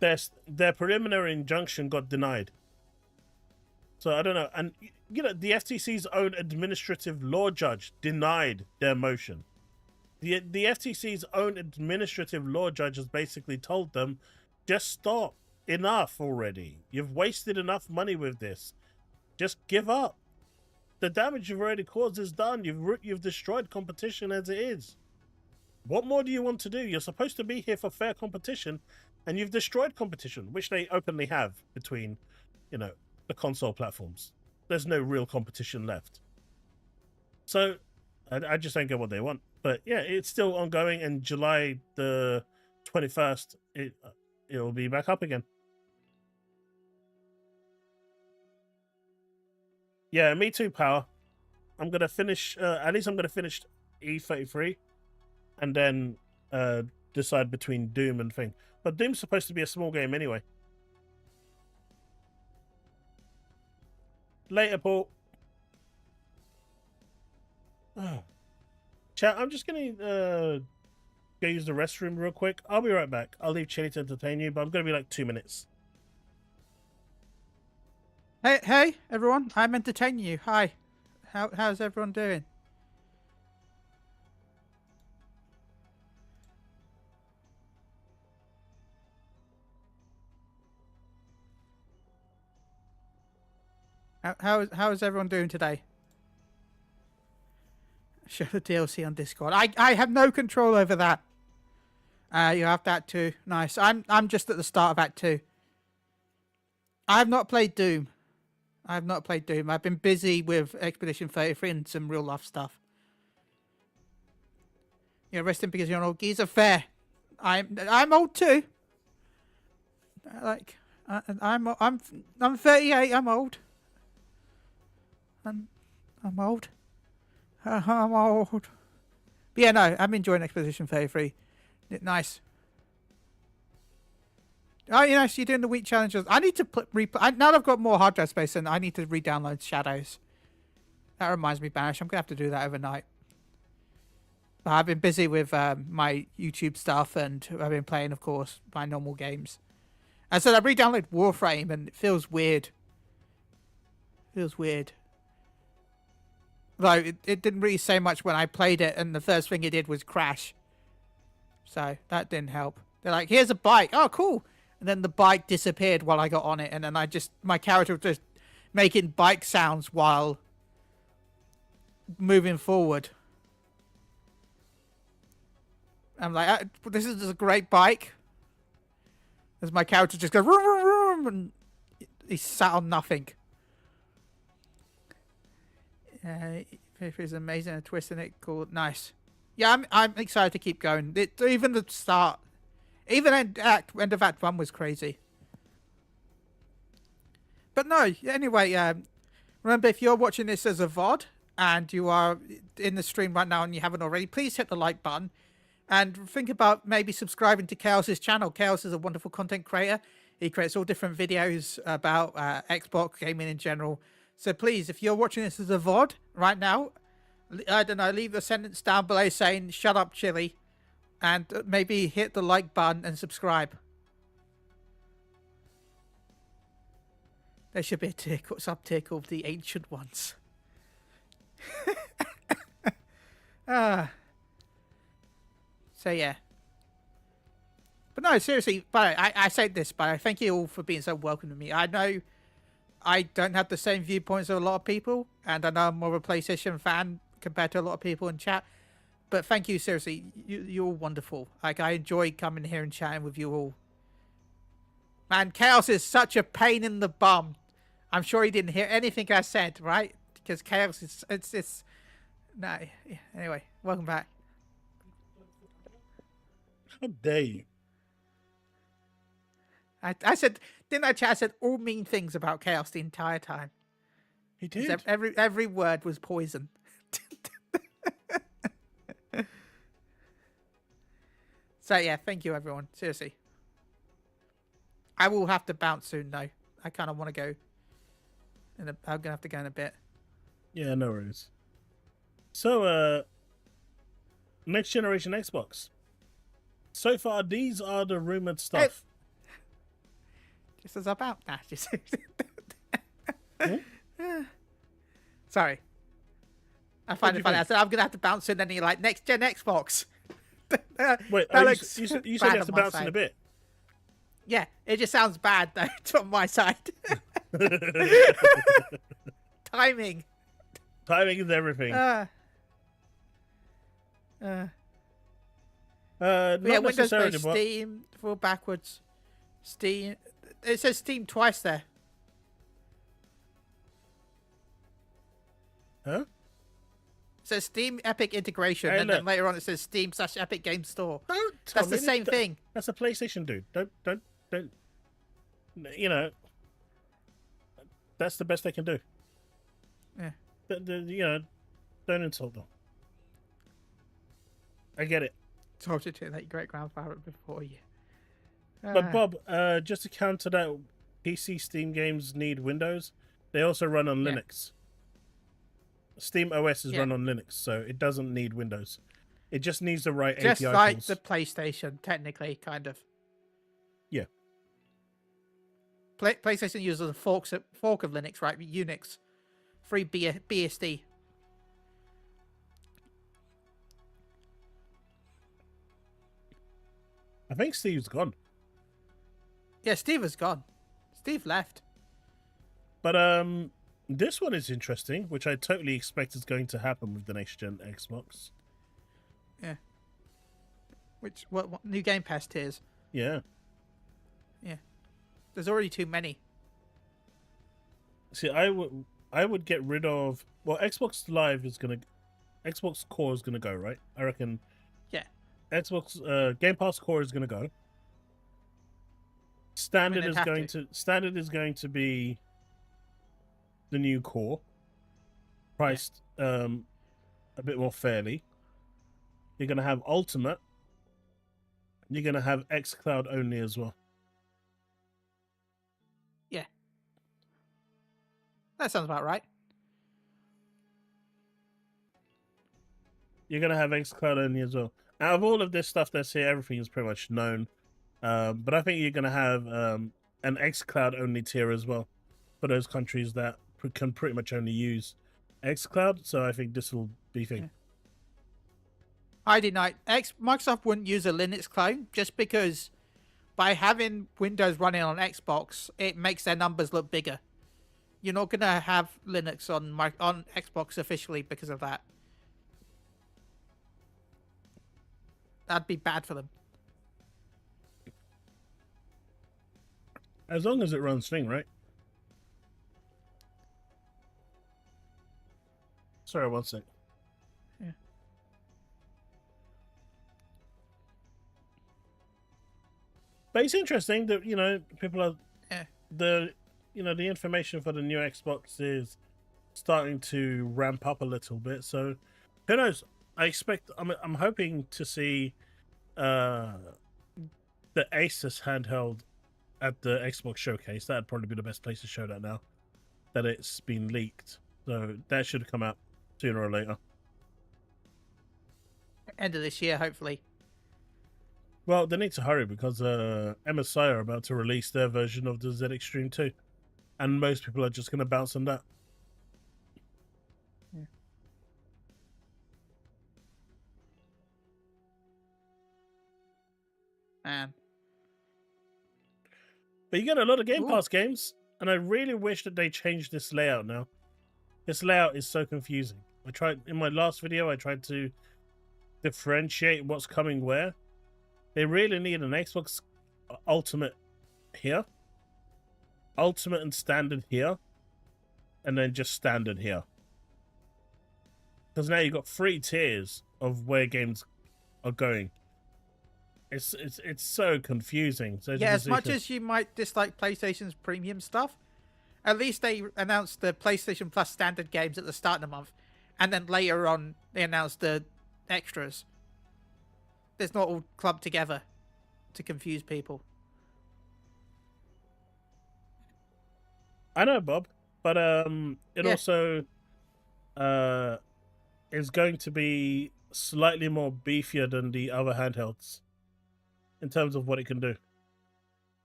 Their preliminary injunction got denied. So I don't know. And the FTC's own administrative law judge denied their motion. The FTC's own administrative law judge has basically told them, just stop. Enough already. You've wasted enough money with this. Just give up. The damage you've already caused is done. You've destroyed competition as it is. What more do you want to do? You're supposed to be here for fair competition, and you've destroyed competition, which they openly have between, the console platforms. There's no real competition left. So, I just don't get what they want. But yeah, it's still ongoing, and July the 21st, it'll be back up again. Yeah, me too, Power. I'm gonna finish. At least I'm gonna finish E33, and then decide between Doom and Thing. But Doom's supposed to be a small game anyway. Later, Paul. Chat. I'm just gonna go use the restroom real quick. I'll be right back. I'll leave Chili to entertain you, but I'm gonna be like 2 minutes. Hey, everyone! I'm entertaining you. Hi, how's everyone doing? How is everyone doing today? Share the DLC on Discord. I have no control over that. You have that too. Nice. I'm just at the start of Act 2. I have not played Doom. I've been busy with Expedition 33 and some real life stuff. You're resting because you're an old geezer. Fair. I'm old too. Like I'm 38. I'm old. I'm old. I'm old. But yeah, no, I'm enjoying Expedition 33. Nice. Oh, you know, so you're doing the week challenges. I need to now that I've got more hard drive space, and I need to re-download Shadows. That reminds me, Banish. I'm gonna have to do that overnight. But I've been busy with my YouTube stuff, and I've been playing, of course, my normal games. And so I re-downloaded Warframe, and it feels weird. Though it didn't really say much when I played it, and the first thing it did was crash. So that didn't help. They're like, here's a bike. Oh, cool. And then the bike disappeared while I got on it. And then my character was just making bike sounds while moving forward. I'm like, this is a great bike. As my character just goes, vroom, vroom, vroom, and he sat on nothing. It is amazing. A twist in it. Cool. Nice. Yeah, I'm excited to keep going. Even the start, even end of Act 1 was crazy. But no, anyway, remember, if you're watching this as a VOD and you are in the stream right now and you haven't already, please hit the like button and think about maybe subscribing to Chaos's channel. Chaos is a wonderful content creator. He creates all different videos about Xbox gaming in general. So please, if you're watching this as a VOD right now, I don't know, leave a sentence down below saying, shut up, Chili, and maybe hit the like button and subscribe. There should be a sub-tier called The Ancient Ones. So, yeah. But no, seriously, but I said this, but I thank you all for being so welcoming to me. I know I don't have the same viewpoints as a lot of people, and I know I'm more of a PlayStation fan compared to a lot of people in chat, but thank you, seriously. You're all wonderful. Like, I enjoy coming here and chatting with you all. Man, Chaos is such a pain in the bum. I'm sure he didn't hear anything I said, right? Because Chaos is it's no. Yeah, anyway, welcome back. How dare you? I said, didn't I chat? I said all mean things about Chaos the entire time. He did. Every word was poison. So yeah, thank you everyone. Seriously. I will have to bounce soon though. I kind of want to go. I'm gonna have to go in a bit. Yeah, no worries. So, next generation Xbox. So far, these are the rumored stuff. Just as about that. Sorry. I find it funny. I said I'm gonna have to bounce in, and you're like, next gen Xbox. Wait, you said you have to bounce in a bit. Yeah, it just sounds bad though. It's on my side. Timing is everything. Yeah, Not Windows necessarily, based but Steam, fall backwards. Steam. It says Steam twice there. huh? It says Steam Epic integration, Hey, and look. then later on it says Steam/Epic Game Store. Don't tell That's me the same thing. That's a PlayStation, dude. Don't. You know, that's the best they can do. Yeah. You know, don't insult them. I get it. Told you to let your great grandfather before you. But Bob, just to counter that, PC Steam games need Windows. They also run on Yeah. Linux. Steam OS is run on Linux, so it doesn't need Windows. It just needs the right just API like calls. the PlayStation, technically, kind of. Yeah. PlayStation uses a fork of Linux, right? Unix, free BSD. I think Steve's gone. Yeah, Steve is gone. Steve left. But This one is interesting, which I totally expect is going to happen with the next gen Xbox. Yeah. What new Game Pass tiers? Yeah. Yeah. There's already too many. See, I would get rid of, well, Xbox Core is gonna go, right? I reckon. Yeah. Xbox Game Pass Core is gonna go. Standard is going to be the new Core, priced a bit more fairly. You're gonna have Ultimate. You're gonna have xCloud only as well. Yeah. That sounds about right. You're gonna have xCloud only as well. Out of all of this stuff that's here, everything is pretty much known. But I think you're gonna have an xCloud only tier as well for those countries that can pretty much only use xCloud. So I think this will be thing. Yeah. I deny Microsoft wouldn't use a Linux clone just because by having Windows running on Xbox, it makes their numbers look bigger. You're not gonna have Linux on Xbox officially because of that. That'd be bad for them. As long as it runs thing, right? Sorry, one sec. Yeah. But it's interesting that, you know, people are Yeah. the information for the new Xbox is starting to ramp up a little bit. So who knows? I'm hoping to see the Asus handheld at the Xbox showcase. That'd probably be the best place to show that now that it's been leaked. So that should come out sooner or later. End of this year, hopefully. Well, they need to hurry because MSI are about to release their version of the ZX Extreme 2. And most people are just going to bounce on that. Yeah. Man. But you get a lot of Game Ooh. Pass games, and I really wish that they changed this layout now. This layout is so confusing. In my last video, I tried to differentiate what's coming where. They really need an Xbox Ultimate here, Ultimate and Standard here, and then just Standard here. Because now you've got 3 tiers of where games are going. It's so confusing. So Yeah, as much as you might dislike PlayStation's premium stuff, at least they announced the PlayStation Plus standard games at the start of the month, and then later on they announced the extras. It's not all clubbed together to confuse people. I know, Bob, but it also is going to be slightly more beefier than the other handhelds in terms of what it can do.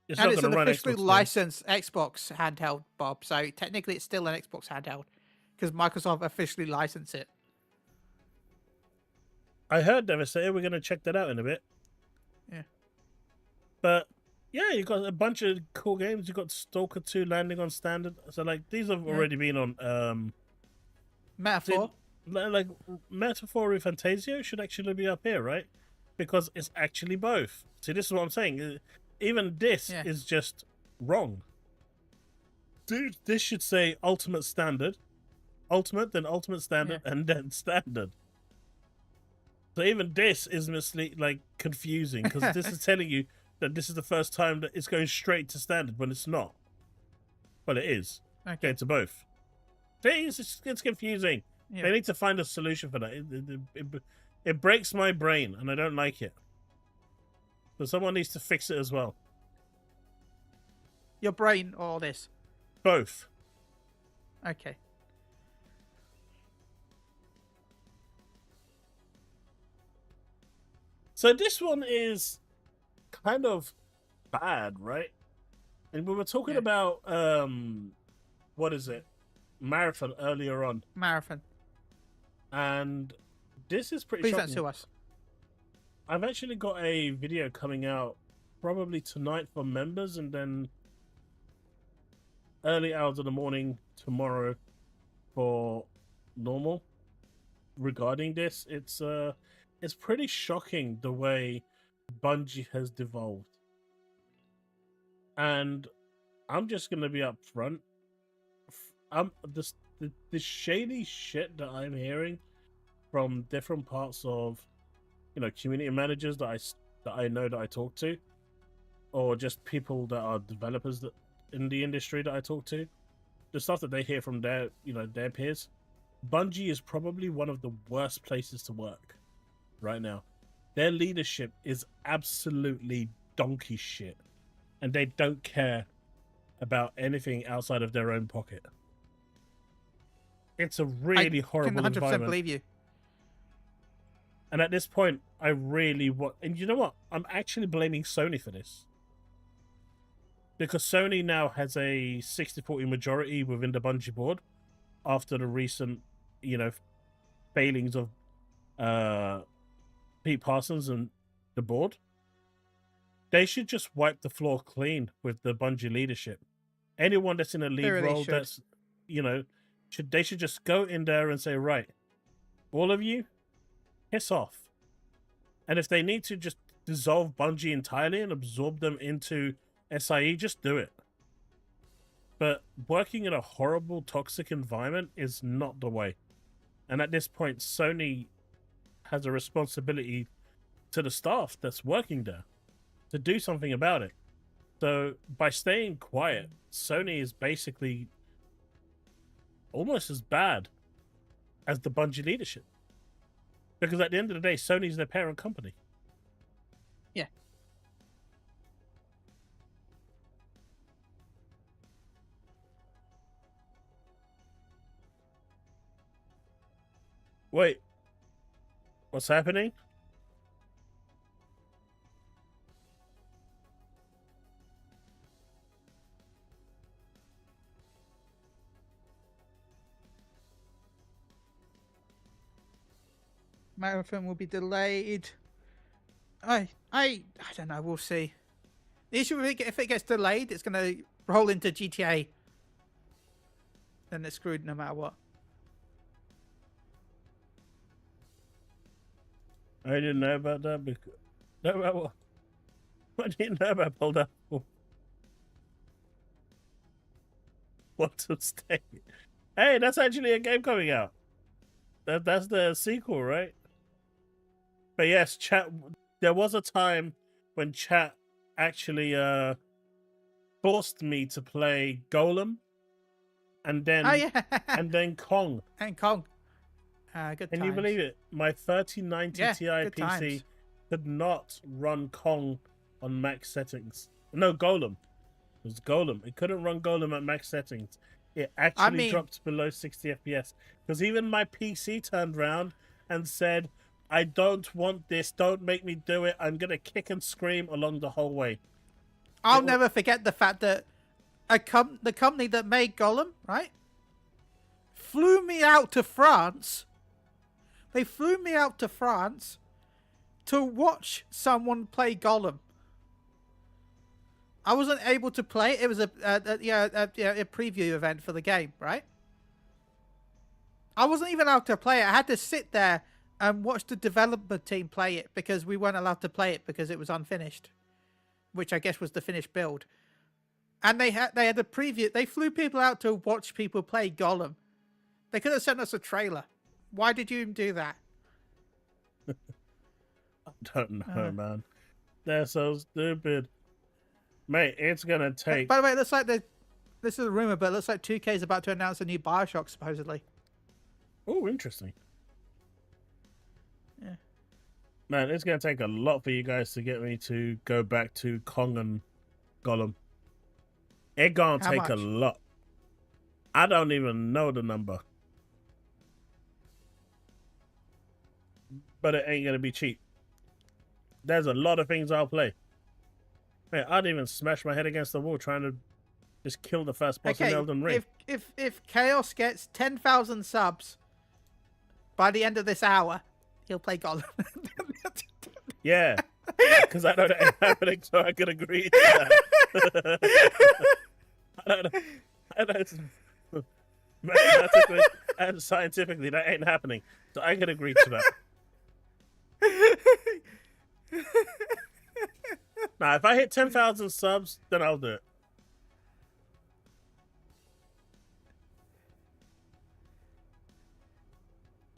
It's an officially licensed Xbox handheld, Bob. So technically, it's still an Xbox handheld because Microsoft officially licensed it. I heard Devastator. We're going to check that out in a bit. Yeah. But yeah, you've got a bunch of cool games. You've got Stalker 2 landing on standard. So like these have already been on Metaphor. Like Metaphor with Fantasio should actually be up here, right? Because it's actually both. See, this is what I'm saying. Even this is just wrong. Dude, this should say Ultimate Standard, Ultimate, then Ultimate Standard, and then Standard. So even this is confusing because this is telling you that this is the first time that it's going straight to Standard when it's not. Well, it is. Okay. Going to both. See, it's confusing. Yeah. They need to find a solution for that. It breaks my brain, and I don't like it. So someone needs to fix it as well. Your brain or this? Both. Okay. So this one is kind of bad, right? And we were talking about what is it? Marathon earlier on. Marathon. And this is pretty Please shocking. don't sue us. I've actually got a video coming out probably tonight for members, and then early hours of the morning tomorrow for normal regarding this. It's pretty shocking the way Bungie has devolved. And I'm just gonna be upfront. The shady shit that I'm hearing from different parts of, community managers that I know that I talk to, or just people that are developers that in the industry that I talk to, the stuff that they hear from their peers, Bungie is probably one of the worst places to work right now. Their leadership is absolutely donkey shit, and they don't care about anything outside of their own pocket. It's a really horrible I can 100% environment. believe you. And at this point, I really want... And you know what? I'm actually blaming Sony for this. Because Sony now has a 60-40 majority within the Bungie board after the recent, failings of Pete Parsons and the board. They should just wipe the floor clean with the Bungie leadership. Anyone that's in a lead role that's, they should just go in there and say, right, all of you, piss off. And if they need to just dissolve Bungie entirely and absorb them into SIE, just do it. But working in a horrible, toxic environment is not the way. And at this point, Sony has a responsibility to the staff that's working there to do something about it. So by staying quiet, Sony is basically almost as bad as the Bungie leadership. Because at the end of the day, Sony's their parent company. Yeah. Wait. What's happening? Marathon will be delayed. I don't know. We'll see. The issue with it, if it gets delayed, it's going to roll into GTA. Then it's screwed no matter what. I didn't know about that. What do you know about Pulled Up? Quantum State. Hey, that's actually a game coming out. That's the sequel, right? But yes, chat. There was a time when chat actually forced me to play Golem, and then and then Kong. And Kong. Good Can times. you believe it? My 3090 Ti PC times. could not run Kong on max settings. No, Golem. It was Golem. It couldn't run Golem at max settings. It actually dropped below 60 FPS. Because even my PC turned around and said, I don't want this. Don't make me do it. I'm going to kick and scream along the whole way. I'll never forget the fact that the company that made Golem, right, flew me out to France. They flew me out to France to watch someone play Golem. I wasn't able to play it. It was a preview event for the game, right? I wasn't even allowed to play it. I had to sit there and watch the development team play it because we weren't allowed to play it because it was unfinished, which I guess was the finished build. And they had a preview. They flew people out to watch people play Golem. They could have sent us a trailer. Why did you do that? I don't know, man. They're so stupid. Mate, it's gonna take... By the way, it looks like this is a rumor, but it looks like 2K is about to announce a new Bioshock, supposedly. Oh, interesting. Yeah. Man, it's gonna take a lot for you guys to get me to go back to Kong and Golem. It's gonna take a lot. I don't even know the number. But it ain't gonna be cheap. There's a lot of things I'll play. Man, I'd even smash my head against the wall trying to just kill the first boss in Elden Ring. If Chaos gets 10,000 subs by the end of this hour, he'll play Golem. Yeah, because I know that ain't happening, so I can agree to that. Mathematically and scientifically, that ain't happening. So I can agree to that. Now, if I hit 10,000 subs, then I'll do it.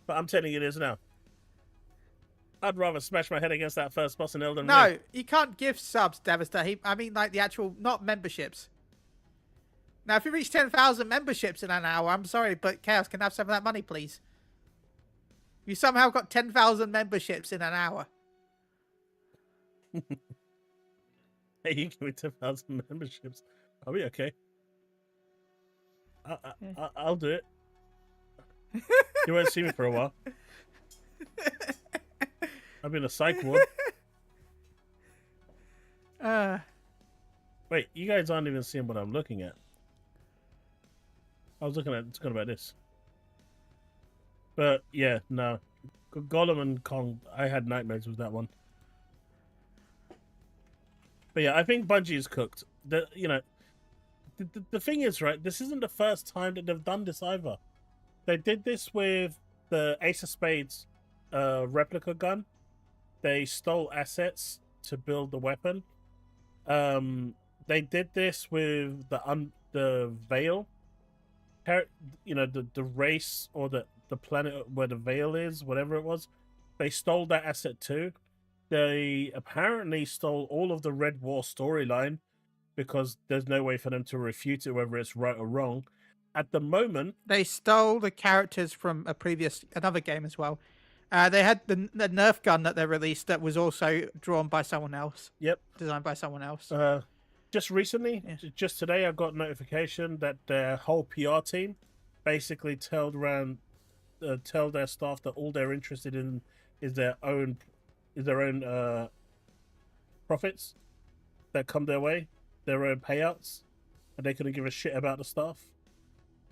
But I'm telling you this now. I'd rather smash my head against that first boss in Elden Ring. No, you can't give subs, Devastator. I mean, like the actual, not memberships. Now, if you reach 10,000 memberships in an hour, I'm sorry, but Chaos can have some of that money, please. You somehow got 10,000 memberships in an hour. Hey, you give me 10,000 memberships. Are we okay? I'll do it. You won't see me for a while. I've been a psych ward. Wait, you guys aren't even seeing what I'm looking at. I was looking about this. But yeah, no. Gollum and Kong, I had nightmares with that one. But yeah, I think Bungie is cooked. The thing is, right, this isn't the first time that they've done this either. They did this with the Ace of Spades replica gun. They stole assets to build the weapon. They did this with the Veil. The race or the planet where the Veil is, whatever it was. They stole that asset too. They apparently stole all of the Red War storyline because there's no way for them to refute it, whether it's right or wrong. At the moment, they stole the characters from another game as well. They had the Nerf gun that they released that was also drawn by someone else. Yep. Designed by someone else. Just recently, just today, I got notification that their whole PR team basically tell their staff that all they're interested in is their own profits that come their way, their own payouts, and they couldn't give a shit about the staff.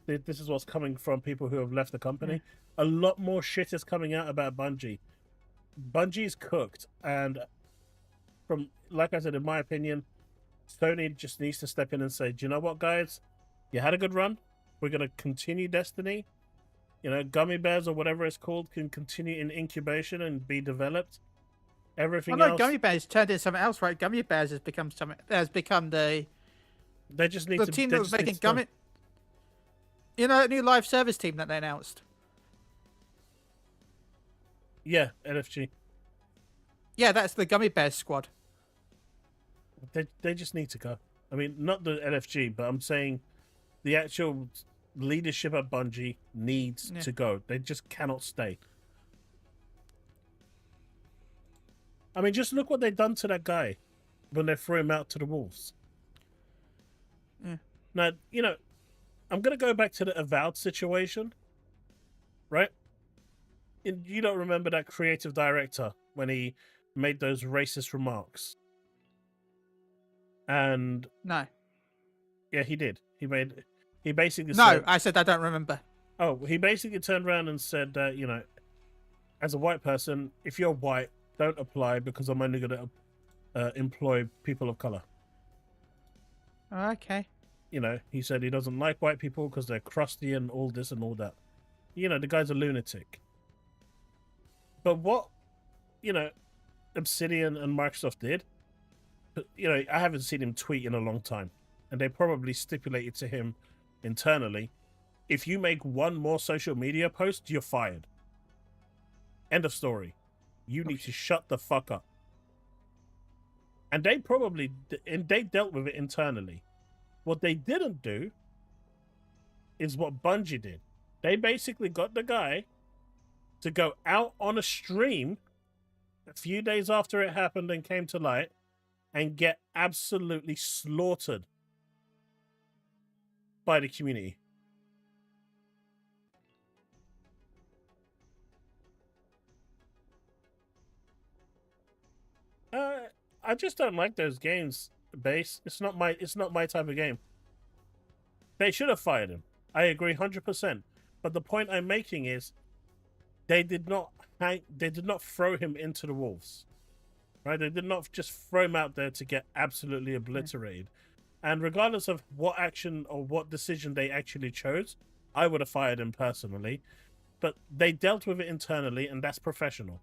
This is what's coming from people who have left the company. A lot more shit is coming out about Bungie. Bungie's cooked, and from, like I said, in my opinion, Sony just needs to step in and say, do you know what, guys? You had a good run. We're going to continue Destiny. Gummy Bears or whatever it's called can continue in incubation and be developed. Everything else... Gummy Bears turned into something else, right? Gummy Bears has become the... They just need the team that was making Gummy... a new live service team that they announced. Yeah, LFG. Yeah, that's the Gummy Bears squad. They just need to go. I mean, not the LFG, but I'm saying the actual leadership at Bungie needs to go. They just cannot stay. I mean, just look what they've done to that guy when they threw him out to the wolves. Yeah. Now, I'm going to go back to the Avowed situation, right? You don't remember that creative director when he made those racist remarks? And... No. Yeah, he did. He basically No, said... I said I don't remember. Oh, he basically turned around and said that, as a white person, if you're white, don't apply because I'm only going to employ people of color. Okay. He said he doesn't like white people because they're crusty and all this and all that. The guy's a lunatic. But what, Obsidian and Microsoft did, I haven't seen him tweet in a long time. And they probably stipulated to him internally, if you make one more social media post, you're fired. End of story. You need to shut the fuck up. And they dealt with it internally. What they didn't do is what Bungie did. They basically got the guy to go out on a stream a few days after it happened and came to light and get absolutely slaughtered by the community. I just don't like those games, Base. It's not my type of game. They should have fired him. I agree 100%. But the point I'm making is they did not throw him into the wolves. Right? They did not just throw him out there to get absolutely obliterated. And regardless of what action or what decision they actually chose, I would have fired him personally. But they dealt with it internally, and that's professional.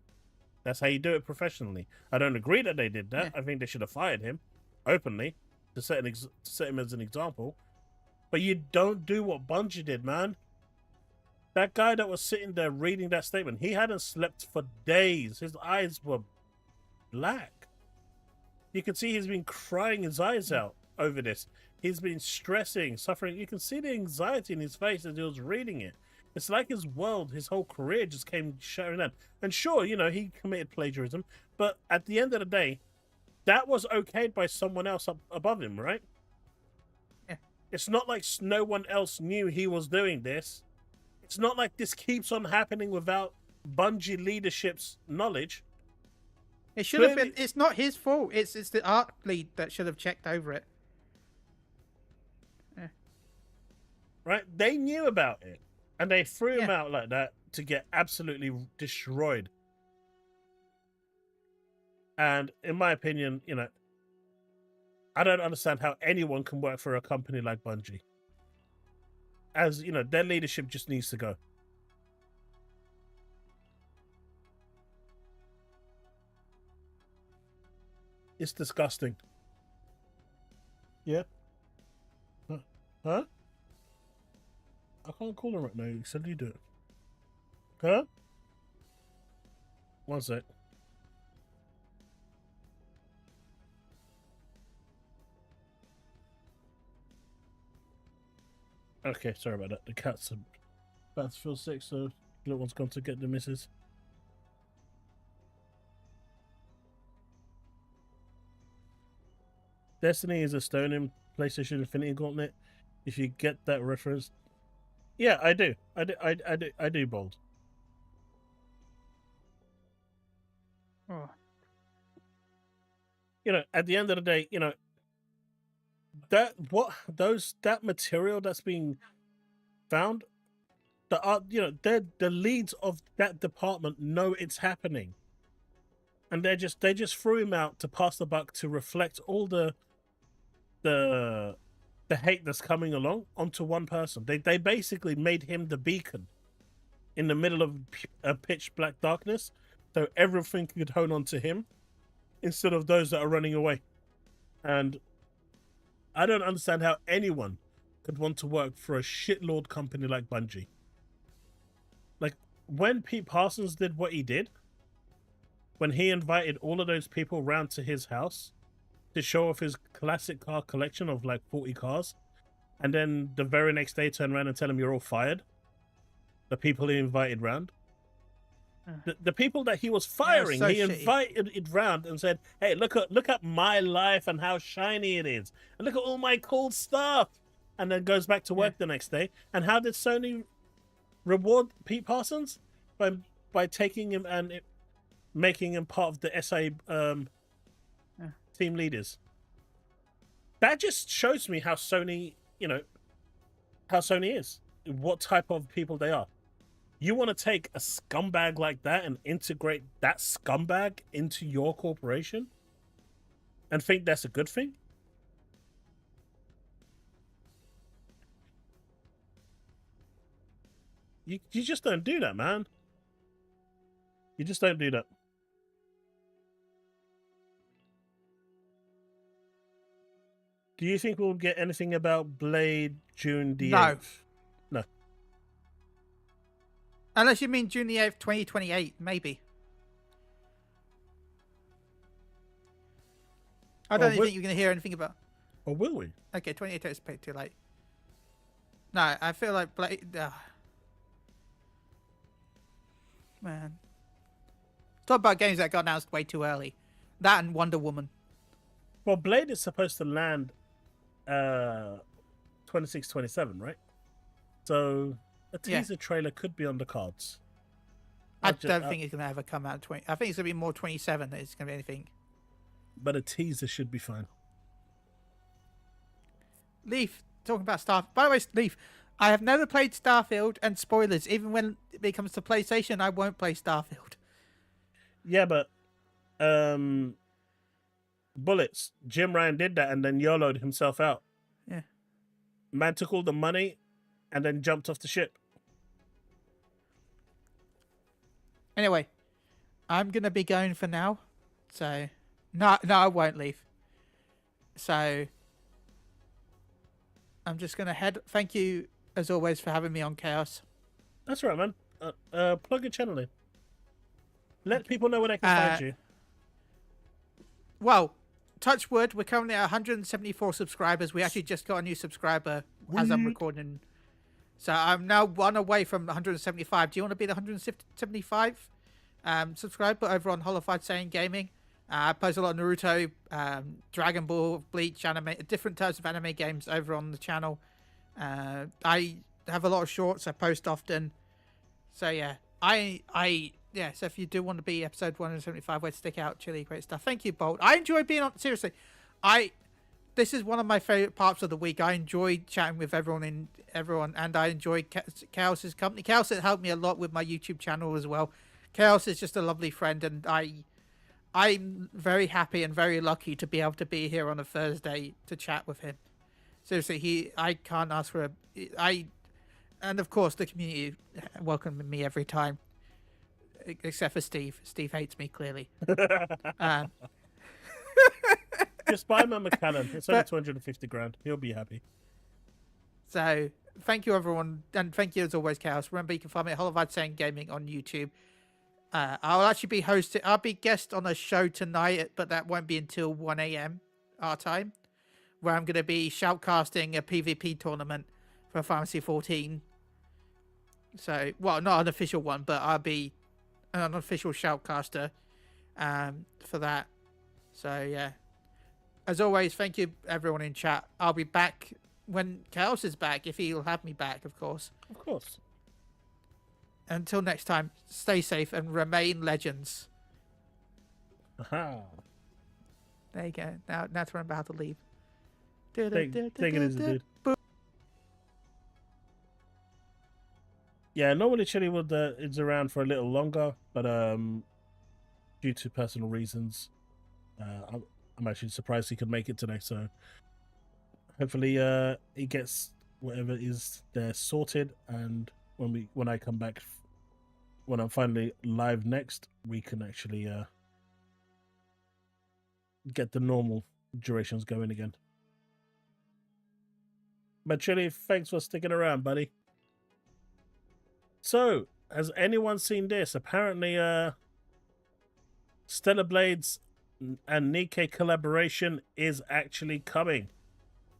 That's how you do it professionally. I don't agree that they did that. Yeah. I think they should have fired him openly to set him as an example. But you don't do what Bungie did, man. That guy that was sitting there reading that statement, he hadn't slept for days. His eyes were black. You can see he's been crying his eyes out over this. He's been stressing, suffering. You can see the anxiety in his face as he was reading it. It's like his world, his whole career just came shattering down. And sure, you know, he committed plagiarism, but at the end of the day, that was okayed by someone else up above him, right? Yeah. It's not like no one else knew he was doing this. It's not like this keeps on happening without Bungie leadership's knowledge. It should have been. It's not his fault. It's the art lead that should have checked over it. Yeah. Right? They knew about it. And they threw him out like that to get absolutely destroyed. And in my opinion, you know, I don't understand how anyone can work for a company like Bungie. As, you know, their leadership just needs to go. It's disgusting. Yeah? Huh? I can't call him right now. You said you do it. Huh? One sec. Okay, sorry about that. The cat's about to feel sick, so little one's gone to get the missus. Destiny is a stone in PlayStation Infinity Gauntlet. If you get that reference, yeah, I do. I do, Bold. Oh. You know, at the end of the day, you know, that material that's being found, you know, the leads of that department know it's happening, and they just threw him out to pass the buck to reflect all the hate that's coming along onto one person. They basically made him the beacon in the middle of a pitch black darkness, so everything could hone onto him instead of those that are running away. And I don't understand how anyone could want to work for a shitlord company like Bungie. Like, when Pete Parsons did what he did, when he invited all of those people round to his house to show off his classic car collection of like 40 cars, and then the very next day turn around and tell him you're all fired, the people he invited round, the people that he was firing, so he shitty. invited it round and said, hey, look at my life and how shiny it is, and look at all my cool stuff, and then goes back to work the next day. And how did Sony reward Pete Parsons? By taking him and making him part of the SA team leaders. That just shows me how Sony, you know, how Sony is, what type of people they are. You want to take a scumbag like that and integrate that scumbag into your corporation and think that's a good thing? You just don't do that, man. You just don't do that. Do you think we'll get anything about Blade June the 8th? No. Unless you mean June the 8th, 2028, maybe. I don't think you're going to hear anything about. Or will we? Okay, 28 is too late. No, I feel like Blade. Man. Talk about games that got announced way too early. That and Wonder Woman. Well, Blade is supposed to land 26, 27, right? So a teaser trailer could be on the cards. I don't think it's going to ever come out 20. I think it's going to be more 27 than it's going to be anything. But a teaser should be fine. Leaf, talking about Starfield. By the way, Leaf, I have never played Starfield, and spoilers, even when it comes to PlayStation, I won't play Starfield. Yeah, but bullets. Jim Ryan did that and then YOLO'd himself out. Yeah. Man took all the money and then jumped off the ship. Anyway, I'm gonna be going for now. So no, I won't leave. So I'm just gonna head. Thank you as always for having me on Chaos. That's right, man. Plug your channel in. Let people know where they can find you. Well, touch wood, we're currently at 174 subscribers. We actually just got a new subscriber as I'm recording. So I'm now one away from 175. Do you want to be the 175 subscriber over on Holified Saying Gaming? I post a lot of Naruto, Dragon Ball, Bleach, anime, different types of anime games over on the channel. I have a lot of shorts. I post often. So yeah, yeah, so if you do want to be episode 175, where to stick out, chili, great stuff. Thank you, Bolt. I enjoy being on. Seriously, this is one of my favorite parts of the week. I enjoy chatting with everyone, and I enjoy Chaos's company. Chaos has helped me a lot with my YouTube channel as well. Chaos is just a lovely friend, and I'm very happy and very lucky to be able to be here on a Thursday to chat with him. Seriously, I can't ask for and of course the community welcomed me every time. Except for Steve. Steve hates me, clearly. Just buy him a McCannon. It's only 250 grand. He'll be happy. So, thank you, everyone. And thank you, as always, Chaos. Remember, you can find me at Holified Saying Gaming on YouTube. I'll actually be I'll be guest on a show tonight, but that won't be until 1 a.m. our time, where I'm going to be shoutcasting a PvP tournament for Fantasy 14. So, well, not an official one, but I'll be an official shoutcaster for that. So yeah, as always, thank you everyone in chat. I'll be back when Chaos is back, if he'll have me back, of course. Of course. Until next time, stay safe and remain legends. Aha. There you go. Now to remember how to leave. Take it easy, dude. Yeah, normally Chillywood is around for a little longer, but due to personal reasons, I'm actually surprised he could make it today. So hopefully he gets whatever is there sorted, and when I come back, when I'm finally live next, we can actually get the normal durations going again. But Chilly, thanks for sticking around, buddy. So, has anyone seen this? Apparently, Stellar Blades and Nikke collaboration is actually coming.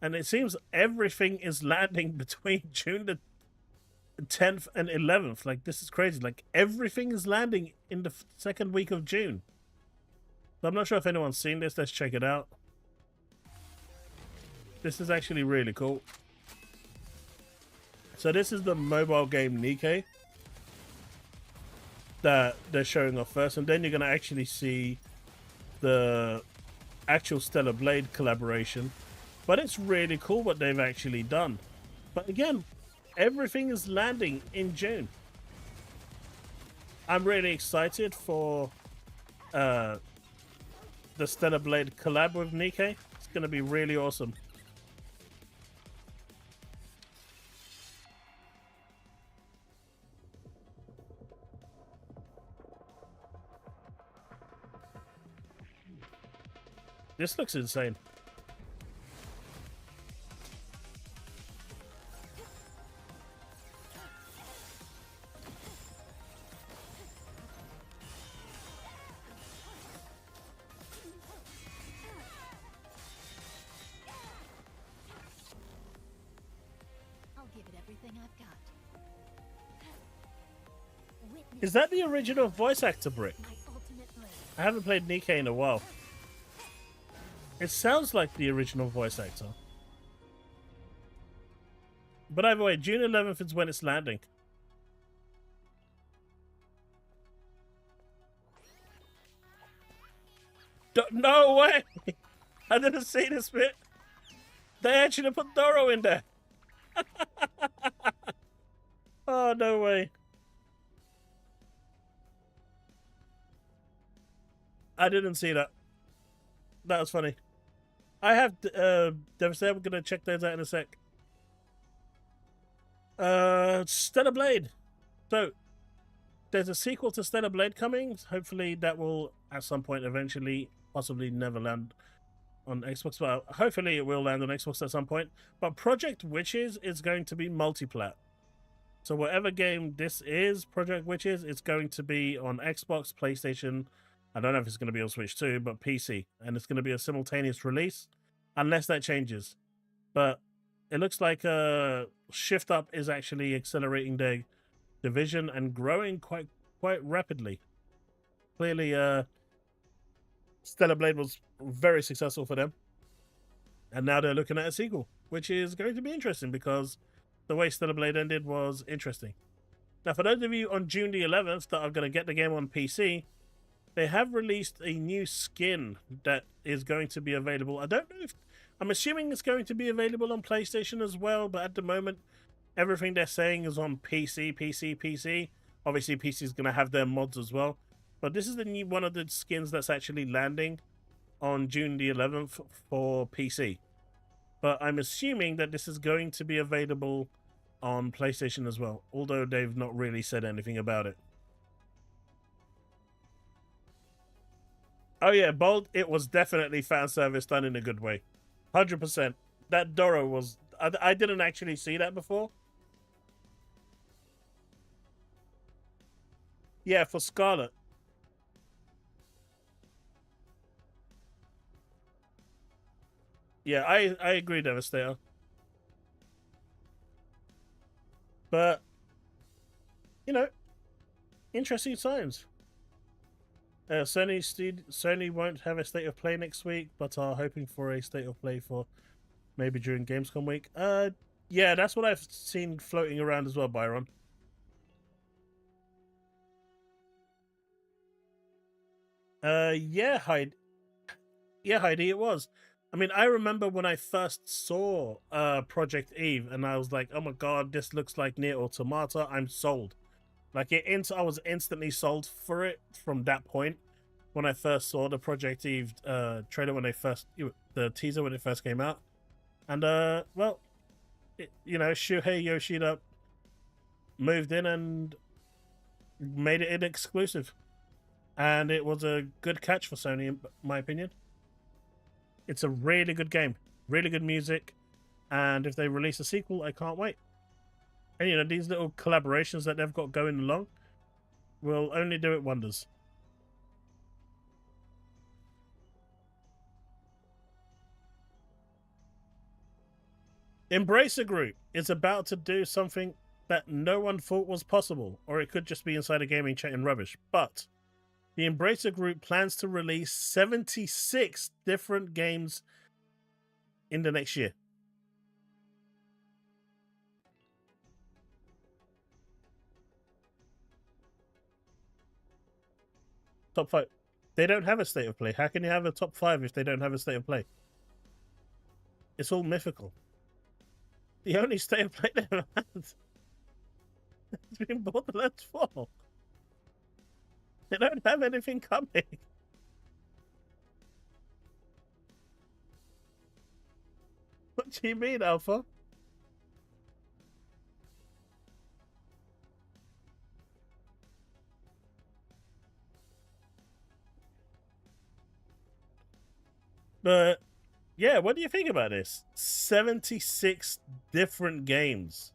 And it seems everything is landing between June the 10th and 11th. Like, this is crazy. Like, everything is landing in the second week of June. So I'm not sure if anyone's seen this. Let's check it out. This is actually really cool. So this is the mobile game Nikke that they're showing off first, and then you're going to actually see the actual Stellar Blade collaboration. But it's really cool what they've actually done. But again, everything is landing in June. I'm really excited for the Stellar Blade collab with Nikke. It's going to be really awesome. This looks insane. I'll give it everything I've got. Is that the original voice actor, Brick? My ultimate blade. I haven't played Nikke in a while. It sounds like the original voice actor. But either way, June 11th is when it's landing. No way! I didn't see this bit. They actually put Doro in there. Oh, no way. I didn't see that. That was funny. I have Devastator. We're going to check those out in a sec. Stellar Blade. So there's a sequel to Stellar Blade coming. Hopefully that will at some point eventually possibly never land on Xbox, but hopefully it will land on Xbox at some point. But Project Witches is going to be multiplat. So whatever game this is, Project Witches, it's going to be on Xbox, PlayStation. I don't know if it's going to be on Switch too, but PC. And it's going to be a simultaneous release, unless that changes. But it looks like Shift Up is actually accelerating their division and growing quite rapidly. Clearly, Stellar Blade was very successful for them. And now they're looking at a sequel, which is going to be interesting because the way Stellar Blade ended was interesting. Now, for those of you on June the 11th that are going to get the game on PC, they have released a new skin that is going to be available. I don't know if... I'm assuming it's going to be available on PlayStation as well, but at the moment, everything they're saying is on PC. Obviously, PC is going to have their mods as well. But this is the new one of the skins that's actually landing on June the 11th for PC. But I'm assuming that this is going to be available on PlayStation as well, although they've not really said anything about it. Oh yeah, Bold, it was definitely fan service done in a good way. 100%. That Doro was... I didn't actually see that before. Yeah, for Scarlet. Yeah, I agree, Devastator. But, you know, interesting signs. Sony won't have a state of play next week, but are hoping for a state of play for maybe during Gamescom week. Yeah, that's what I've seen floating around as well, Byron. Yeah, Heidi. Yeah, Heidi, it was. I mean, I remember when I first saw Project Eve, and I was like, "Oh my god, this looks like Nier Automata." I'm sold. Like I was instantly sold for it from that point when I first saw the Project Eve trailer the teaser when it first came out, and well, Shuhei Yoshida moved in and made it an exclusive, and it was a good catch for Sony, in my opinion. It's a really good game, really good music, and if they release a sequel, I can't wait. And these little collaborations that they've got going along will only do it wonders. Embracer Group is about to do something that no one thought was possible, or it could just be Insider Gaming chatting rubbish. But the Embracer Group plans to release 76 different games in the next year. Top 5. They don't have a state of play. How can you have a top 5 if they don't have a state of play? It's all mythical. The only state of play they've had has been Borderlands 4. They don't have anything coming. What do you mean, Alpha? But yeah, what do you think about this? 76 different games.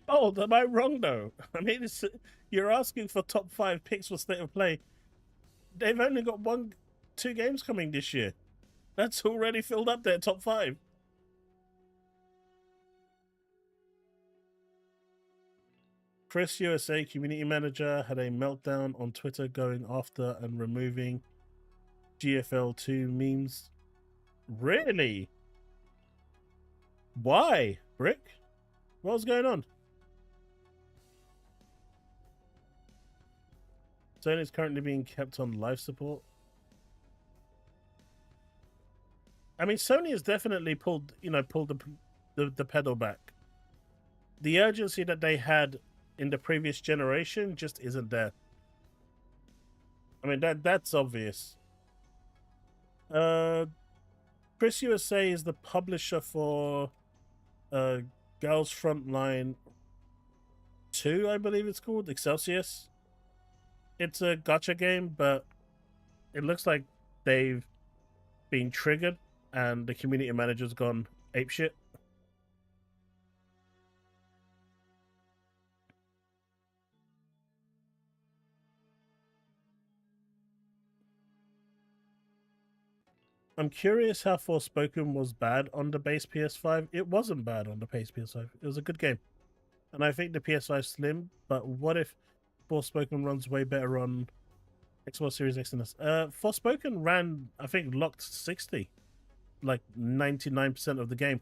Oh, am I wrong though? I mean, you're asking for top 5 picks for state of play. They've only got 2 games coming this year. That's already filled up their top 5. Chris USA, community manager, had a meltdown on Twitter going after and removing GFL2 memes. Really? Why, Brick? What's going on? Sony is currently being kept on life support. I mean, Sony has definitely pulled the pedal back. The urgency that they had in the previous generation just isn't there. I mean, that's obvious. Chris USA is the publisher for Girls Frontline 2, I believe it's called, Excelsius. It's a gacha game, but it looks like they've been triggered and the community manager's gone apeshit. I'm curious how Forespoken was bad on the base PS5. It wasn't bad on the base PS5. It was a good game. And I think the PS5 Slim, but what if Forespoken runs way better on Xbox Series X and S? Forespoken ran, I think, locked 60. Like 99% of the game.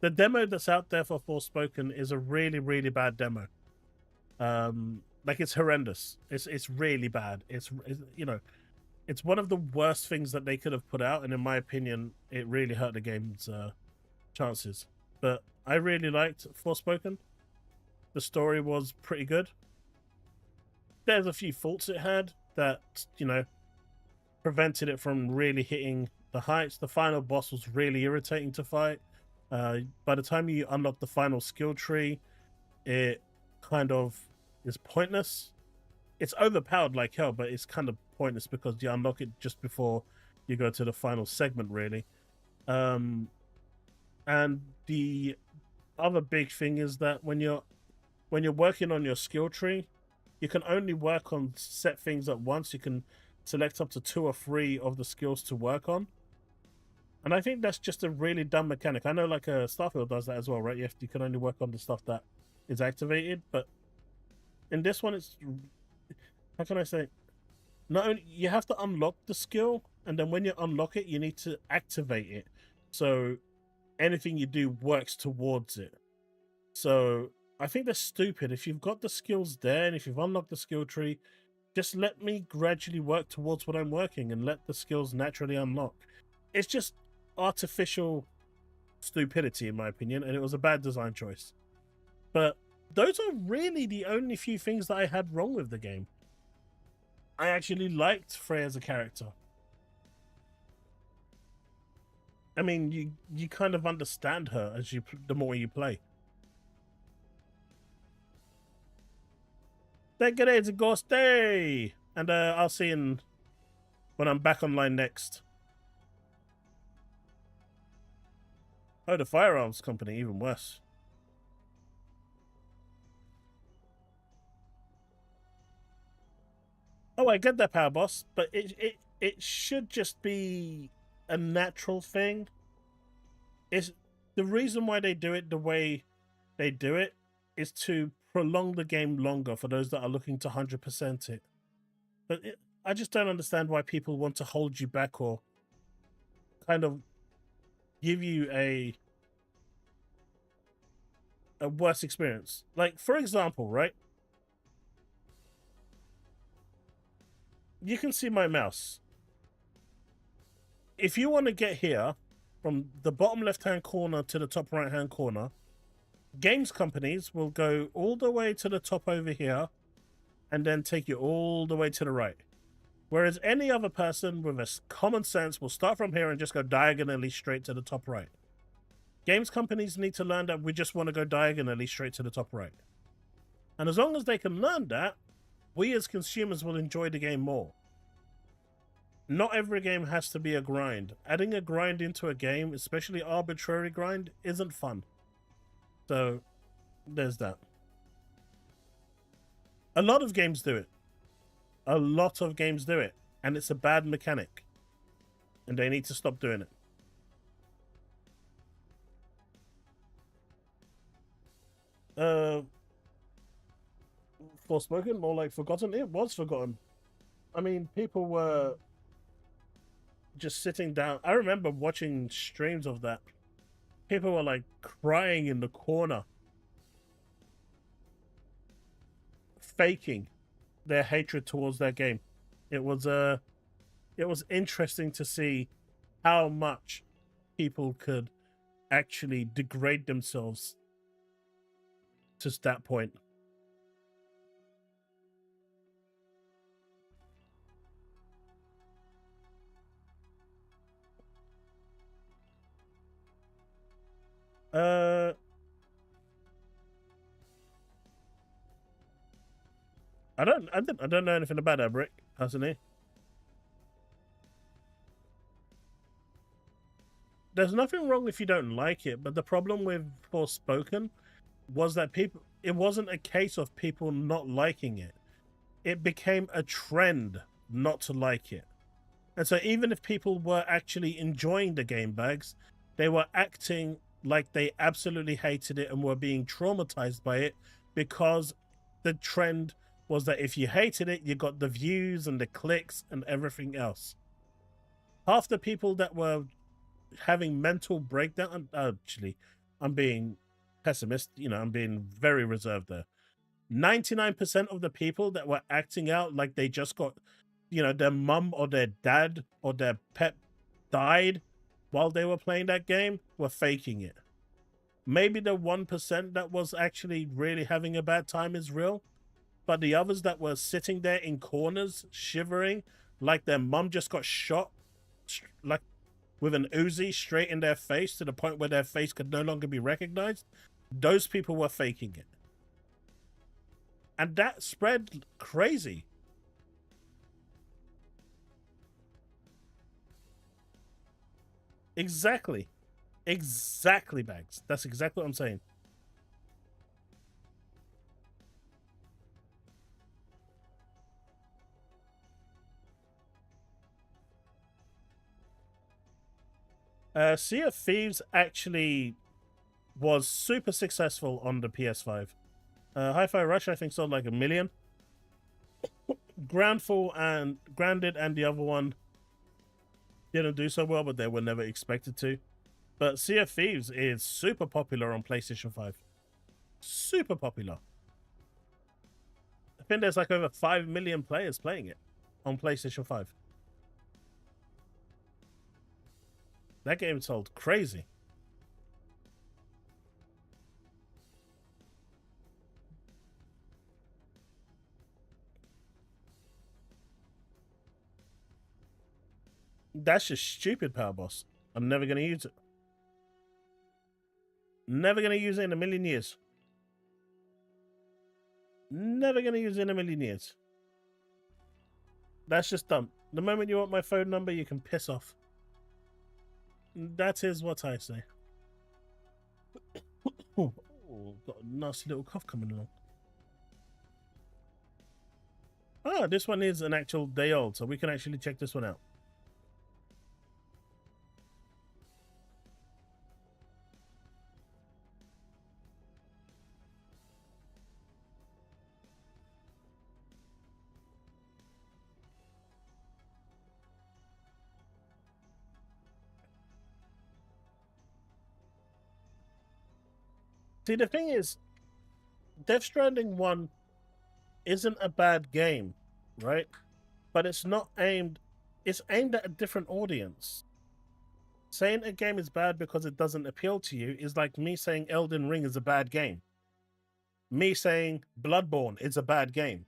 The demo that's out there for Forespoken is a really, really bad demo. Like, it's horrendous. It's really bad. It's it's one of the worst things that they could have put out, and in my opinion, it really hurt the game's chances. But I really liked Forespoken. The story was pretty good. There's a few faults it had that, prevented it from really hitting the heights. The final boss was really irritating to fight. By the time you unlock the final skill tree, it kind of is pointless. It's overpowered like hell, but it's kind of pointless because you unlock it just before you go to the final segment, really. And the other big thing is that when you're working on your skill tree, you can only work on set things at once. You can select up to 2 or 3 of the skills to work on. And I think that's just a really dumb mechanic. I know, like, Starfield does that as well, right? You can only work on the stuff that is activated, but in this one, it's, how can I say? Not only you have to unlock the skill, and then when you unlock it, you need to activate it. So anything you do works towards it. So I think that's stupid. If you've got the skills there, and if you've unlocked the skill tree, just let me gradually work towards what I'm working and let the skills naturally unlock. It's just artificial stupidity, in my opinion, and it was a bad design choice. But those are really the only few things that I had wrong with the game. I actually liked Frey as a character. I mean, you kind of understand her as the more you play. Thank you, it's a ghost day, and I'll see you when I'm back online next. Oh, the firearms company, even worse. Oh, I get that, Power Boss, but it should just be a natural thing. It's the reason why they do it the way they do it is to prolong the game longer for those that are looking to 100% it. But I just don't understand why people want to hold you back or kind of give you a worse experience. Like, for example, right? You can see my mouse. If you want to get here from the bottom left-hand corner to the top right-hand corner, games companies will go all the way to the top over here and then take you all the way to the right. Whereas any other person with a common sense will start from here and just go diagonally straight to the top right. Games companies need to learn that we just want to go diagonally straight to the top right. And as long as they can learn that, we as consumers will enjoy the game more. Not every game has to be a grind. Adding a grind into a game, especially arbitrary grind, isn't fun. So, there's that. A lot of games do it. A lot of games do it. And it's a bad mechanic. And they need to stop doing it. Forespoken, more like forgotten. It was forgotten. I mean, people were just sitting down. I remember watching streams of that. People were like crying in the corner, faking their hatred towards their game. It was interesting to see how much people could actually degrade themselves to that point. I don't know anything about that, Brick, personally. There's nothing wrong if you don't like it, but the problem with Forespoken was that it wasn't a case of people not liking it. It became a trend not to like it. And so even if people were actually enjoying the game bags, they were acting like they absolutely hated it and were being traumatized by it, because the trend was that if you hated it, you got the views and the clicks and everything else. Half the people that were having mental breakdown, actually, I'm being pessimist, I'm being very reserved there. 99% of the people that were acting out like they just got, their mum or their dad or their pet died while they were playing that game were faking it. Maybe the 1% that was actually really having a bad time is real, but the others that were sitting there in corners shivering like their mum just got shot, like with an Uzi straight in their face to the point where their face could no longer be recognized, those people were faking it. And that spread crazy. Exactly. Exactly, Bags. That's exactly what I'm saying. Sea of Thieves actually was super successful on the PS5. Hi-Fi Rush, I think, sold like 1 million. Grounded and the other one didn't do so well, but they were never expected to. But Sea of Thieves is super popular on PlayStation 5. Super popular. I think there's like over 5 million players playing it on PlayStation 5. That game sold crazy. That's just stupid, Power Boss. I'm never going to use it. Never going to use it in a million years. Never going to use it in a million years. That's just dumb. The moment you want my phone number, you can piss off. That is what I say. Oh, got a nasty little cough coming along. Ah, this one is an actual day old, so we can actually check this one out. See, the thing is, Death Stranding 1 isn't a bad game, right? But it's aimed at a different audience. Saying a game is bad because it doesn't appeal to you is like me saying Elden Ring is a bad game. Me saying Bloodborne is a bad game.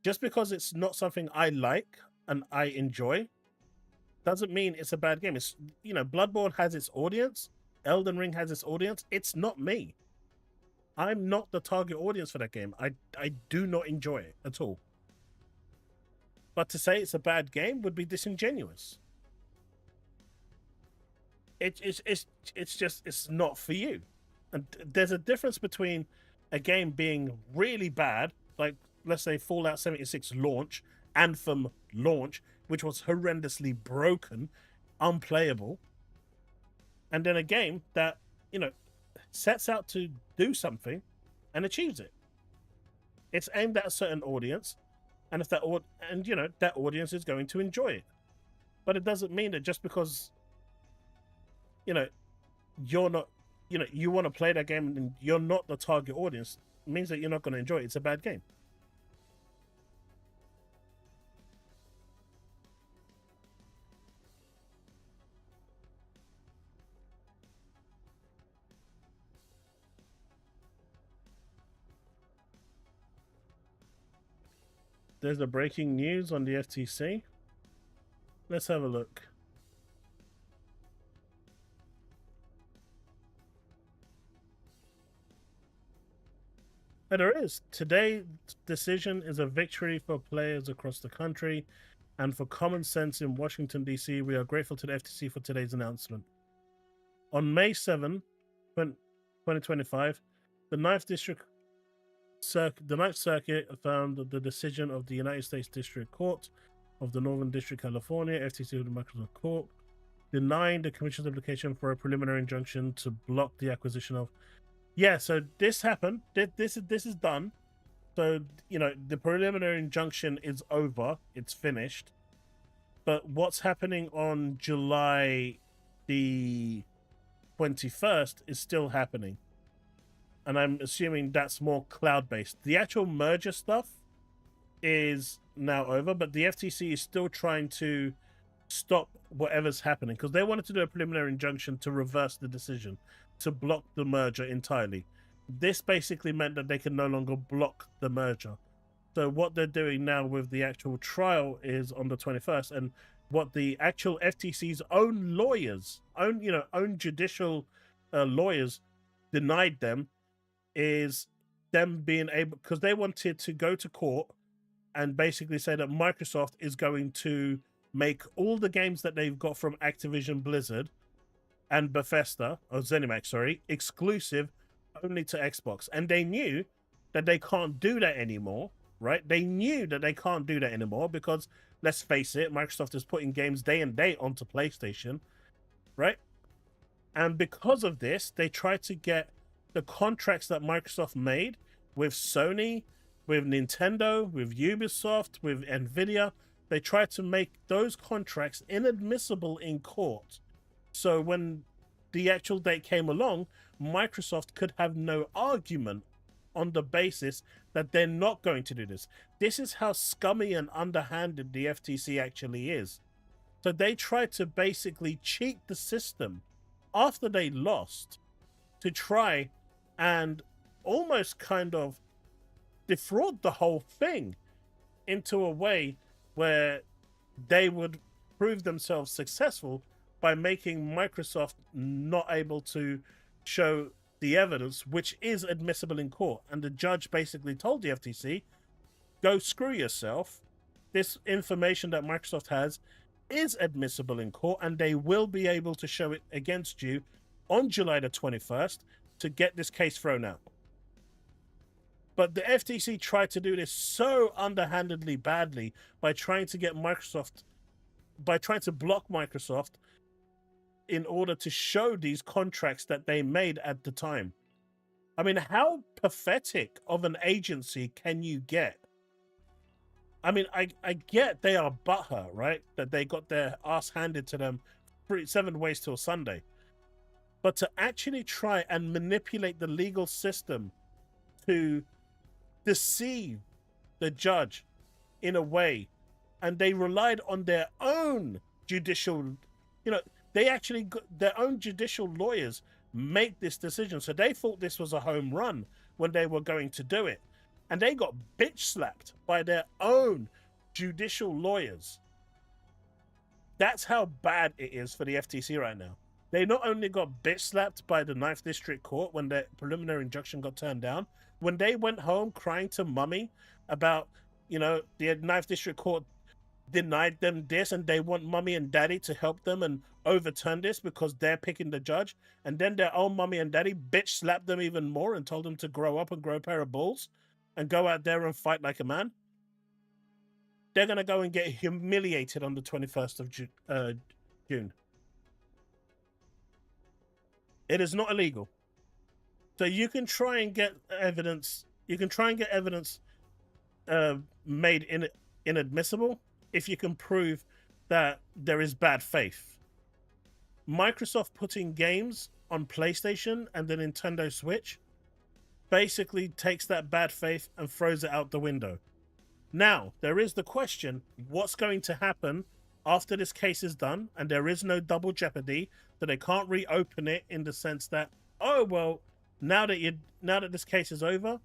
Just because it's not something I like and I enjoy doesn't mean it's a bad game. It's, Bloodborne has its audience. Elden Ring has its audience. It's not me. I'm not the target audience for that game. I do not enjoy it at all. But to say it's a bad game would be disingenuous. It's not for you. And there's a difference between a game being really bad, like let's say Fallout 76 launch, Anthem launch, which was horrendously broken, unplayable, and then a game that, sets out to do something and achieves it. It's aimed at a certain audience, and if that audience is going to enjoy it. But it doesn't mean that just because, you know, you're not, you know, you want to play that game and you're not the target audience, means that you're not going to enjoy it. It's a bad game. There's the breaking news on the FTC. Let's have a look. And there is. Today's decision is a victory for players across the country and for common sense in Washington, D.C. We are grateful to the FTC for today's announcement. On May 7, 2025, the Ninth Circuit found that the decision of the United States District Court of the Northern District, California, FTC of the Microsoft Court, denying the Commission's application for a preliminary injunction to block the acquisition of. Yeah, so this happened. This is done. So, you know, the preliminary injunction is over. It's finished. But what's happening on July the 21st is still happening. And I'm assuming that's more cloud-based. The actual merger stuff is now over, but the FTC is still trying to stop whatever's happening because they wanted to do a preliminary injunction to reverse the decision, to block the merger entirely. This basically meant that they can no longer block the merger. So what they're doing now with the actual trial is on the 21st, and what the actual FTC's own lawyers, own judicial lawyers denied them is them being able, because they wanted to go to court and basically say that Microsoft is going to make all the games that they've got from Activision Blizzard and Bethesda, or ZeniMax, sorry, exclusive only to Xbox. And they knew that they can't do that anymore, right? They knew that they can't do that anymore because, let's face it, Microsoft is putting games day and date onto PlayStation, right? And because of this, they tried to get the contracts that Microsoft made with Sony, with Nintendo, with Ubisoft, with Nvidia. They tried to make those contracts inadmissible in court. So when the actual date came along, Microsoft could have no argument on the basis that they're not going to do this. This is how scummy and underhanded the FTC actually is. So they tried to basically cheat the system after they lost to try and almost kind of defraud the whole thing into a way where they would prove themselves successful by making Microsoft not able to show the evidence, which is admissible in court. And the judge basically told the FTC, go screw yourself. This information that Microsoft has is admissible in court, and they will be able to show it against you on July the 21st to get this case thrown out. But the FTC tried to do this so underhandedly badly by trying to get Microsoft, by trying to block Microsoft in order to show these contracts that they made at the time. I mean, how pathetic of an agency can you get? I mean, I get they are butthurt, right? That they got their ass handed to them 7 ways till Sunday. But to actually try and manipulate the legal system to deceive the judge in a way, and they relied on their own judicial, they actually got their own judicial lawyers make this decision. So they thought this was a home run when they were going to do it. And they got bitch slapped by their own judicial lawyers. That's how bad it is for the FTC right now. They not only got bitch slapped by the 9th District Court when their preliminary injunction got turned down, when they went home crying to mummy about, the 9th District Court denied them this and they want mummy and daddy to help them and overturn this because they're picking the judge, and then their own mummy and daddy bitch slapped them even more and told them to grow up and grow a pair of balls and go out there and fight like a man. They're going to go and get humiliated on the 21st of June. It is not illegal. So you can try and get evidence. You can try and get evidence made inadmissible if you can prove that there is bad faith. Microsoft putting games on PlayStation and the Nintendo Switch basically takes that bad faith and throws it out the window. Now, there is the question, what's going to happen after this case is done and there is no double jeopardy, that they can't reopen it in the sense that, oh, well, now that this case is over,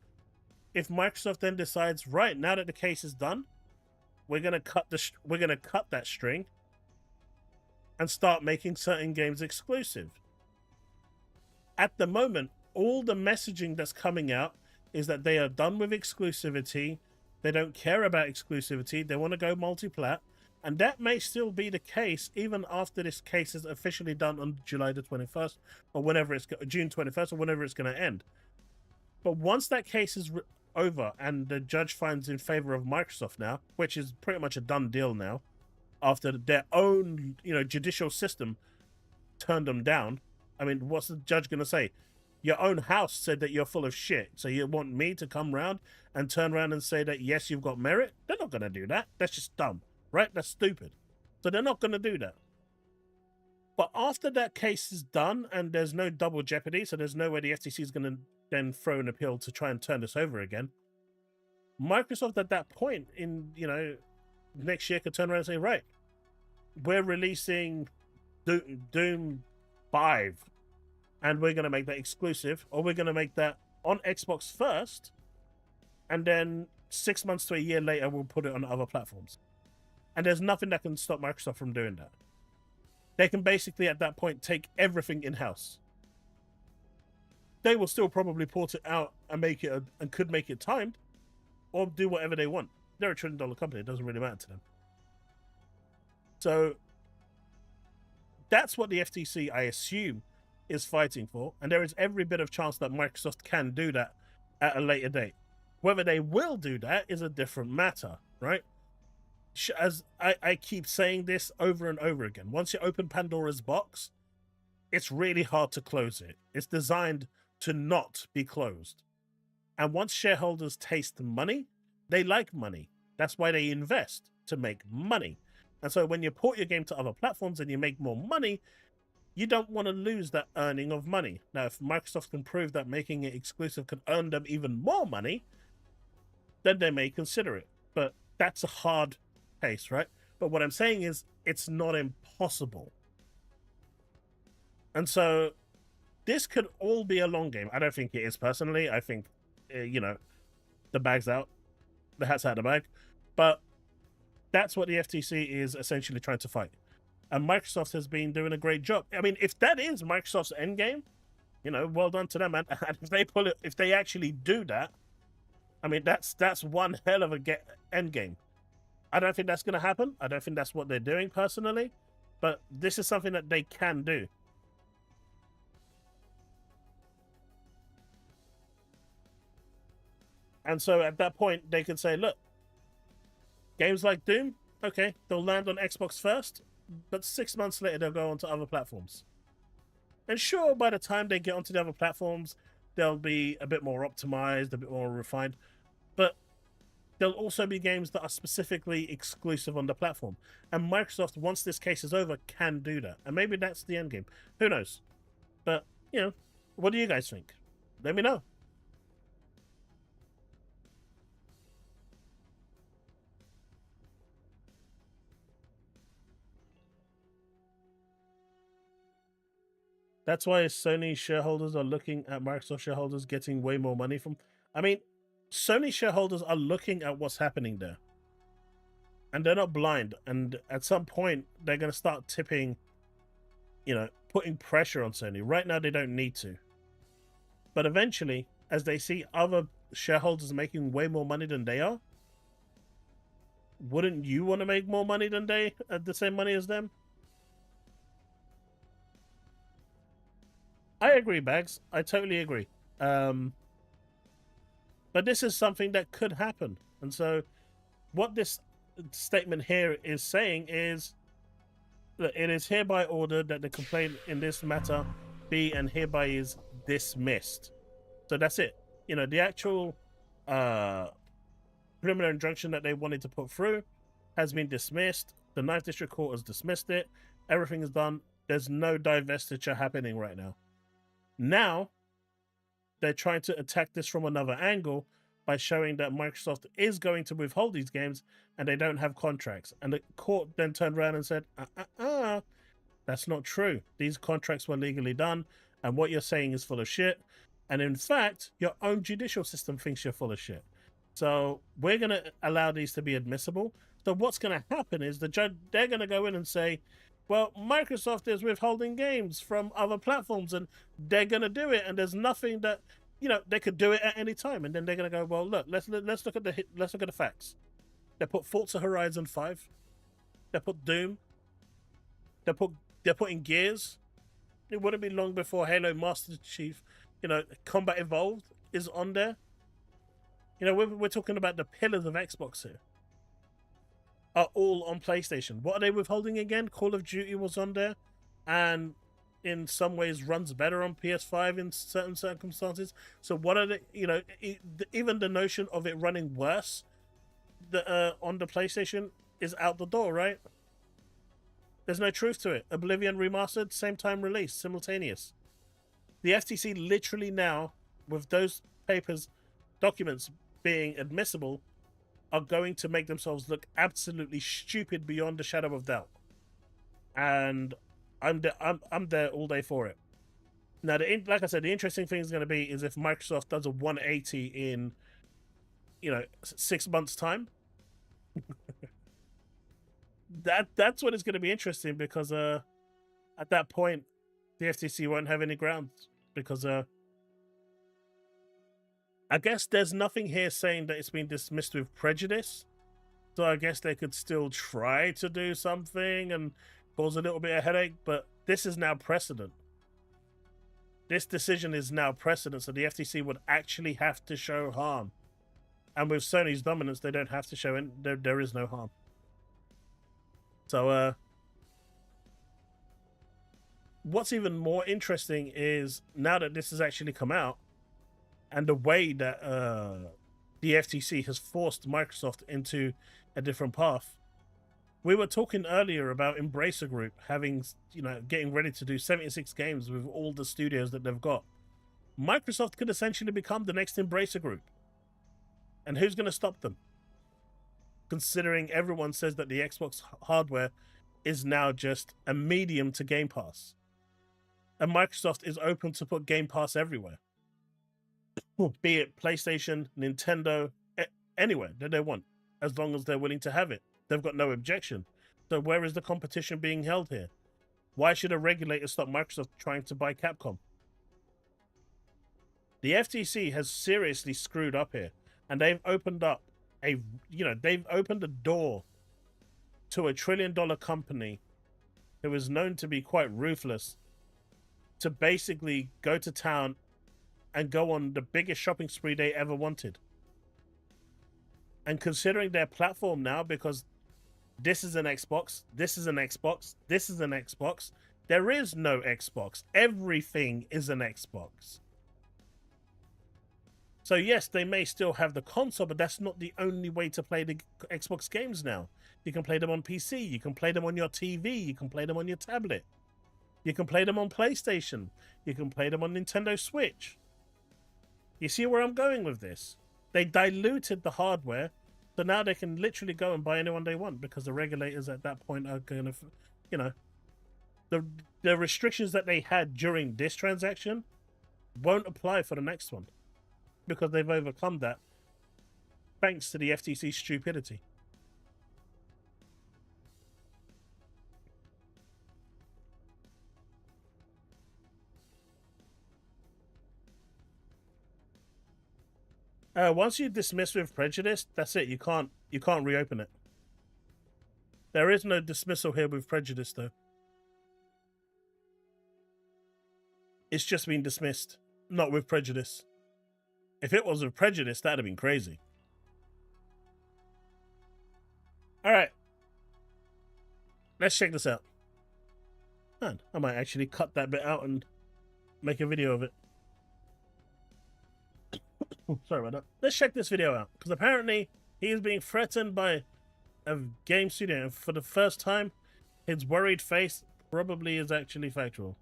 if Microsoft then decides, right, now that the case is done, we're going to cut that string and start making certain games exclusive. At the moment, all the messaging that's coming out is that they are done with exclusivity. They don't care about exclusivity. They want to go multi-plat. And that may still be the case even after this case is officially done on July the 21st or whenever it's June 21st or whenever it's going to end. But once that case is over and the judge finds in favor of Microsoft now, which is pretty much a done deal now, after their own, judicial system turned them down. I mean, what's the judge going to say? Your own house said that you're full of shit. So you want me to come round and turn around and say that, yes, you've got merit? They're not going to do that. That's just dumb, right? That's stupid. So they're not going to do that. But after that case is done and there's no double jeopardy, so there's no way the FTC is going to then throw an appeal to try and turn this over again, Microsoft at that point in, next year could turn around and say, right, we're releasing Doom 5 and we're going to make that exclusive, or we're going to make that on Xbox first, and then 6 months to a year later we'll put it on other platforms. And there's nothing that can stop Microsoft from doing that. They can basically at that point take everything in-house. They will still probably port it out and make it and could make it timed, or do whatever they want. They're a $1 trillion company. It doesn't really matter to them. So that's what the FTC, I assume, is fighting for. And there is every bit of chance that Microsoft can do that at a later date. Whether they will do that is a different matter, right? As I keep saying this over and over again, once you open Pandora's box, it's really hard to close it. It's designed to not be closed. And once shareholders taste money, they like money. That's why they invest, to make money. And so when you port your game to other platforms and you make more money, you don't want to lose that earning of money. Now, if Microsoft can prove that making it exclusive can earn them even more money, then they may consider it. But that's a hard case, right? But what I'm saying is it's not impossible. And so this could all be a long game. I don't think it is personally. I think, the bag's out. The hat's out of the bag. But that's what the FTC is essentially trying to fight. And Microsoft has been doing a great job. I mean, if that is Microsoft's endgame, well done to them. And if they actually do that, I mean, that's one hell of a endgame. I don't think that's going to happen. I don't think that's what they're doing personally. But this is something that they can do. And so at that point, they could say, look, games like Doom, okay, they'll land on Xbox first, but 6 months later, they'll go onto other platforms. And sure, by the time they get onto the other platforms, they'll be a bit more optimized, a bit more refined. But there'll also be games that are specifically exclusive on the platform. And Microsoft, once this case is over, can do that. And maybe that's the end game. Who knows? But, what do you guys think? Let me know. That's why Sony shareholders are looking at Microsoft shareholders getting way more money from... I mean, Sony shareholders are looking at what's happening there. And they're not blind. And at some point, they're going to start tipping, putting pressure on Sony. Right now, they don't need to. But eventually, as they see other shareholders making way more money than they are, wouldn't you want to make more money than they, the same money as them? I agree, Bags. I totally agree. But this is something that could happen. And so what this statement here is saying is that it is hereby ordered that the complaint in this matter be and hereby is dismissed. So that's it. The actual preliminary injunction that they wanted to put through has been dismissed. The Ninth District Court has dismissed it. Everything is done. There's no divestiture happening right now. Now, they're trying to attack this from another angle by showing that Microsoft is going to withhold these games and they don't have contracts. And the court then turned around and said, that's not true. These contracts were legally done, and what you're saying is full of shit. And in fact, your own judicial system thinks you're full of shit. So we're going to allow these to be admissible. So what's going to happen is the judge, they're going to go in and say, well, Microsoft is withholding games from other platforms, and they're going to do it. And there's nothing that, they could do it at any time. And then they're going to go, well, look, let's look at the facts. They put Forza Horizon 5. They put Doom. They're putting Gears. It wouldn't be long before Halo Master Chief, Combat Evolved is on there. We're talking about the pillars of Xbox here. Are all on PlayStation. What are they withholding again? Call of Duty was on there, and in some ways runs better on PS5 in certain circumstances. So what are they? Even the notion of it running worse on the PlayStation is out the door, right? There's no truth to it. Oblivion Remastered, same time release, simultaneous. The FTC literally now, with those documents being admissible, are going to make themselves look absolutely stupid beyond a shadow of doubt. And I'm there all day for it. Now, like I said, the interesting thing is going to be is if Microsoft does a 180 in, 6 months' time. That's when it's going to be interesting, because at that point the FTC won't have any grounds, because I guess there's nothing here saying that it's been dismissed with prejudice, so I guess they could still try to do something and cause a little bit of headache, but this is now precedent. This decision is now precedent, so the FTC would actually have to show harm, and with Sony's dominance they don't have to show there is no harm. So, what's even more interesting is now that this has actually come out, and the way that the FTC has forced Microsoft into a different path. We were talking earlier about Embracer Group having, getting ready to do 76 games with all the studios that they've got. Microsoft could essentially become the next Embracer Group. And who's going to stop them? Considering everyone says that the Xbox hardware is now just a medium to Game Pass. And Microsoft is open to put Game Pass everywhere. Be it PlayStation, Nintendo, anywhere that they want, as long as they're willing to have it. They've got no objection. So where is the competition being held here? Why should a regulator stop Microsoft trying to buy Capcom? The FTC has seriously screwed up here, and they've opened up they've opened a door to $1 trillion company who is known to be quite ruthless to basically go to town and go on the biggest shopping spree they ever wanted. And considering their platform now, because this is an Xbox, this is an Xbox, this is an Xbox, there is no Xbox. Everything is an Xbox. So yes, they may still have the console, but that's not the only way to play the Xbox games now. You can play them on PC, you can play them on your TV, you can play them on your tablet. You can play them on PlayStation, you can play them on Nintendo Switch. You see where I'm going with this? They diluted the hardware, so now they can literally go and buy anyone they want, because the regulators at that point are going to, the restrictions that they had during this transaction won't apply for the next one, because they've overcome that thanks to the FTC's stupidity. Once you dismiss with prejudice, that's it. You can't reopen it. There is no dismissal here with prejudice, though. It's just been dismissed, not with prejudice. If it was with prejudice, that'd have been crazy. All right. Let's check this out. Man, I might actually cut that bit out and make a video of it. Sorry about that. Let's check this video out, because apparently he is being threatened by of game studio. And for the first time, his worried face probably is actually factual.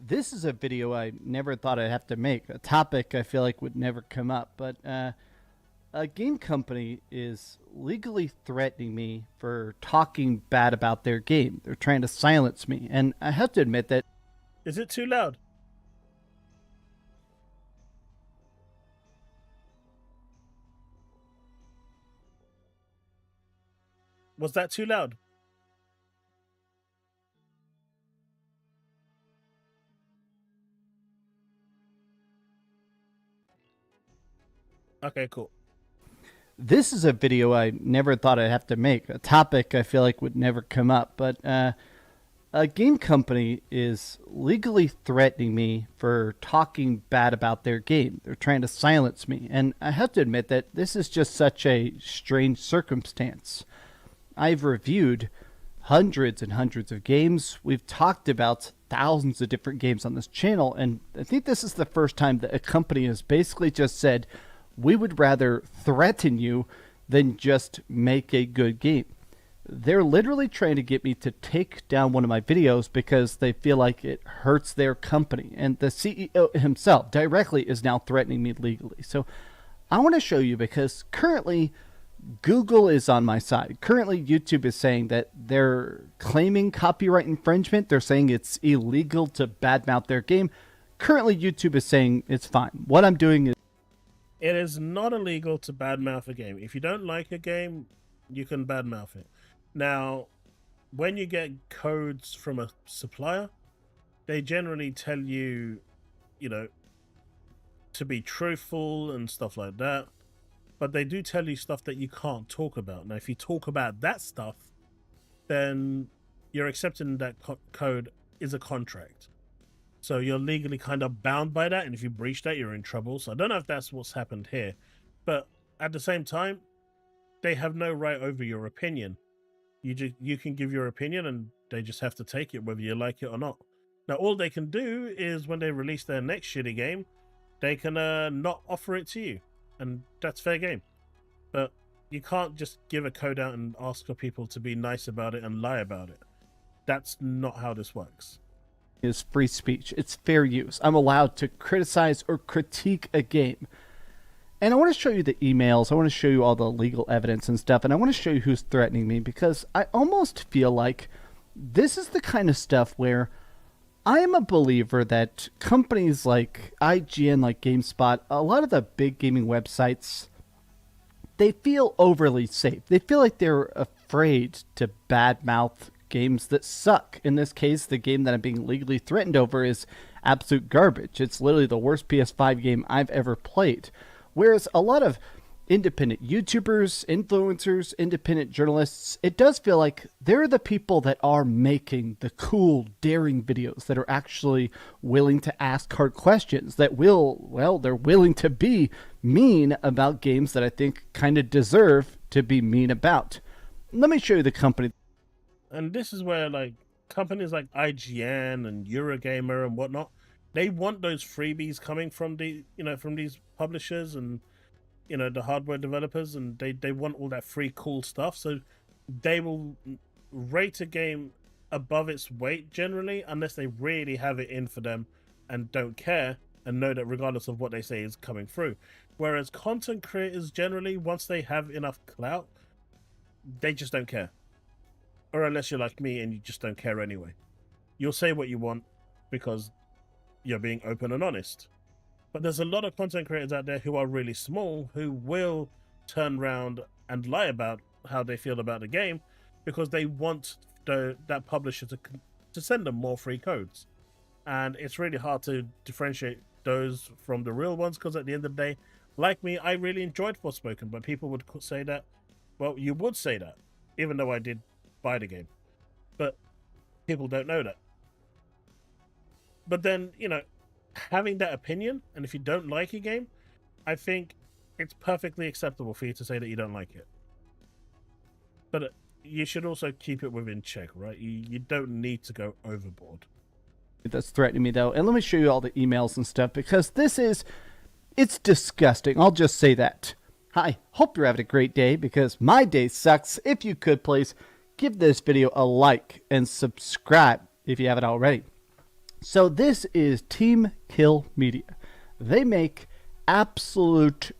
This is a video I never thought I'd have to make, a topic I feel like would never come up, but a game company is legally threatening me for talking bad about their game. They're trying to silence me, and I have to admit that... Is it too loud? Was that too loud? Okay, cool. This is a video I never thought I'd have to make, a topic I feel like would never come up, but a game company is legally threatening me for talking bad about their game. They're trying to silence me, and I have to admit that this is just such a strange circumstance. I've reviewed hundreds and hundreds of games. We've talked about thousands of different games on this channel, and I think this is the first time that a company has basically just said, we would rather threaten you than just make a good game. They're literally trying to get me to take down one of my videos because they feel like it hurts their company. And the CEO himself directly is now threatening me legally. So I want to show you, because currently Google is on my side. Currently YouTube is saying that they're claiming copyright infringement. They're saying it's illegal to badmouth their game. Currently YouTube is saying it's fine. What I'm doing is... It is not illegal to badmouth a game. If you don't like a game, you can badmouth it. Now, when you get codes from a supplier, they generally tell you, you know, to be truthful and stuff like that. But they do tell you stuff that you can't talk about. Now, if you talk about that stuff, then you're accepting that code is a contract. So you're legally kind of bound by that, and if you breach that, you're in trouble. So I don't know if that's what's happened here. But at the same time, they have no right over your opinion. You can give your opinion, and they just have to take it, whether you like it or not. Now, all they can do is when they release their next shitty game, they can not offer it to you. And that's fair game. But you can't just give a code out and ask for people to be nice about it and lie about it. That's not how this works. Is free speech. It's fair use. I'm allowed to criticize or critique a game. And I want to show you the emails. I want to show you all the legal evidence and stuff. And I want to show you who's threatening me, because I almost feel like this is the kind of stuff where I am a believer that companies like IGN, like GameSpot, a lot of the big gaming websites, they feel overly safe. They feel like they're afraid to badmouth games that suck. In this case, the game that I'm being legally threatened over is absolute garbage. It's literally the worst PS5 game I've ever played. Whereas a lot of independent YouTubers, influencers, independent journalists, it does feel like they're the people that are making the cool, daring videos that are actually willing to ask hard questions, that they're willing to be mean about games that I think kind of deserve to be mean about. Let me show you the company. And this is where, like, companies like IGN and Eurogamer and whatnot, they want those freebies coming from from these publishers and, the hardware developers, and they want all that free cool stuff. So they will rate a game above its weight generally, unless they really have it in for them and don't care and know that regardless of what they say is coming through. Whereas content creators generally, once they have enough clout, they just don't care. Or unless you're like me and you just don't care anyway. You'll say what you want because you're being open and honest. But there's a lot of content creators out there who are really small who will turn around and lie about how they feel about the game because they want that publisher to send them more free codes. And it's really hard to differentiate those from the real ones, because at the end of the day, like me, I really enjoyed Forespoken, but people would say that, well, you would say that, even though I did buy the game, but people don't know that. But then, having that opinion, and if you don't like a game, I think it's perfectly acceptable for you to say that you don't like it. But you should also keep it within check, right? You don't need to go overboard. That's threatening me, though. And let me show you all the emails and stuff, because this is It's disgusting. I'll just say that. Hi, hope you're having a great day because my day sucks. If you could please give this video a like and subscribe if you haven't already. So this is Team Kill Media. They make absolute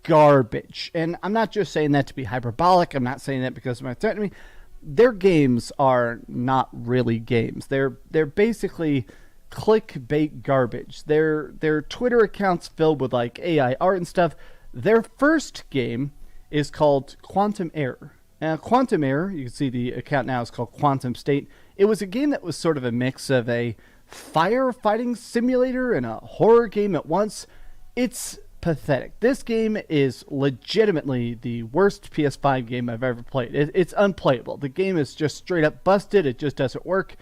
garbage. And I'm not just saying that to be hyperbolic. I'm not saying that because they're threatening me. Their games are not really games. They're basically clickbait garbage. Their Twitter accounts filled with like AI art and stuff. Their first game is called Quantum Error. Now, Quantum Error, you can see the account now is called Quantum State. It was a game that was sort of a mix of a firefighting simulator and a horror game at once. It's pathetic. This game is legitimately the worst PS5 game I've ever played. It's unplayable. The game is just straight up busted. It just doesn't work.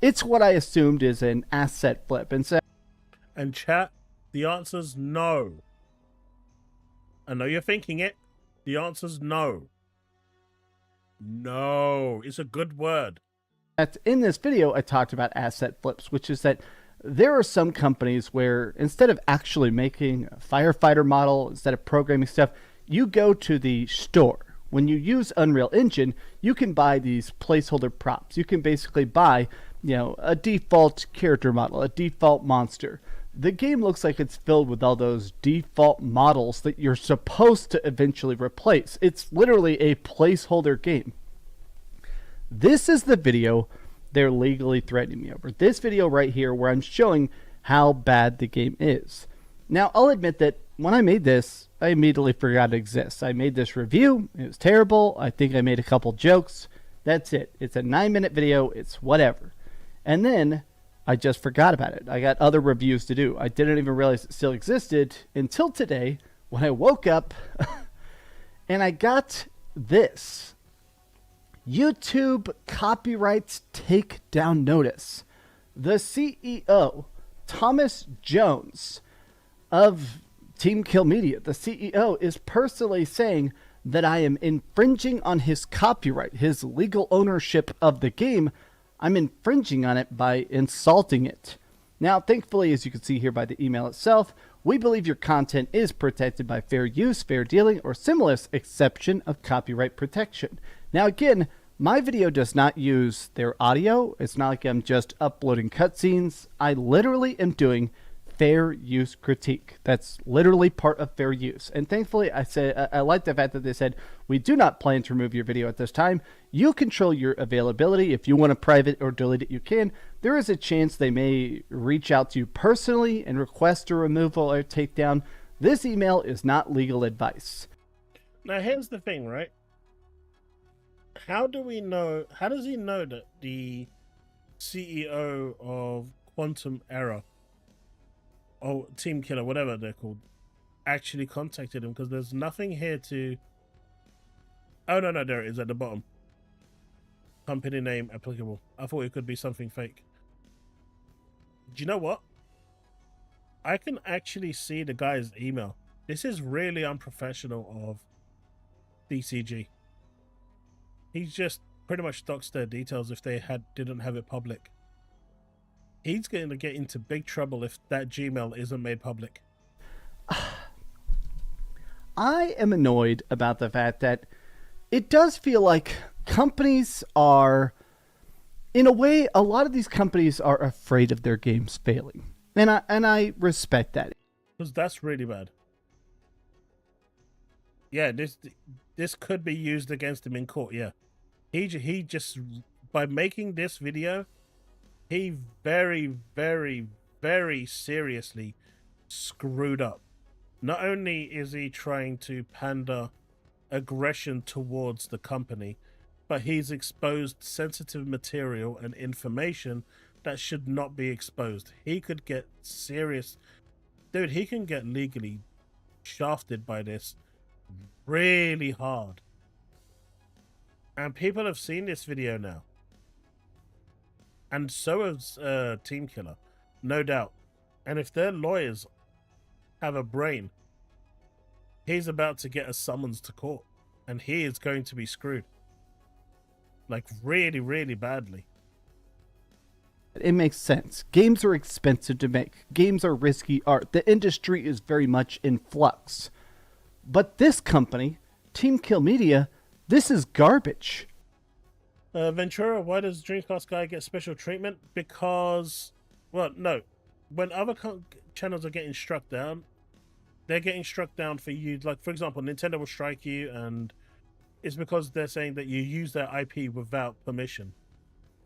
It's what I assumed is an asset flip. And chat, the answer's no. I know you're thinking it. The answer's no. No. It's a good word. In this video, I talked about asset flips, which is that there are some companies where instead of actually making a firefighter model, instead of programming stuff, you go to the store. When you use Unreal Engine, you can buy these placeholder props. You can basically buy, a default character model, a default monster. The game looks like it's filled with all those default models that you're supposed to eventually replace. It's literally a placeholder game. This is the video they're legally threatening me over. This video right here where I'm showing how bad the game is. Now, I'll admit that when I made this, I immediately forgot it exists. I made this review. It was terrible. I think I made a couple jokes. That's it. It's a 9-minute video. It's whatever. And then I just forgot about it. I got other reviews to do. I didn't even realize it still existed until today when I woke up and I got this. YouTube copyrights takedown notice. The CEO, Thomas Jones of Team Kill Media, the CEO, is personally saying that I am infringing on his copyright, his legal ownership of the game. I'm infringing on it by insulting it. Now, thankfully, as you can see here by the email itself, we believe your content is protected by fair use, fair dealing, or similar exception of copyright protection. Now, again, my video does not use their audio. It's not like I'm just uploading cutscenes. I literally am doing fair use critique. That's literally part of fair use. And thankfully, I like the fact that they said, we do not plan to remove your video at this time. You control your availability. If you want to private or delete it, you can. There is a chance they may reach out to you personally and request a removal or takedown. This email is not legal advice. Now, here's the thing, right? How does he know that the CEO of Quantum Error, or Team Killer, whatever they're called, actually contacted him? Because there's nothing here to... Oh, no, there it is at the bottom. Company name applicable. I thought it could be something fake. Do you know what? I can actually see the guy's email. This is really unprofessional of DCG. He's just pretty much doxed their details if they didn't have it public. He's going to get into big trouble if that Gmail isn't made public. I am annoyed about the fact that it does feel like companies are, in a way, a lot of these companies are afraid of their games failing. And I respect that. Because that's really bad. Yeah, this could be used against him in court, yeah. He just, by making this video, he very, very, very seriously screwed up. Not only is he trying to pander aggression towards the company, but he's exposed sensitive material and information that should not be exposed. He could get serious... Dude, he can get legally shafted by this really hard. And people have seen this video now. And so has Team Killer, no doubt. And if their lawyers have a brain, he's about to get a summons to court. And he is going to be screwed. Like, really, really badly. It makes sense. Games are expensive to make. Games are risky art. The industry is very much in flux. But this company, Team Kill Media, this is garbage. Ventura, why does Dreamcast guy get special treatment? Because, well, no. When other channels are getting struck down, they're getting struck down for you. Like, for example, Nintendo will strike you, and it's because they're saying that you use their IP without permission.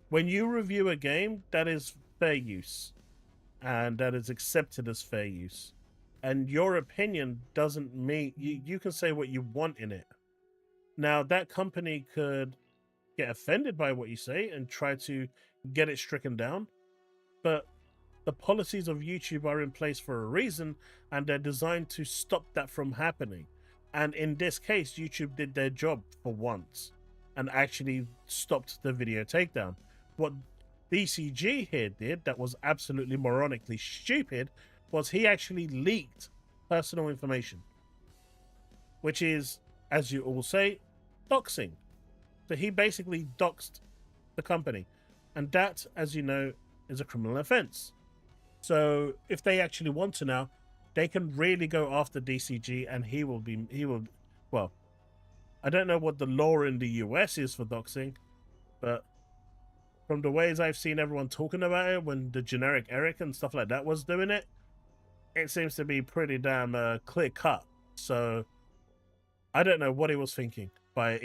When you review a game, that is fair use, and that is accepted as fair use. And your opinion doesn't mean you can say what you want in it. Now, that company could get offended by what you say and try to get it stricken down, but the policies of YouTube are in place for a reason, and they're designed to stop that from happening. And in this case, YouTube did their job for once and actually stopped the video takedown. What DCG here did that was absolutely moronically stupid was he actually leaked personal information, which is, as you all say, doxing. So he basically doxed the company, and that, as you know, is a criminal offense. So if they actually want to now, they can really go after DCG, and he will, well, I don't know what the law in the US is for doxing, but from the ways I've seen everyone talking about it, when the generic Eric and stuff like that was doing it, it seems to be pretty damn clear cut. So I don't know what he was thinking by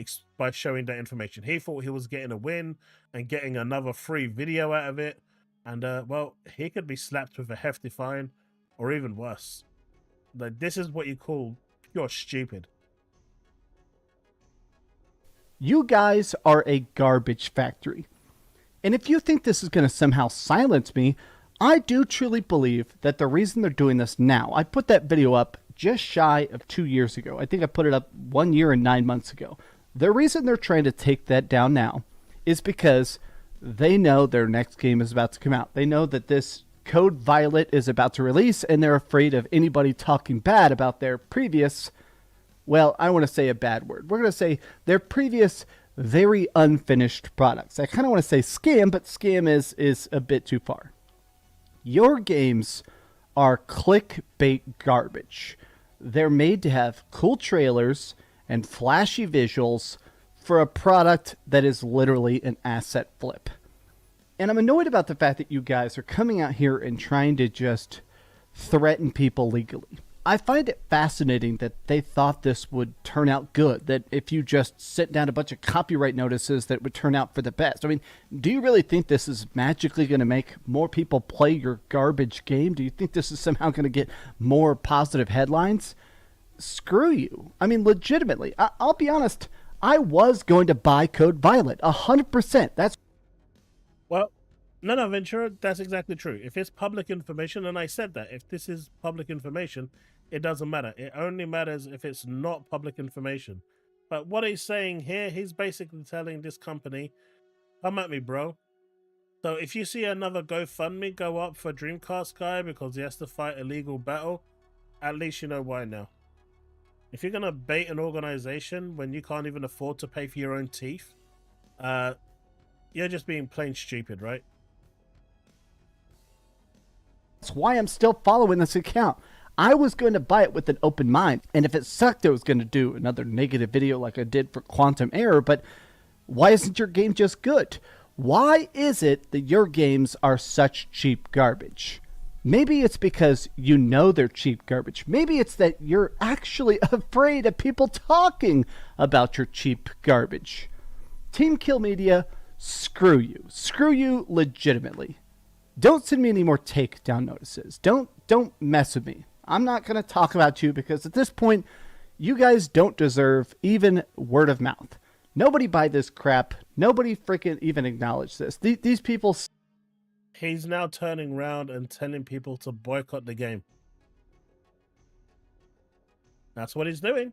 showing that information. He thought he was getting a win and getting another free video out of it, and well, he could be slapped with a hefty fine, or even worse. Like, this is what you call pure stupid. You guys are a garbage factory. And if you think this is going to somehow silence me, I do truly believe that the reason they're doing this now, I put that video up just shy of 2 years ago. I think I put it up 1 year and 9 months ago. The reason they're trying to take that down now is because they know their next game is about to come out. They know that this Code Violet is about to release, and they're afraid of anybody talking bad about their previous, well, I don't want to say a bad word. We're going to say their previous very unfinished products. I kind of want to say scam, but scam is a bit too far. Your games are clickbait garbage. They're made to have cool trailers and flashy visuals for a product that is literally an asset flip. And I'm annoyed about the fact that you guys are coming out here and trying to just threaten people legally. I find it fascinating that they thought this would turn out good, that if you just sent down a bunch of copyright notices, that it would turn out for the best. I mean, do you really think this is magically going to make more people play your garbage game? Do you think this is somehow going to get more positive headlines? Screw you. I mean, legitimately, I'll be honest, I was going to buy Code Violet, 100%. That's Well, no, Ventura, that's exactly true. If it's public information, and I said that, if this is public information, it doesn't matter. It only matters if it's not public information. But what he's saying here, he's basically telling this company, come at me, bro. So if you see another GoFundMe go up for Dreamcast guy because he has to fight a legal battle, at least you know why now. If you're going to bait an organization when you can't even afford to pay for your own teeth, you're just being plain stupid, right? That's why I'm still following this account. I was going to buy it with an open mind, and if it sucked, I was going to do another negative video like I did for Quantum Error, but why isn't your game just good? Why is it that your games are such cheap garbage? Maybe it's because you know they're cheap garbage. Maybe it's that you're actually afraid of people talking about your cheap garbage. Team Kill Media, screw you. Screw you legitimately. Don't send me any more takedown notices. Don't mess with me. I'm not going to talk about you because at this point, you guys don't deserve even word of mouth. Nobody buy this crap. Nobody freaking even acknowledge this. These people... He's now turning around and telling people to boycott the game. That's what he's doing.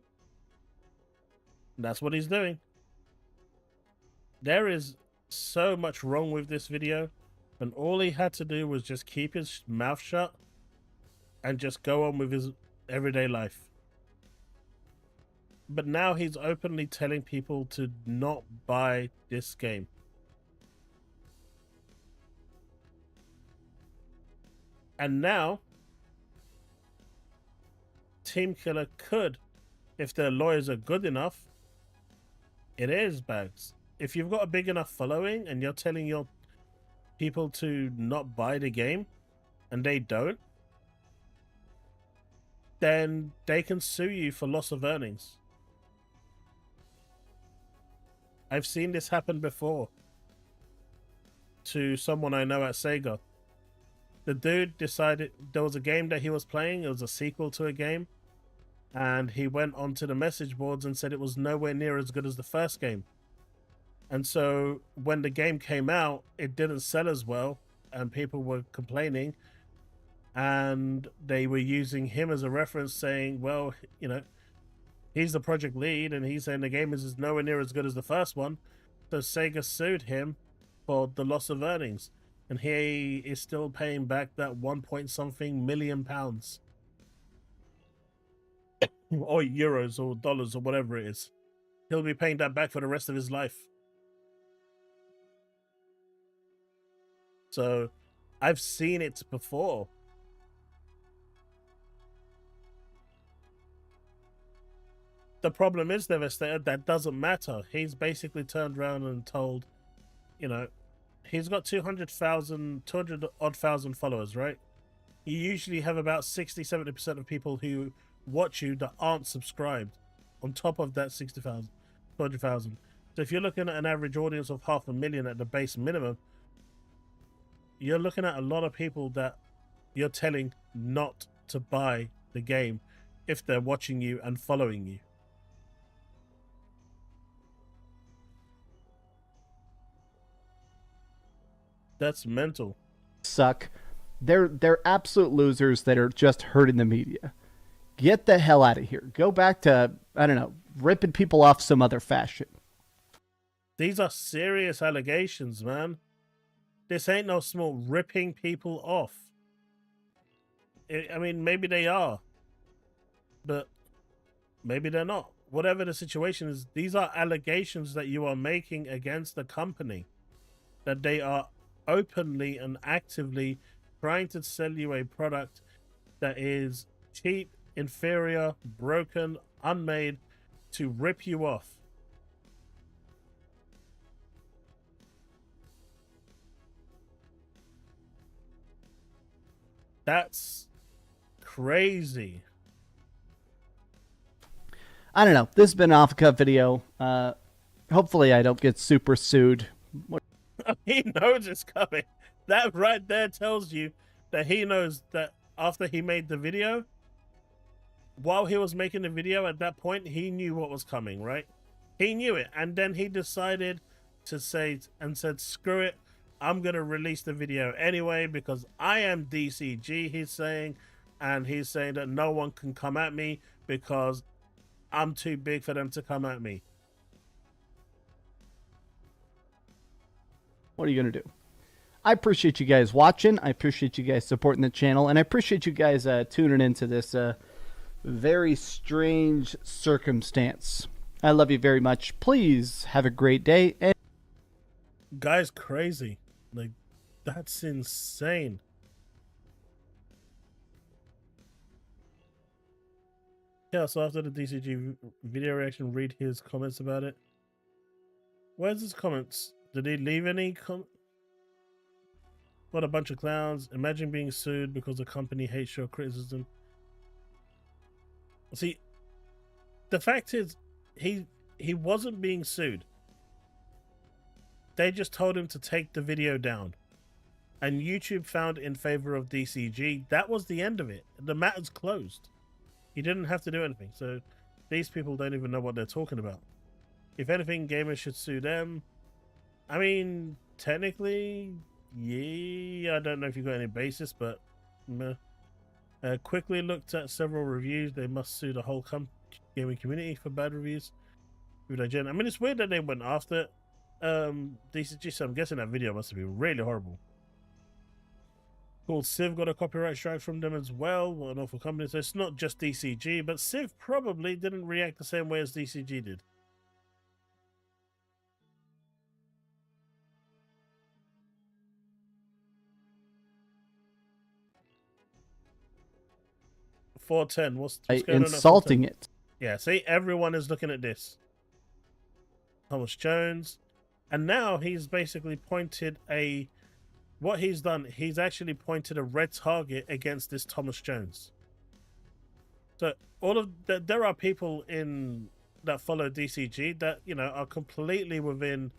That's what he's doing. There is so much wrong with this video, and all he had to do was just keep his mouth shut and just go on with his everyday life. But now he's openly telling people to not buy this game. And now, Team Killer could, if their lawyers are good enough, it is bags. If you've got a big enough following and you're telling your people to not buy the game and they don't, then they can sue you for loss of earnings. I've seen this happen before to someone I know at Sega. The dude decided there was a game that he was playing, it was a sequel to a game, and he went onto the message boards and said it was nowhere near as good as the first game. And so when the game came out, it didn't sell as well, and people were complaining, and they were using him as a reference, saying, well, you know, he's the project lead, and he's saying the game is nowhere near as good as the first one. So Sega sued him for the loss of earnings, and he is still paying back that 1 million pounds. Or euros or dollars or whatever it is. He'll be paying that back for the rest of his life. So I've seen it before. The problem is, Devastator, that doesn't matter. He's basically turned around and told, you know, he's got 200 odd thousand followers, right? You usually have about 60-70% of people who watch you that aren't subscribed on top of that 60,000, 200,000. So if you're looking at an average audience of 500,000 at the base minimum, you're looking at a lot of people that you're telling not to buy the game if they're watching you and following you. That's mental. Suck. They're absolute losers that are just hurting the media. Get the hell out of here. Go back to, I don't know, ripping people off some other fashion. These are serious allegations, man. This ain't no small ripping people off. I mean, maybe they are, but maybe they're not. Whatever the situation is, these are allegations that you are making against the company, that they are openly and actively trying to sell you a product that is cheap, inferior, broken, unmade, to rip you off. That's crazy. I don't know. This has been an off-the-cuff video. Hopefully I don't get super sued. He knows it's coming. That right there tells you that he knows that after he made the video, while he was making the video at that point, he knew what was coming, right? He knew it. And then he decided to say and said, screw it. I'm going to release the video anyway because I am DCG, he's saying. And he's saying that no one can come at me because I'm too big for them to come at me. What are you going to do? I appreciate you guys watching. I appreciate you guys supporting the channel. And I appreciate you guys tuning into this very strange circumstance. I love you very much. Please have a great day. And Guy's crazy. Like, that's insane. Yeah, so after the DCG video reaction, read his comments about it. Where's his comments? Did he leave any What a bunch of clowns. Imagine being sued because the company hates your criticism. See, the fact is, he wasn't being sued. They just told him to take the video down. And YouTube found in favor of DCG. That was the end of it. The matter's closed. He didn't have to do anything. So these people don't even know what they're talking about. If anything, gamers should sue them. I mean, technically, yeah, I don't know if you've got any basis, but quickly looked at several reviews. They must sue the whole gaming community for bad reviews. I mean, it's weird that they went after DCG, so I'm guessing that video must have been really horrible. Cool, Civ got a copyright strike from them as well. What an awful company. So it's not just DCG, but Civ probably didn't react the same way as DCG did. 410. What's going on at 410? Insulting it. Yeah, see, everyone is looking at this. Thomas Jones. And now he's basically pointed what he's done, he's actually pointed a red target against this Thomas Jones. So there are people that follow DCG that, are completely within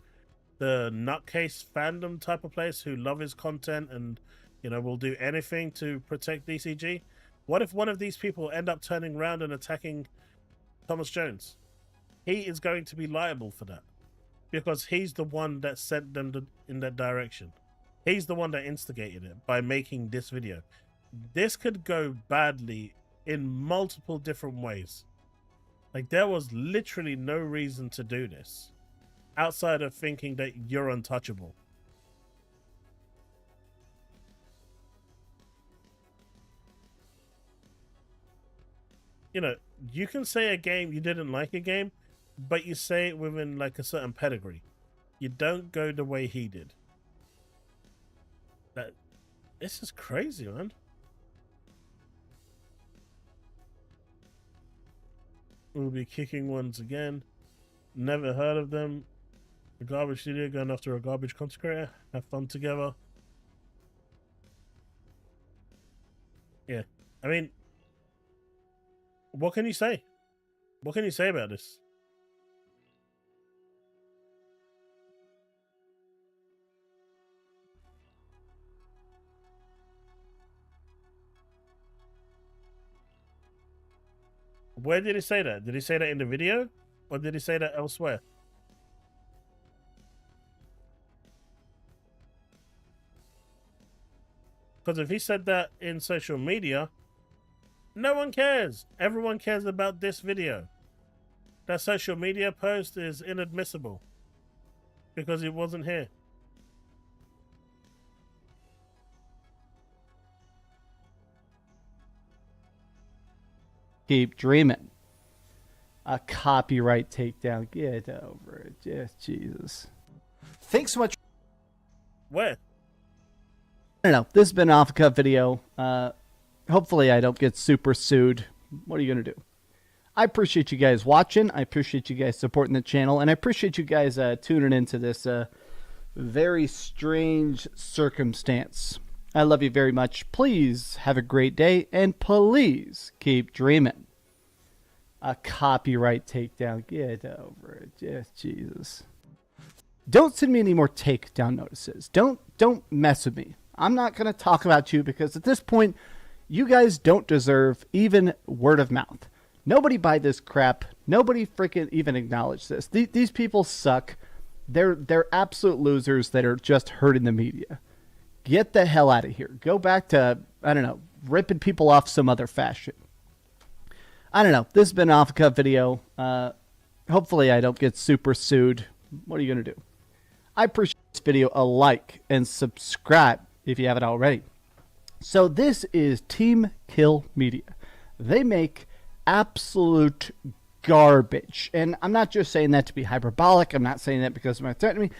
the nutcase fandom type of place who love his content and, will do anything to protect DCG. What if one of these people end up turning around and attacking Thomas Jones? He is going to be liable for that because he's the one that sent them in that direction. He's the one that instigated it by making this video. This could go badly in multiple different ways. Like, there was literally no reason to do this outside of thinking that you're untouchable. You can say a game, you didn't like a game, but you say it within like a certain pedigree. You don't go the way he did. This is crazy, man. We'll be kicking ones again. Never heard of them. A garbage studio going after a garbage content creator. Have fun together. Yeah. I mean, what can you say? What can you say about this? Where did he say that? Did he say that in the video? Or did he say that elsewhere? Because if he said that in social media, no one cares. Everyone cares about this video. That social media post is inadmissible. Because it wasn't here. Keep dreaming. A copyright takedown. Get over it. Just Jesus. Thanks so much. Where? I don't know. This has been an off-the-cuff video. Hopefully I don't get super sued. What are you going to do? I appreciate you guys watching. I appreciate you guys supporting the channel. And I appreciate you guys tuning into this very strange circumstance. I love you very much. Please have a great day. And please keep dreaming. A copyright takedown. Get over it. Just Jesus. Don't send me any more takedown notices. Don't mess with me. I'm not going to talk about you because at this point, you guys don't deserve even word of mouth. Nobody buy this crap. Nobody freaking even acknowledge this. These people suck. They're absolute losers that are just hurting the media. Get the hell out of here. Go back to, I don't know, ripping people off some other fashion. I don't know. This has been an off-the-cuff video. Hopefully I don't get super sued. What are you going to do? I appreciate this video a like and subscribe if you haven't already. So this is Team Kill Media. They make absolute garbage. And I'm not just saying that to be hyperbolic. I'm not saying that because of my threatening me.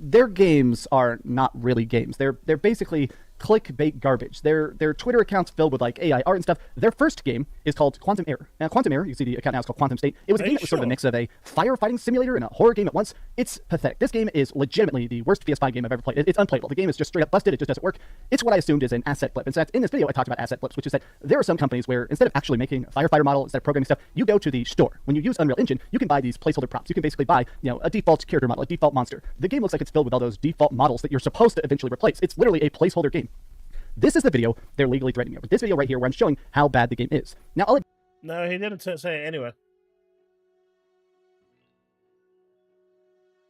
Their games are not really games. They're basically clickbait garbage. Their Twitter accounts filled with like AI art and stuff. Their first game is called Quantum Error. Now, Quantum Error, you see the account now, it's called Quantum State. It was a game that was sort of a mix of a firefighting simulator and a horror game at once. It's pathetic. This game is legitimately the worst PS5 game I've ever played. It's unplayable. The game is just straight up busted. It just doesn't work. It's what I assumed is an asset flip. In fact, in this video, I talked about asset flips, which is that there are some companies where instead of actually making a firefighter model, instead of programming stuff, you go to the store. When you use Unreal Engine, you can buy these placeholder props. You can basically buy, a default character model, a default monster. The game looks like it's filled with all those default models that you're supposed to eventually replace. It's literally a placeholder game. This is the video they're legally threatening me with. This video right here where I'm showing how bad the game is. Now, No, he didn't say it anyway.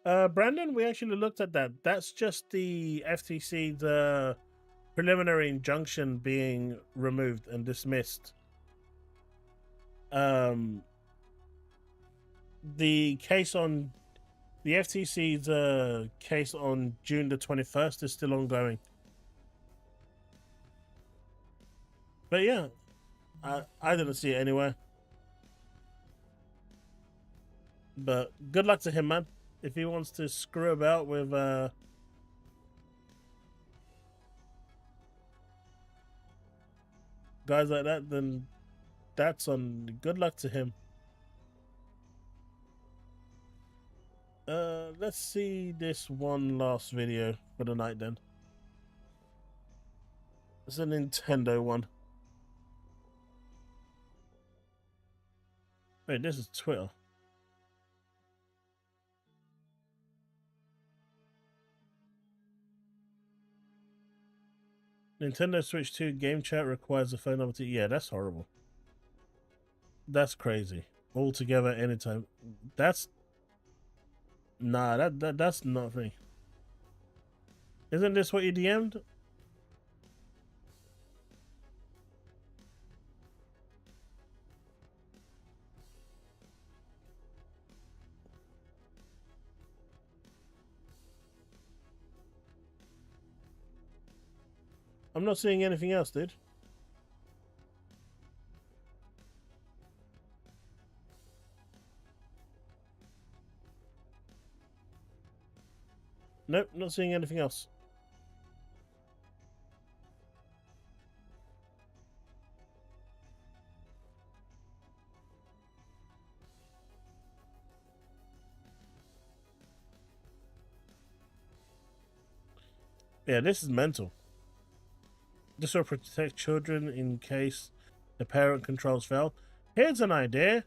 Brandon, we actually looked at that. That's just the FTC, the preliminary injunction being removed and dismissed. The case on the FTC's case on June the 21st is still ongoing. But yeah, I didn't see it anywhere. But good luck to him, man. If he wants to screw about with guys like that, then that's on. Good luck to him. Let's see this one last video for the night then. It's a Nintendo one. Wait, this is Twitter. Nintendo Switch 2 game chat requires a phone number to... Yeah, that's horrible. That's crazy. All together anytime. That's... Nah, that's not me. Isn't this what you DM'd? I'm not seeing anything else, dude. Nope, not seeing anything else. Yeah, this is mental. This will protect children in case the parent controls fail. Here's an idea.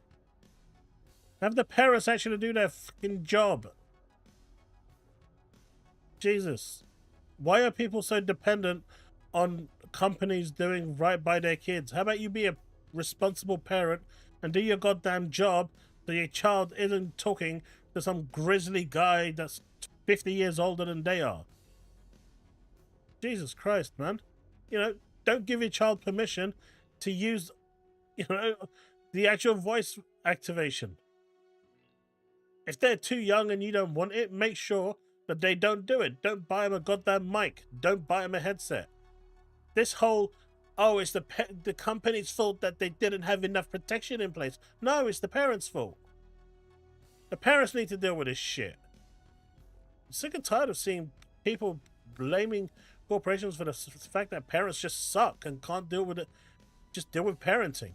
Have the parents actually do their fucking job. Jesus. Why are people so dependent on companies doing right by their kids? How about you be a responsible parent and do your goddamn job so your child isn't talking to some grizzly guy that's 50 years older than they are? Jesus Christ, man. You know, don't give your child permission to use, you know, the actual voice activation. If they're too young and you don't want it, make sure that they don't do it. Don't buy them a goddamn mic. Don't buy them a headset. This whole, oh, it's the company's fault that they didn't have enough protection in place. No, it's the parents' fault. The parents need to deal with this shit. I'm sick and tired of seeing people blaming corporations for the fact that parents just suck and can't deal with it. Just deal with parenting.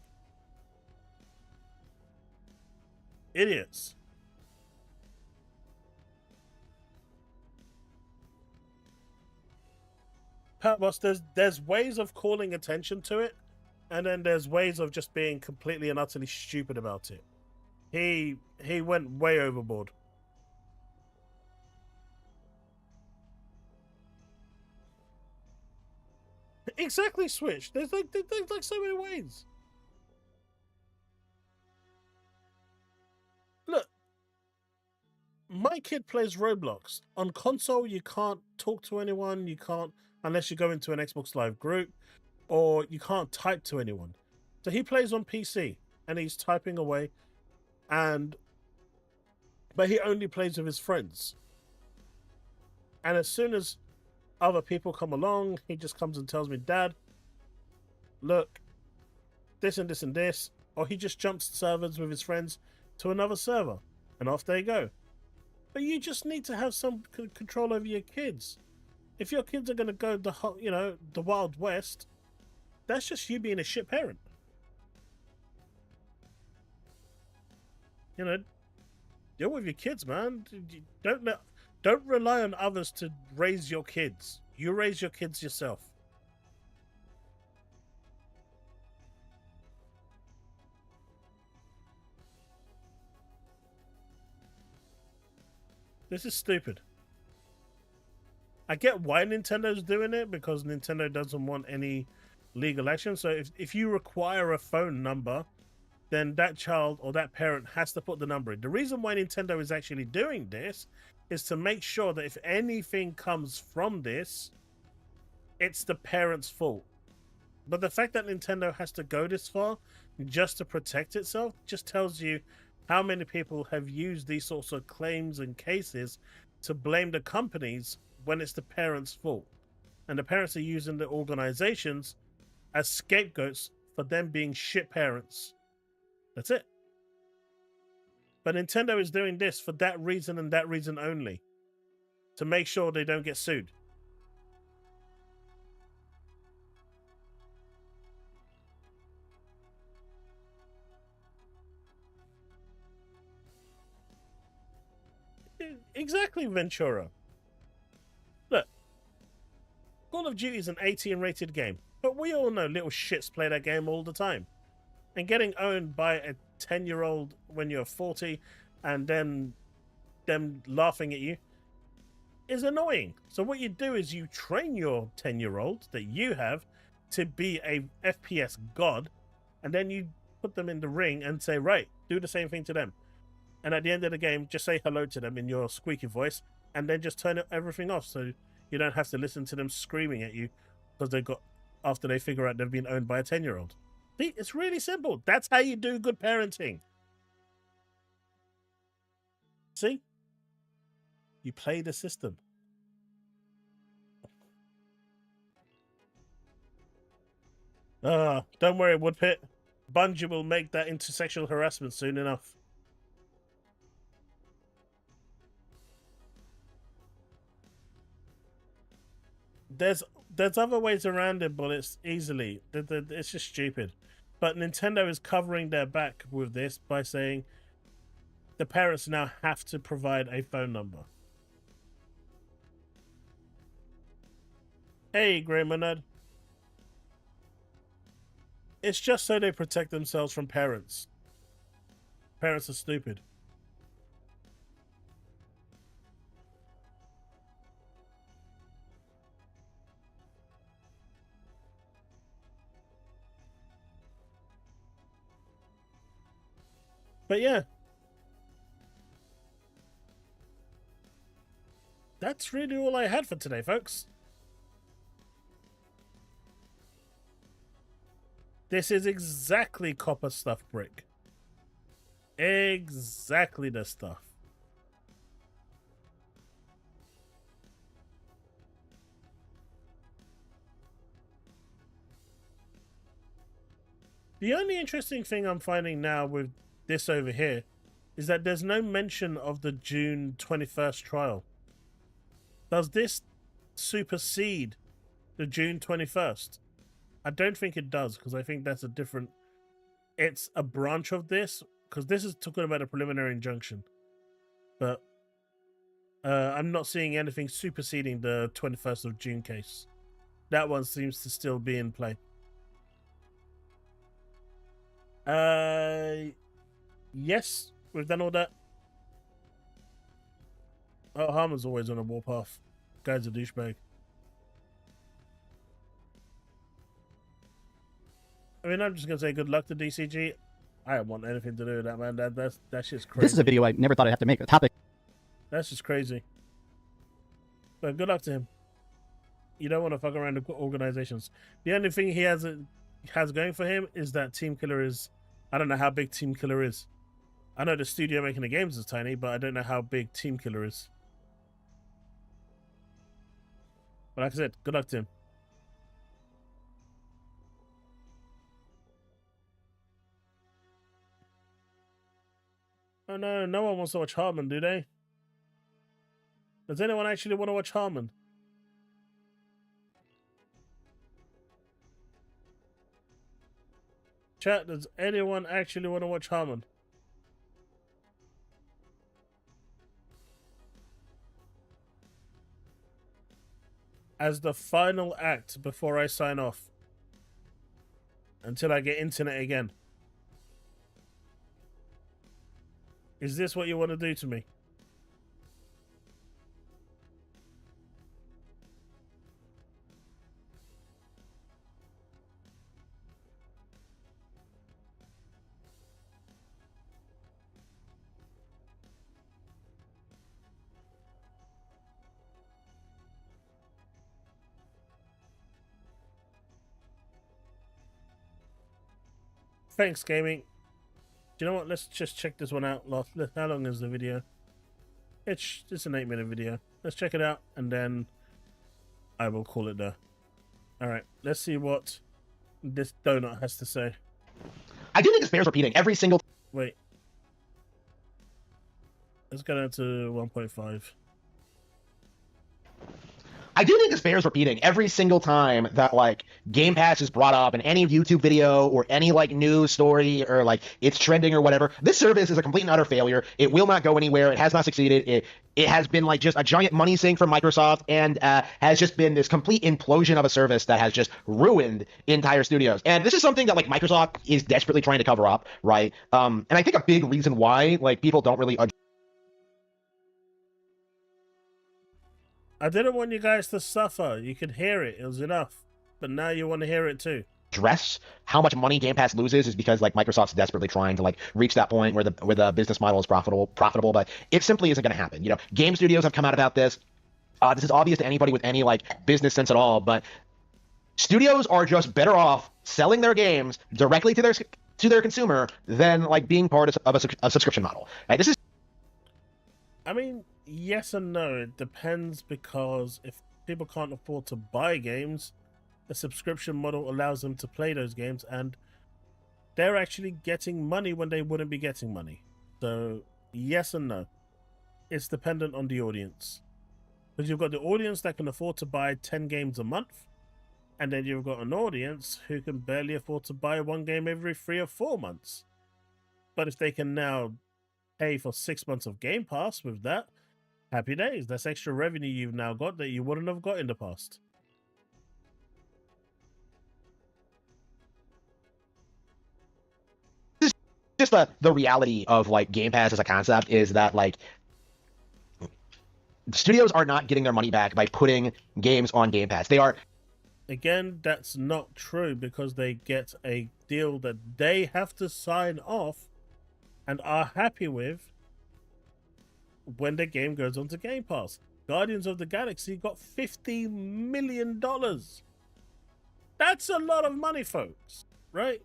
Idiots. Pat Boss, there's ways of calling attention to it, and then there's ways of just being completely and utterly stupid about it. He went way overboard. Exactly, Switch. There's like so many ways. Look, my kid plays Roblox. On console, you can't talk to anyone. You can't, unless you go into an Xbox Live group, or you can't type to anyone. So he plays on PC, and he's typing away, but he only plays with his friends. And as soon as other people come along, he just comes and tells me, Dad, look, this and this and this, or he just jumps servers with his friends to another server, and off they go. But you just need to have some control over your kids. If your kids are going to go the Wild West, that's just you being a shit parent. You know, deal with your kids, man. Don't rely on others to raise your kids. You raise your kids yourself. This is stupid. I get why Nintendo's doing it, because Nintendo doesn't want any legal action. So if you require a phone number, then that child or that parent has to put the number in. The reason why Nintendo is actually doing this is to make sure that if anything comes from this, it's the parent's fault. But the fact that Nintendo has to go this far just to protect itself just tells you how many people have used these sorts of claims and cases to blame the companies when it's the parents' fault. And the parents are using the organizations as scapegoats for them being shit parents. That's it. But Nintendo is doing this for that reason and that reason only. To make sure they don't get sued. Exactly, Ventura. Look, Call of Duty is an 18 rated game, but we all know little shits play that game all the time. And getting owned by a 10-year-old when you're 40 and then them laughing at you is annoying. So what you do is you train your 10-year-old that you have to be a FPS god, and then you put them in the ring and say, right, do the same thing to them. And at the end of the game, just say hello to them in your squeaky voice, and then just turn everything off so you don't have to listen to them screaming at you because after they figure out they've been owned by a 10-year-old. See, it's really simple. That's how you do good parenting. See? You play the system. Don't worry, Woodpit. Bungie will make that into sexual harassment soon enough. There's other ways around it, but it's it's just stupid. But Nintendo is covering their back with this by saying the parents now have to provide a phone number. Hey, Greymanad. It's just so they protect themselves from parents. Parents are stupid. But yeah. That's really all I had for today, folks. This is exactly copper stuff brick. Exactly the stuff. The only interesting thing I'm finding now with this over here is that there's no mention of the June 21st trial. Does this supersede the June 21st? I don't think it does, because I think that's a different... It's a branch of this, because this is talking about a preliminary injunction. But I'm not seeing anything superseding the 21st of June case. That one seems to still be in play. Yes, we've done all that. Oh, Harmon's always on a warpath. Guy's a douchebag. I mean, I'm just gonna say good luck to DCG. I don't want anything to do with that, man. That's just crazy. This is a video I never thought I'd have to make. A topic. That's just crazy. But good luck to him. You don't want to fuck around with organizations. The only thing he has going for him is that Team Killer is... I don't know how big Team Killer is. I know the studio making the games is tiny, but I don't know how big Team Killer is. But like I said, good luck to him. Oh no, no one wants to watch Harmon, do they? Does anyone actually want to watch Harmon? Chat, does anyone actually want to watch Harmon? As the final act before I sign off. Until I get internet again. Is this what you want to do to me? Thanks, gaming. Do you know what? Let's just check this one out. How long is the video? It's an 8-minute video. Let's check it out, and then I will call it there. Alright, let's see what this donut has to say. I do think this bears repeating every single... Wait. Let's go down to 1.5. I do think this bears repeating every single time that like Game Pass is brought up in any YouTube video or any like news story or like it's trending or whatever. This service is a complete and utter failure. It will not go anywhere. It has not succeeded. It has been like just a giant money sink from Microsoft and has just been this complete implosion of a service that has just ruined entire studios. And this is something that like Microsoft is desperately trying to cover up, right? And I think a big reason why like people don't really I didn't want you guys to suffer. You could hear it. It was enough. But now you want to hear it too. address how much money Game Pass loses is because like Microsoft's desperately trying to like reach that point where the business model is profitable, but it simply isn't going to happen. You know, game studios have come out about this. This is obvious to anybody with any like business sense at all, but studios are just better off selling their games directly to their consumer than like being part of a subscription model. Right? This is. I mean, yes and no. It depends, because if people can't afford to buy games, the subscription model allows them to play those games, and they're actually getting money when they wouldn't be getting money. So yes and no. It's dependent on the audience. Because you've got the audience that can afford to buy 10 games a month, and then you've got an audience who can barely afford to buy one game every 3 or 4 months. But if they can now pay for 6 months of Game Pass with that, happy days. That's extra revenue you've now got that you wouldn't have got in the past. Just the reality of like Game Pass as a concept is that like studios are not getting their money back by putting games on Game Pass. They are. Again, that's not true, because they get a deal that they have to sign off and are happy with when the game goes onto Game Pass. Guardians of the Galaxy got $50 million. That's a lot of money, folks, right?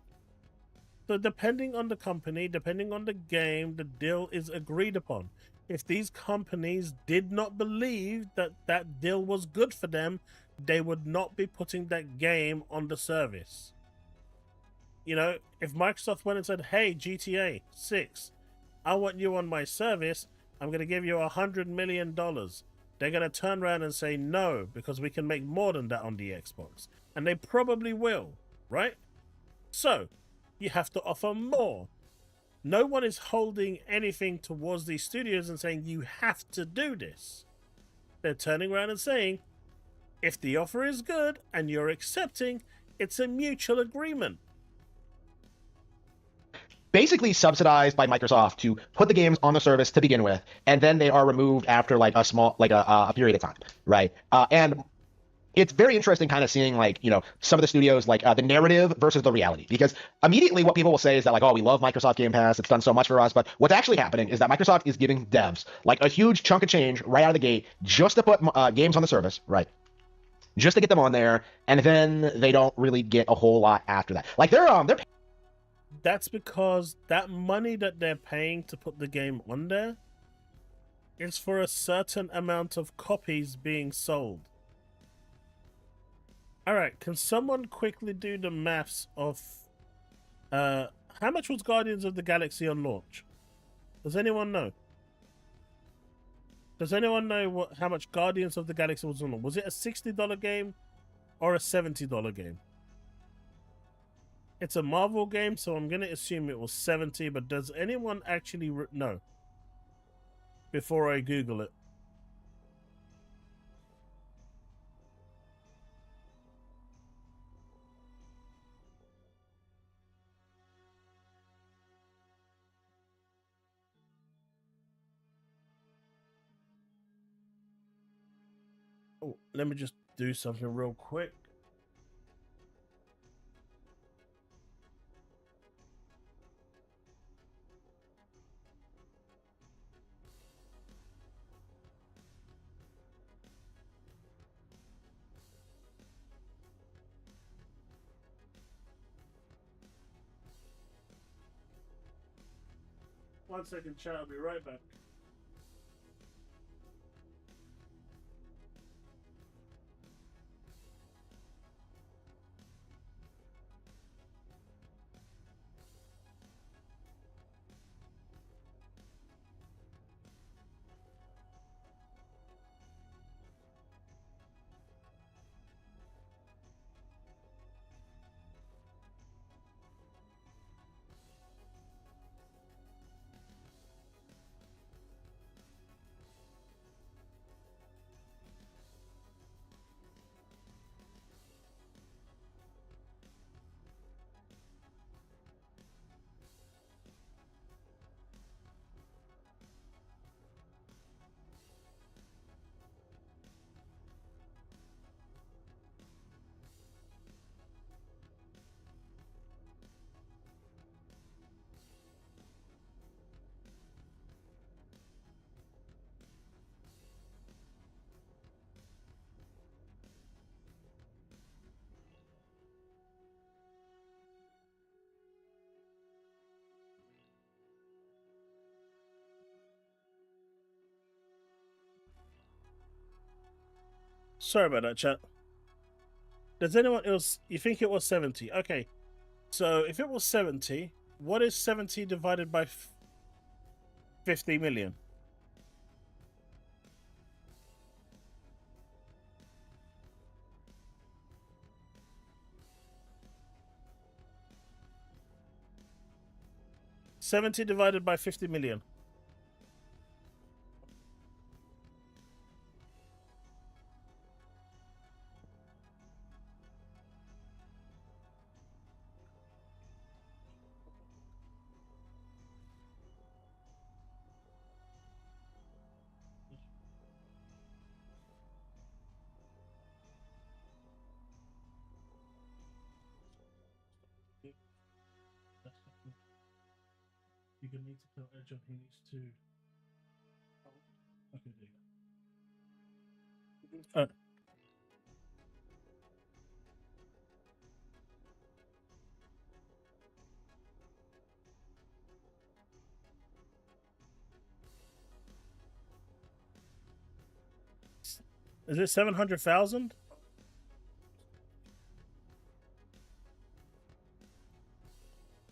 So depending on the company, depending on the game, the deal is agreed upon. If these companies did not believe that that deal was good for them, they would not be putting that game on the service. You know, if Microsoft went and said, hey, GTA 6, I want you on my service, I'm going to give you $100 million. They're going to turn around and say no, because we can make more than that on the Xbox. And they probably will, right? So, you have to offer more. No one is holding anything towards these studios and saying you have to do this. They're turning around and saying, if the offer is good and you're accepting, it's a mutual agreement. Basically subsidized by Microsoft to put the games on the service to begin with, and then they are removed after like a period of time, right? And it's very interesting kind of seeing like, you know, some of the studios, like the narrative versus the reality, because immediately what people will say is that like, oh, we love Microsoft Game Pass, it's done so much for us. But what's actually happening is that Microsoft is giving devs like a huge chunk of change right out of the gate just to put games on the service, right? Just to get them on there, and then they don't really get a whole lot after that. Like they're That's because that money that they're paying to put the game on there is for a certain amount of copies being sold. Alright, can someone quickly do the maths of how much was Guardians of the Galaxy on launch? Does anyone know? Does anyone know how much Guardians of the Galaxy was on launch? Was it a $60 game or a $70 game? It's a Marvel game, so I'm going to assume it was 70, but does anyone actually know? Before I Google it. Oh, let me just do something real quick. One second, chat. I'll be right back. Sorry about that, chat. Does anyone else? You think it was 70? Okay. So if it was 70, what is 70 divided by 50 million? $70 divided by 50 million. You're gonna need to tell Edge he needs to. Okay, there you go. Is it 700,000?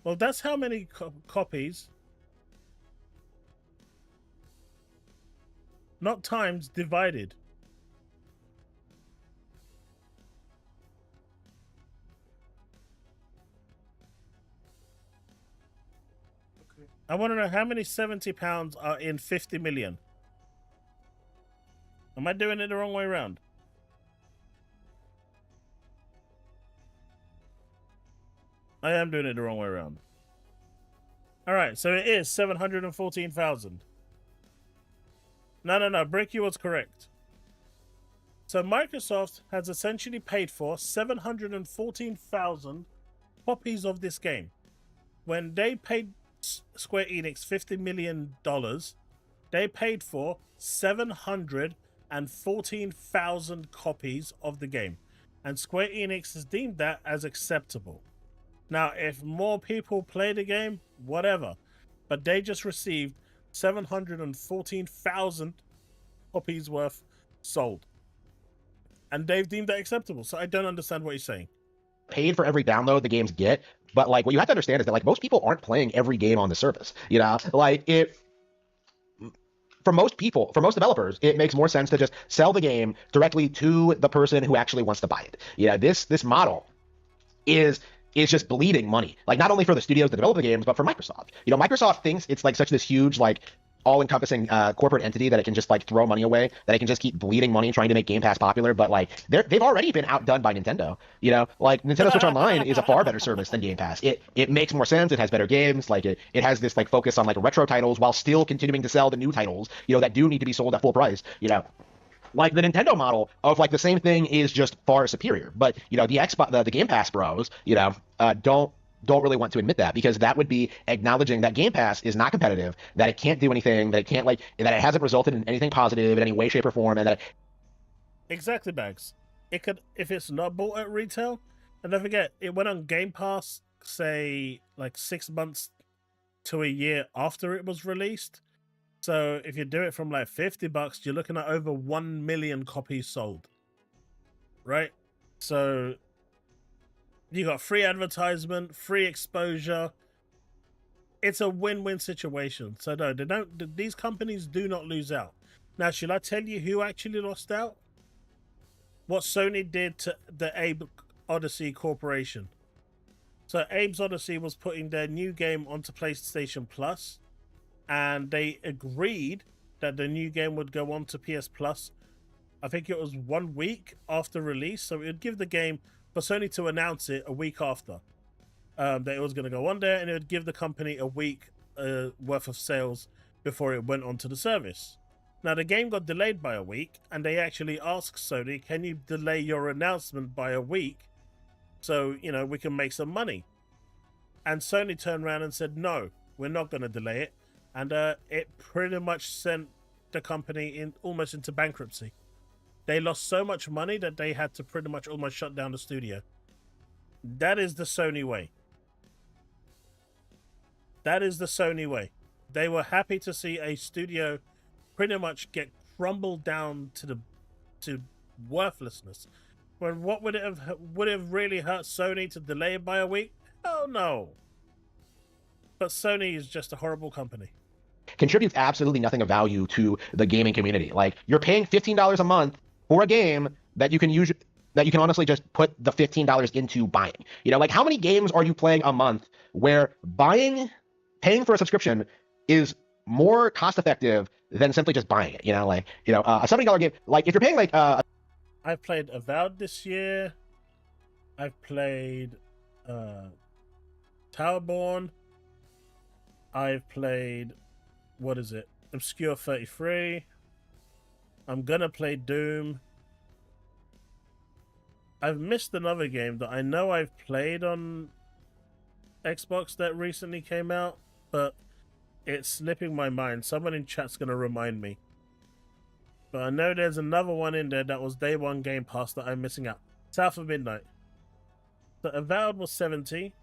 Well, that's how many copies. Not times, divided. Okay. I want to know how many £70 are in 50 million. Am I doing it the wrong way around? I am doing it the wrong way around. Alright, so it is 714,000. No. Bricky was correct. So Microsoft has essentially paid for 714,000 copies of this game. When they paid Square Enix $50 million, they paid for 714,000 copies of the game. And Square Enix has deemed that as acceptable. Now, if more people play the game, whatever. But they just received 714,000 copies worth sold. And they've deemed that acceptable. So I don't understand what you're saying. Paid for every download the games get, but like what you have to understand is that like most people aren't playing every game on the service. You know, like for most people, for most developers, it makes more sense to just sell the game directly to the person who actually wants to buy it. You know, this model is just bleeding money, like not only for the studios that develop the games, but for Microsoft. You know, Microsoft thinks it's like such this huge, like all-encompassing corporate entity that it can just like throw money away, that it can just keep bleeding money trying to make Game Pass popular. But like they've already been outdone by Nintendo. You know, like Nintendo Switch Online is a far better service than Game Pass. It makes more sense. It has better games. Like it has this like focus on like retro titles while still continuing to sell the new titles, you know, that do need to be sold at full price. You know, like the Nintendo model of like the same thing is just far superior. But you know, the Game Pass bros, you know, don't really want to admit that, because that would be acknowledging that Game Pass is not competitive, that it can't do anything, that it can't that it hasn't resulted in anything positive in any way, shape, or form, and that exactly, Bags. It could, if it's not bought at retail, and don't forget, it went on Game Pass, say like 6 months to a year after it was released. So if you do it from like $50, you're looking at over 1 million copies sold, right? So you got free advertisement, free exposure. It's a win-win situation. So no, these companies do not lose out. Now, should I tell you who actually lost out? What Sony did to the Abe Odyssey Corporation. So Abe's Odyssey was putting their new game onto PlayStation Plus, and they agreed that the new game would go on to PS Plus. I think it was 1 week after release, so it would give the game for Sony to announce it a week after that it was going to go on there, and it would give the company a week worth of sales before it went onto the service. Now, the game got delayed by a week, and they actually asked Sony, can you delay your announcement by a week so, you know, we can make some money? And Sony turned around and said, no, we're not going to delay it. And it pretty much sent the company almost into bankruptcy. They lost so much money that they had to pretty much almost shut down the studio. That is the Sony way. That is the Sony way. They were happy to see a studio pretty much get crumbled down to worthlessness. When what would it have really hurt Sony to delay it by a week? Oh no. But Sony is just a horrible company. Contributes absolutely nothing of value to the gaming community. Like, you're paying $15 a month for a game that you can use, that you can honestly just put the $15 into buying. You know, like, how many games are you playing a month where paying for a subscription is more cost effective than simply just buying it? You know, like, a $70 game, like, if you're paying like I've played Avowed this year. I've played Towerborn. I've played, what is it? Obscure 33. I'm gonna play Doom. I've missed another game that I know I've played on Xbox that recently came out, but it's slipping my mind. Someone in chat's gonna remind me. But I know there's another one in there that was day one Game Pass that I'm missing out. South of Midnight. So Avowed was 70.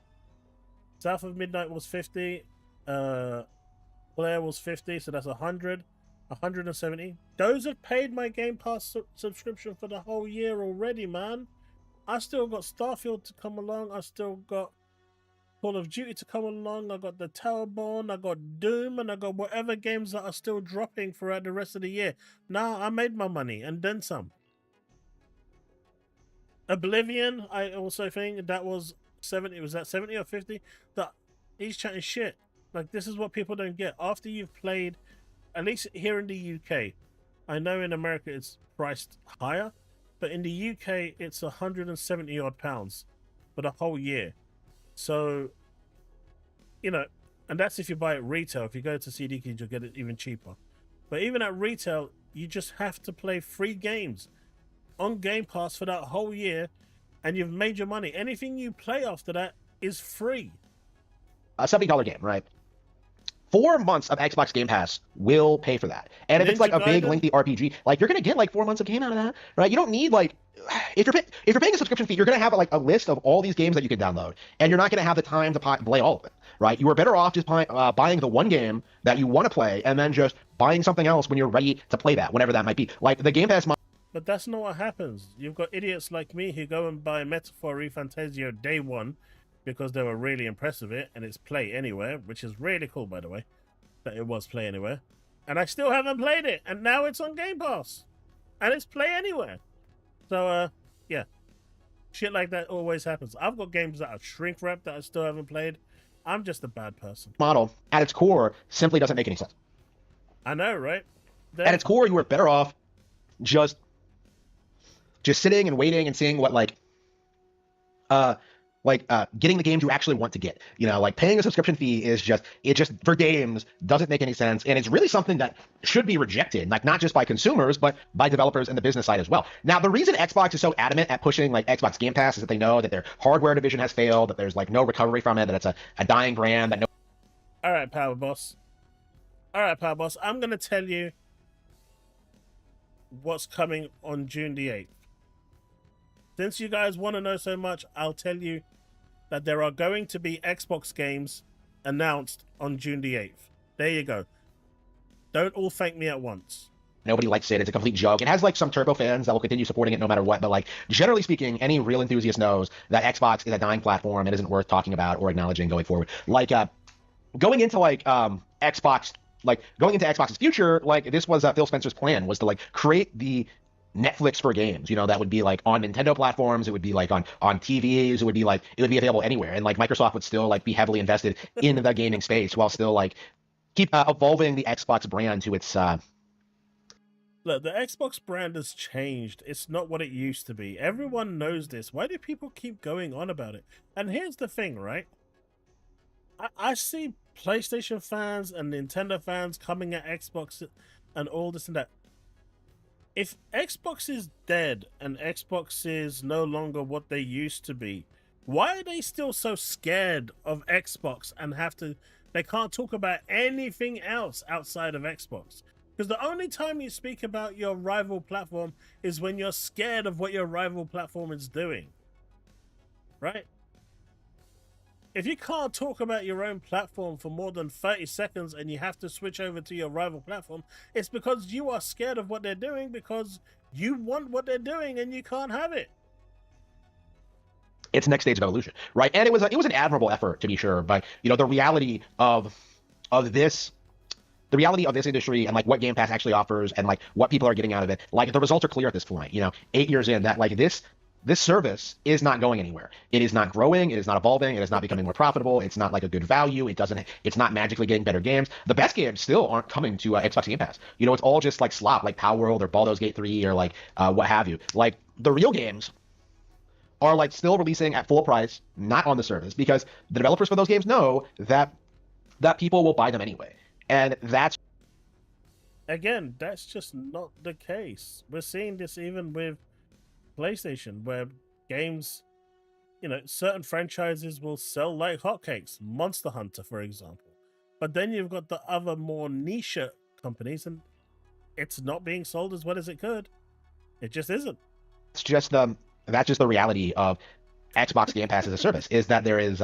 South of Midnight was 50. Claire was 50, so that's 100. 170. Those have paid my Game Pass subscription for the whole year already, man. I still got Starfield to come along. I still got Call of Duty to come along. I got the Towerborn. I got Doom, and I got whatever games that are still dropping throughout the rest of the year. Now I made my money and then some. Oblivion, I also think that was 70. Was that 70 or 50? That he's chatting shit. Like, this is what people don't get. After you've played, at least here in the UK, I know in America it's priced higher, but in the UK it's 170 odd pounds for the whole year. So, you know, and that's if you buy it retail. If you go to CD Keys, you'll get it even cheaper. But even at retail, you just have to play free games on Game Pass for that whole year, and you've made your money. Anything you play after that is free. a $70 game, right? 4 months of Xbox Game Pass will pay for that. And if it's like a big lengthy RPG, like, you're gonna get like 4 months of game out of that, right? You don't need, like, if you're paying a subscription fee, you're gonna have like a list of all these games that you can download, and you're not gonna have the time to play all of it, right? You are better off just buying the one game that you want to play, and then just buying something else when you're ready to play that, whenever that might be. Like, the Game Pass. But that's not what happens. You've got idiots like me who go and buy Metaphor Fantasio day one because they were really impressed with it, and it's Play Anywhere, which is really cool, by the way, that it was Play Anywhere. And I still haven't played it, and now it's on Game Pass. And it's Play Anywhere. So, yeah. Shit like that always happens. I've got games that are shrink wrapped that I still haven't played. I'm just a bad person. Model, at its core, simply doesn't make any sense. I know, right? At its core, you are better off just sitting and waiting and seeing what, getting the games you actually want to get. You know, like, paying a subscription fee is just for games doesn't make any sense, and it's really something that should be rejected, like, not just by consumers, but by developers and the business side as well. Now, the reason Xbox is so adamant at pushing, like, Xbox Game Pass is that they know that their hardware division has failed, that there's, like, no recovery from it, that it's a dying brand, that no... All right, Power Boss. I'm going to tell you what's coming on June the 8th. Since you guys want to know so much, I'll tell you that there are going to be Xbox games announced on June the 8th. There you go. Don't all thank me at once. Nobody likes it. It's a complete joke. It has, like, some turbo fans that will continue supporting it no matter what. But, like, generally speaking, any real enthusiast knows that Xbox is a dying platform and isn't worth talking about or acknowledging going forward. Like, going into Xbox's future, like, this was Phil Spencer's plan, was to, like, create the Netflix for games, you know, that would be, like, on Nintendo platforms, it would be, like, on TVs, it would be available anywhere, and, like, Microsoft would still, like, be heavily invested in the gaming space while still, like, keep evolving the Xbox brand to its Look, the Xbox brand has changed. It's not what it used to be. Everyone knows this. Why do people keep going on about it? And here's the thing, right? I see PlayStation fans and Nintendo fans coming at Xbox and all this and that. If Xbox is dead and Xbox is no longer what they used to be, why are they still so scared of Xbox and they can't talk about anything else outside of Xbox? Because the only time you speak about your rival platform is when you're scared of what your rival platform is doing. Right? If you can't talk about your own platform for more than 30 seconds and you have to switch over to your rival platform, it's because you are scared of what they're doing, because You want what they're doing and you can't have it. It's next stage of evolution, right? And it was an admirable effort, to be sure, but the reality of this industry and like what Game Pass actually offers and like what people are getting out of it, like the results are clear at this point. 8 years in, that like this service is not going anywhere. It is not growing. It is not evolving. It is not becoming more profitable. It's not like a good value. It's not magically getting better games. The best games still aren't coming to Xbox Game Pass. It's all just like slop, like Power World or Baldur's Gate 3 or like what have you. Like the real games are like still releasing at full price, not on the service, because the developers for those games know that people will buy them anyway. And that's just not the case. We're seeing this even with PlayStation, where games, certain franchises will sell like hotcakes. Monster Hunter, for example. But then you've got the other more niche companies, and it's not being sold as well as it could. It just isn't. That's just the reality of Xbox Game Pass as a service, is that there is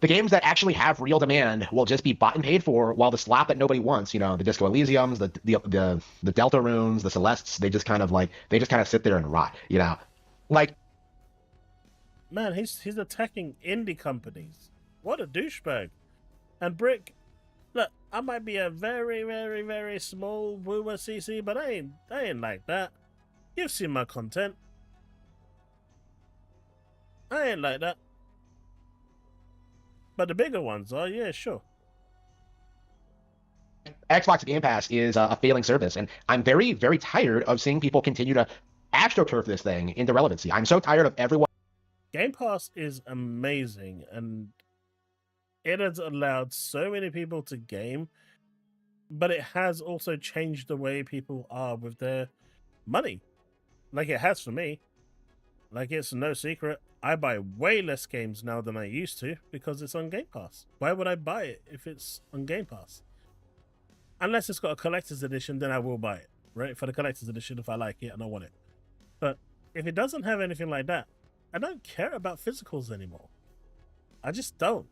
the games that actually have real demand will just be bought and paid for, while the slop that nobody wants, the Disco Elysiums, the Deltarunes, the Celestes, they just kind of sit there and rot, like. Man, he's attacking indie companies. What a douchebag. And Brick, look, I might be a very, very, very small wooer CC, but I ain't like that. You've seen my content. I ain't like that. But the bigger ones are, yeah, sure. Xbox Game Pass is a failing service, and I'm very, very tired of seeing people continue to astroturf this thing into relevancy. I'm so tired of everyone. Game Pass is amazing, and it has allowed so many people to game, but it has also changed the way people are with their money. Like it has for me. Like, it's no secret, I buy way less games now than I used to because it's on Game Pass. Why would I buy it if it's on Game Pass? Unless it's got a collector's edition, then I will buy it, right? For the collector's edition if I like it and I want it. But if it doesn't have anything like that, I don't care about physicals anymore. I just don't.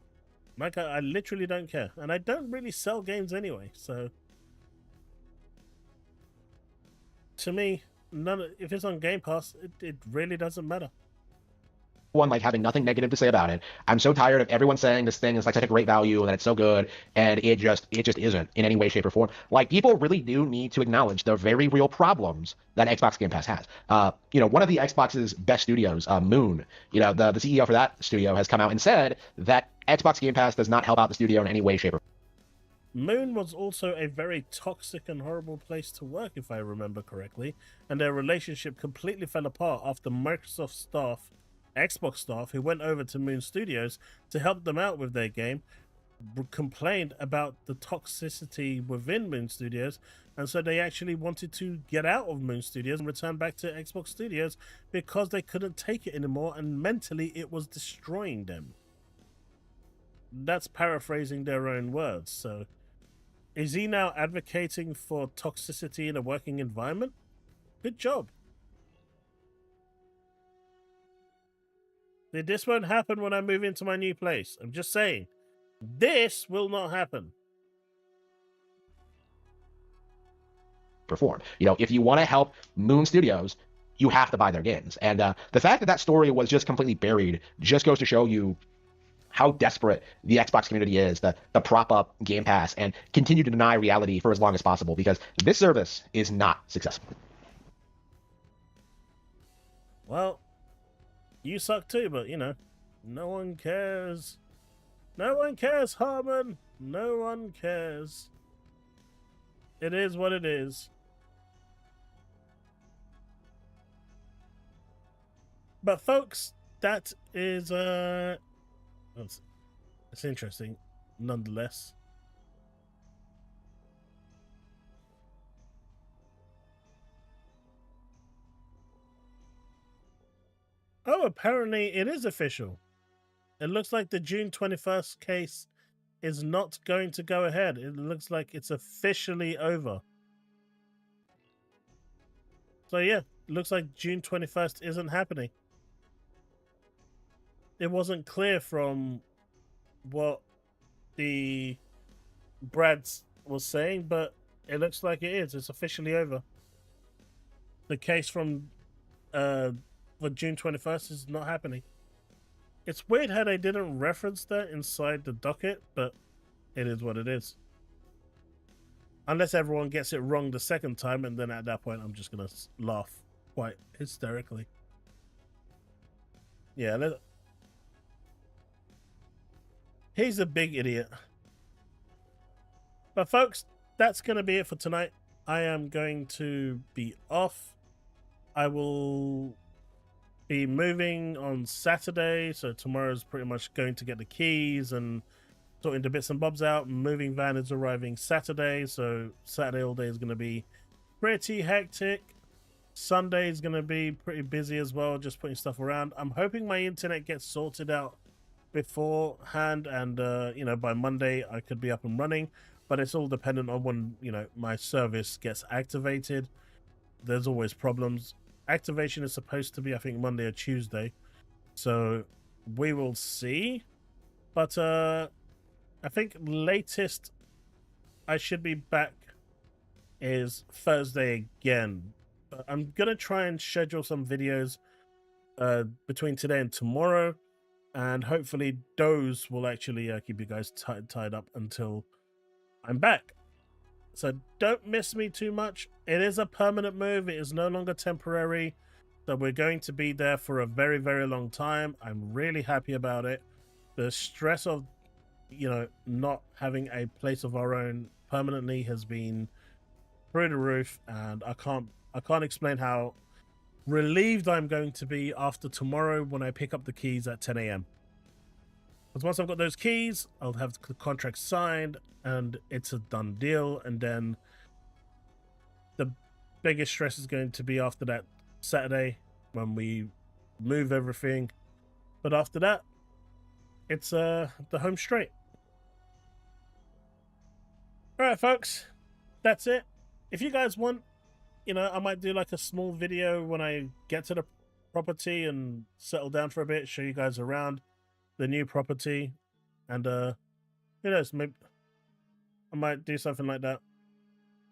Like, I literally don't care. And I don't really sell games anyway, so... To me, if it's on Game Pass, it really doesn't matter. One like having nothing negative to say about it. I'm so tired of everyone saying this thing is like such a great value and that it's so good, and it just isn't in any way, shape, or form. Like, people really do need to acknowledge the very real problems that Xbox Game Pass has. One of the Xbox's best studios, Moon, the CEO for that studio has come out and said that Xbox Game Pass does not help out the studio in any way, shape, or form. Moon was also a very toxic and horrible place to work, if I remember correctly, and their relationship completely fell apart after Microsoft staff, Xbox staff, who went over to Moon Studios to help them out with their game, complained about the toxicity within Moon Studios, and so they actually wanted to get out of Moon Studios and return back to Xbox Studios because they couldn't take it anymore, and mentally it was destroying them. That's paraphrasing their own words. So is he now advocating for toxicity in a working environment? Good job. This won't happen when I move into my new place. I'm just saying. This will not happen. Perform. If you want to help Moon Studios, you have to buy their games. And the fact that story was just completely buried just goes to show you how desperate the Xbox community is to prop up Game Pass and continue to deny reality for as long as possible, because this service is not successful. Well, you suck too, but no one cares. No one cares, Harmon. No one cares. It is what it is. But folks, that is it's interesting, nonetheless. Oh, apparently it is official. It looks like the June 21st case is not going to go ahead. It looks like it's officially over. So yeah, it looks like June 21st isn't happening. It wasn't clear from what the Brad was saying, but it looks like it is. It's officially over. the case from for June 21st is not happening. It's weird how they didn't reference that inside the docket, but it is what it is. Unless everyone gets it wrong the second time, and then at that point I'm just gonna laugh quite hysterically. Yeah, he's a big idiot. But folks, that's gonna be it for tonight. I am going to be off. I will be moving on Saturday, so tomorrow's pretty much going to get the keys and sorting the bits and bobs out. Moving van is arriving Saturday, so Saturday all day is going to be pretty hectic. Sunday is going to be pretty busy as well, just putting stuff around. I'm hoping my internet gets sorted out beforehand, and you know, by Monday I could be up and running, but it's all dependent on when, you know, my service gets activated. There's always problems. Activation is supposed to be, I think, Monday or Tuesday, so we will see. But I think latest I should be back is Thursday again. But I'm gonna try and schedule some videos between today and tomorrow, and hopefully those will actually keep you guys tied up until I'm back. So don't miss me too much. It is a permanent move. It is no longer temporary. So we're going to be there for a very, very long time. I'm really happy about it. The stress of, you know, not having a place of our own permanently has been through the roof, and I can't explain how relieved I'm going to be after tomorrow when I pick up the keys at 10 a.m. Because once I've got those keys, I'll have the contract signed and it's a done deal. And then the biggest stress is going to be after that Saturday when we move everything. But after that, it's the home straight. All right, folks, that's it. If you guys want, you know, I might do like a small video when I get to the property and settle down for a bit, show you guys around the new property, and who knows, maybe I might do something like that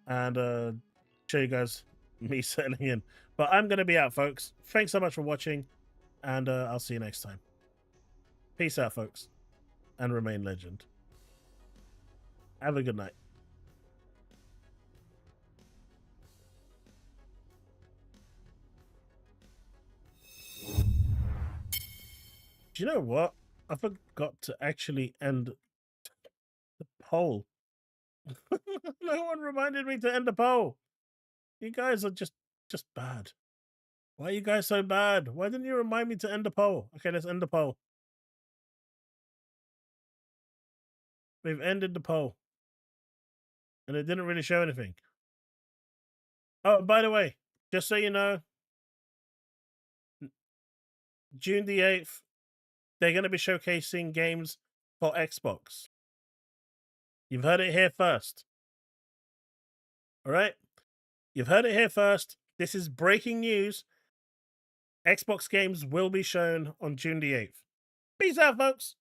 and show you guys me settling in. But I'm gonna be out, folks. Thanks so much for watching, and I'll see you next time. Peace out, folks, and remain legend. Have a good night. Do you know what? I forgot to actually end the poll. No one reminded me to end the poll. You guys are just bad. Why are you guys so bad? Why didn't you remind me to end the poll? Okay, let's end the poll. We've ended the poll. And it didn't really show anything. Oh, by the way, just so you know, June the 8th, they're going to be showcasing games for Xbox. You've heard it here first. All right? You've heard it here first. This is breaking news. Xbox games will be shown on June the 8th. Peace out, folks.